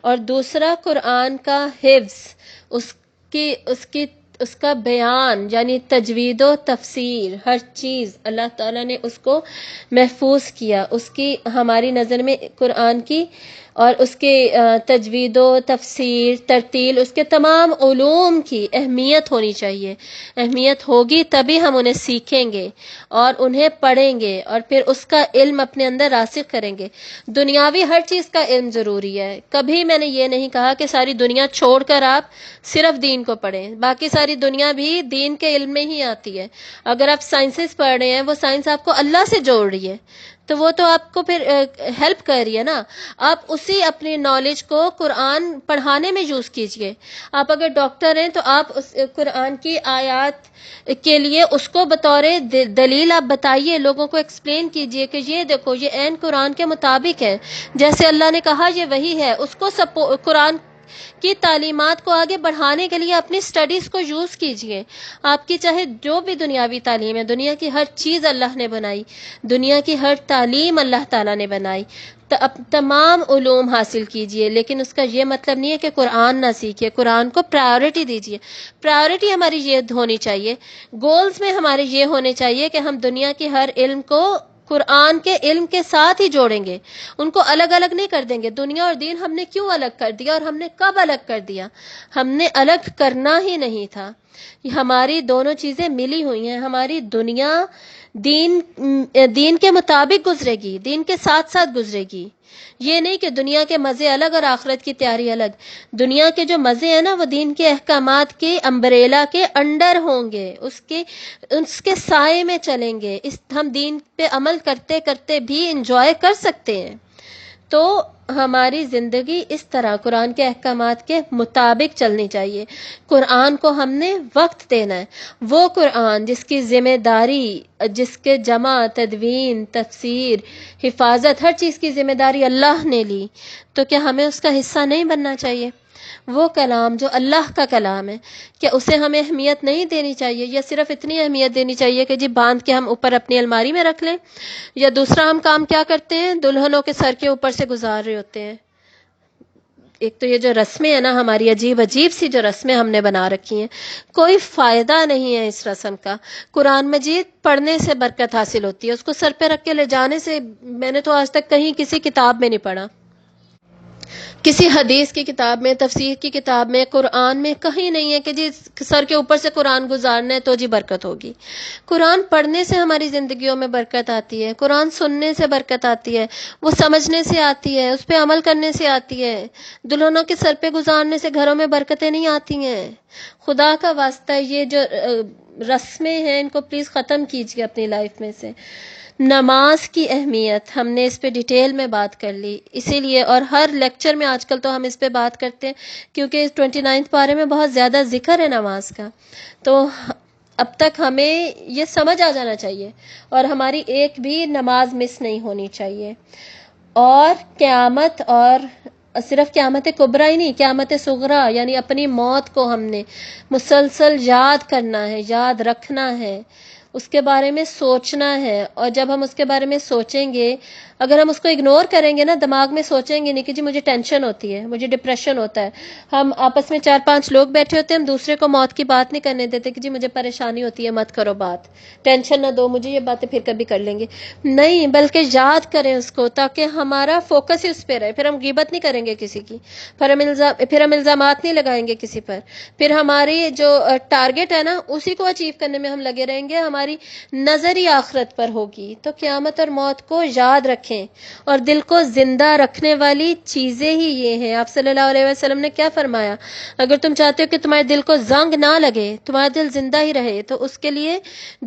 اور دوسرا، قرآن کا حفظ، اس کا بیان، یعنی تجوید و تفسیر، ہر چیز اللہ تعالیٰ نے اس کو محفوظ کیا. اس کی ہماری نظر میں قرآن کی اور اس کے تجوید و تفسیر، ترتیل، اس کے تمام علوم کی اہمیت ہونی چاہیے. اہمیت ہوگی تبھی ہم انہیں سیکھیں گے اور انہیں پڑھیں گے اور پھر اس کا علم اپنے اندر راسخ کریں گے. دنیاوی ہر چیز کا علم ضروری ہے. کبھی میں نے یہ نہیں کہا کہ ساری دنیا چھوڑ کر آپ صرف دین کو پڑھیں، باقی ساری دنیا بھی دین کے علم میں ہی آتی ہے. اگر آپ سائنسز پڑھ رہے ہیں، وہ سائنس آپ کو اللہ سے جوڑ رہی ہے، تو وہ تو آپ کو پھر ہیلپ کر رہی ہے نا. آپ اسی اپنی نالج کو قرآن پڑھانے میں یوز کیجئے. آپ اگر ڈاکٹر ہیں تو آپ اس قرآن کی آیات کے لیے اس کو بطور دلیل آپ بتائیے، لوگوں کو ایکسپلین کیجئے کہ یہ دیکھو یہ عین قرآن کے مطابق ہے، جیسے اللہ نے کہا یہ وہی ہے. اس کو قرآن کی تعلیمات کو آگے بڑھانے کے لیے اپنی سٹڈیز کو یوز کیجئے. آپ کی چاہے جو بھی دنیاوی تعلیم ہے، دنیا کی ہر چیز اللہ نے بنائی، دنیا کی ہر تعلیم اللہ تعالیٰ نے بنائی، تمام علوم حاصل کیجئے، لیکن اس کا یہ مطلب نہیں ہے کہ قرآن نہ سیکھیے. قرآن کو پرائیورٹی دیجئے. پرائیورٹی ہماری یہ ہونی چاہیے، گولز میں ہمارے یہ ہونے چاہیے کہ ہم دنیا کی ہر علم کو قرآن کے علم کے ساتھ ہی جوڑیں گے، ان کو الگ الگ نہیں کر دیں گے. دنیا اور دین ہم نے کیوں الگ کر دیا، اور ہم نے کب الگ کر دیا؟ ہم نے الگ کرنا ہی نہیں تھا. ہماری دونوں چیزیں ملی ہوئی ہیں. ہماری دنیا دین کے مطابق گزرے گی، دین کے ساتھ ساتھ گزرے گی. یہ نہیں کہ دنیا کے مزے الگ اور آخرت کی تیاری الگ. دنیا کے جو مزے ہیں نا وہ دین کے احکامات کے امبریلا کے انڈر ہوں گے، اس کے سائے میں چلیں گے. ہم دین پہ عمل کرتے کرتے بھی انجوائے کر سکتے ہیں. تو ہماری زندگی اس طرح قرآن کے احکامات کے مطابق چلنی چاہیے. قرآن کو ہم نے وقت دینا ہے. وہ قرآن جس کی ذمہ داری، جس کے جمع، تدوین، تفسیر، حفاظت، ہر چیز کی ذمہ داری اللہ نے لی، تو کیا ہمیں اس کا حصہ نہیں بننا چاہیے؟ وہ کلام جو اللہ کا کلام ہے، کیا اسے ہمیں اہمیت نہیں دینی چاہیے، یا صرف اتنی اہمیت دینی چاہیے کہ جی باندھ کے ہم اوپر اپنی الماری میں رکھ لیں؟ یا دوسرا ہم کام کیا کرتے ہیں، دلہنوں کے سر کے اوپر سے گزار رہے ہوتے ہیں. ایک تو یہ جو رسمیں ہیں نا ہماری، عجیب سی جو رسمیں ہم نے بنا رکھی ہیں، کوئی فائدہ نہیں ہے اس رسم کا. قرآن مجید پڑھنے سے برکت حاصل ہوتی ہے، اس کو سر پہ رکھ کے لے جانے سے میں نے تو آج تک کہیں کسی کتاب میں نہیں پڑھا، کسی حدیث کی کتاب میں، تفسیر کی کتاب میں، قرآن میں کہیں نہیں ہے کہ جی سر کے اوپر سے قرآن گزارنا ہے تو جی برکت ہوگی. قرآن پڑھنے سے ہماری زندگیوں میں برکت آتی ہے، قرآن سننے سے برکت آتی ہے، وہ سمجھنے سے آتی ہے، اس پہ عمل کرنے سے آتی ہے. دلہنوں کے سر پہ گزارنے سے گھروں میں برکتیں نہیں آتی ہیں. خدا کا واسطہ یہ جو رسمیں ہیں ان کو پلیز ختم کیجیے اپنی لائف میں سے. نماز کی اہمیت ہم نے اس پہ ڈیٹیل میں بات کر لی، اسی لیے، اور ہر لیکچر میں آج کل تو ہم اس پہ بات کرتے ہیں کیونکہ 29 پارے میں بہت زیادہ ذکر ہے نماز کا. تو اب تک ہمیں یہ سمجھ آ جانا چاہیے، اور ہماری ایک بھی نماز مس نہیں ہونی چاہیے. اور قیامت، اور صرف قیامت کبریٰ ہی نہیں، قیامت صغریٰ یعنی اپنی موت کو ہم نے مسلسل یاد کرنا ہے، یاد رکھنا ہے، اس کے بارے میں سوچنا ہے. اور جب ہم اس کے بارے میں سوچیں گے، اگر ہم اس کو اگنور کریں گے نا، دماغ میں سوچیں گے نہیں کہ جی مجھے ٹینشن ہوتی ہے، مجھے ڈپریشن ہوتا ہے. ہم آپس میں 4-5 لوگ بیٹھے ہوتے ہیں، ہم دوسرے کو موت کی بات نہیں کرنے دیتے کہ جی مجھے پریشانی ہوتی ہے، مت کرو بات، ٹینشن نہ دو مجھے، یہ باتیں پھر کبھی کر لیں گے. نہیں، بلکہ یاد کریں اس کو، تاکہ ہمارا فوکس ہی اس پہ رہے. پھر ہم غیبت نہیں کریں گے کسی کی، پھر ہم الزامات نہیں لگائیں گے کسی پر، پھر ہماری جو ٹارگٹ ہے نا اسی کو اچیو کرنے میں ہم لگے رہیں گے، ہماری نظر ہی آخرت پر ہوگی. تو قیامت اور موت کو یاد رکھیں، اور دل کو زندہ رکھنے والی چیزیں ہی یہ ہیں. آپ صلی اللہ علیہ وسلم نے کیا فرمایا؟ اگر تم چاہتے ہو کہ تمہارے دل کو زنگ نہ لگے، تمہارا دل زندہ ہی رہے، تو اس کے لیے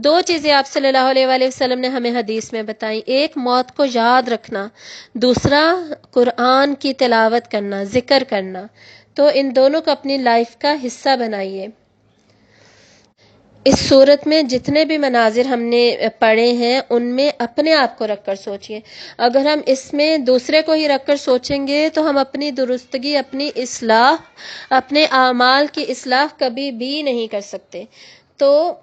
2 چیزیں آپ صلی اللہ علیہ وسلم نے ہمیں حدیث میں بتائیں. ایک، موت کو یاد رکھنا، دوسرا قرآن کی تلاوت کرنا، ذکر کرنا. تو ان دونوں کو اپنی لائف کا حصہ بنائیے. اس صورت میں جتنے بھی مناظر ہم نے پڑھے ہیں ان میں اپنے آپ کو رکھ کر سوچیے. اگر ہم اس میں دوسرے کو ہی رکھ کر سوچیں گے تو ہم اپنی درستگی، اپنی اصلاح، اپنے اعمال کی اصلاح کبھی بھی نہیں کر سکتے. تو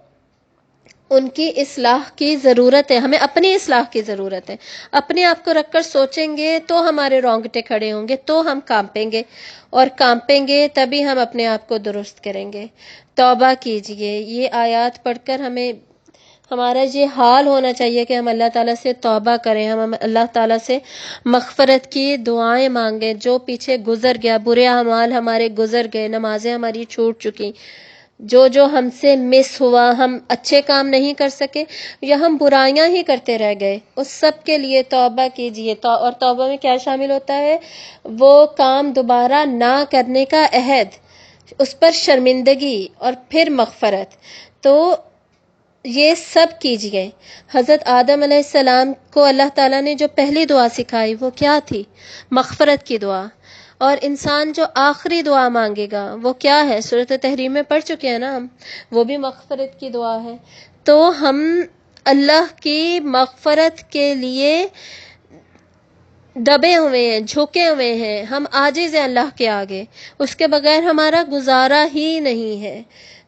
ان کی اصلاح کی ضرورت ہے، ہمیں اپنی اصلاح کی ضرورت ہے. اپنے آپ کو رکھ کر سوچیں گے تو ہمارے رونگٹے کھڑے ہوں گے، تو ہم کانپیں گے، اور کانپیں گے تبھی ہم اپنے آپ کو درست کریں گے. توبہ کیجئے. یہ آیات پڑھ کر ہمارا یہ حال ہونا چاہیے کہ ہم اللہ تعالیٰ سے توبہ کریں، ہم اللہ تعالیٰ سے مغفرت کی دعائیں مانگیں. جو پیچھے گزر گیا، برے اعمال ہمارے گزر گئے، نمازیں ہماری چھوٹ چکی، جو ہم سے مس ہوا، ہم اچھے کام نہیں کر سکے یا ہم برائیاں ہی کرتے رہ گئے، اس سب کے لیے توبہ کیجئے. اور توبہ میں کیا شامل ہوتا ہے؟ وہ کام دوبارہ نہ کرنے کا عہد، اس پر شرمندگی، اور پھر مغفرت. تو یہ سب کیجئے. حضرت آدم علیہ السلام کو اللہ تعالیٰ نے جو پہلی دعا سکھائی وہ کیا تھی؟ مغفرت کی دعا. اور انسان جو آخری دعا مانگے گا وہ کیا ہے؟ سورۃ تحریم میں پڑھ چکے ہیں نا ہم، وہ بھی مغفرت کی دعا ہے. تو ہم اللہ کی مغفرت کے لیے دبے ہوئے ہیں، جھکے ہوئے ہیں، ہم عاجز ہیں اللہ کے آگے، اس کے بغیر ہمارا گزارا ہی نہیں ہے۔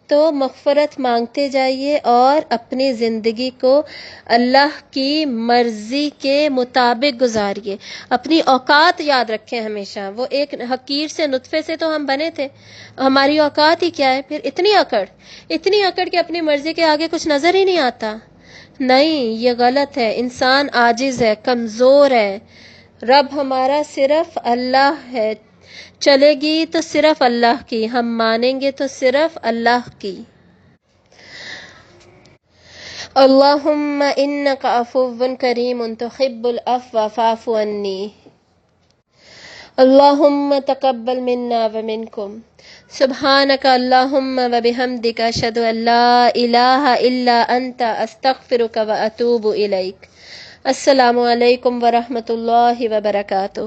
تو مغفرت مانگتے جائیے اور اپنی زندگی کو اللہ کی مرضی کے مطابق گزاریے۔ اپنی اوقات یاد رکھیں ہمیشہ، وہ ایک حقیر سے نطفے سے تو ہم بنے تھے، ہماری اوقات ہی کیا ہے پھر؟ اتنی اکڑ کہ اپنی مرضی کے آگے کچھ نظر ہی نہیں آتا۔ نہیں، یہ غلط ہے، انسان عاجز ہے، کمزور ہے، رب ہمارا صرف اللہ ہے، چلے گی تو صرف اللہ کی، ہم مانیں گے تو صرف اللہ کی۔ اللہم انک عفو کریم تحب العفو فاعف عنی۔ اللہم تقبل منا ومنکم۔ سبحانک اللہم وبحمدک اشہد ان لا الہ الا انت استغفرک واتوب الیک۔ السلام علیکم ورحمۃ اللہ وبرکاتہ۔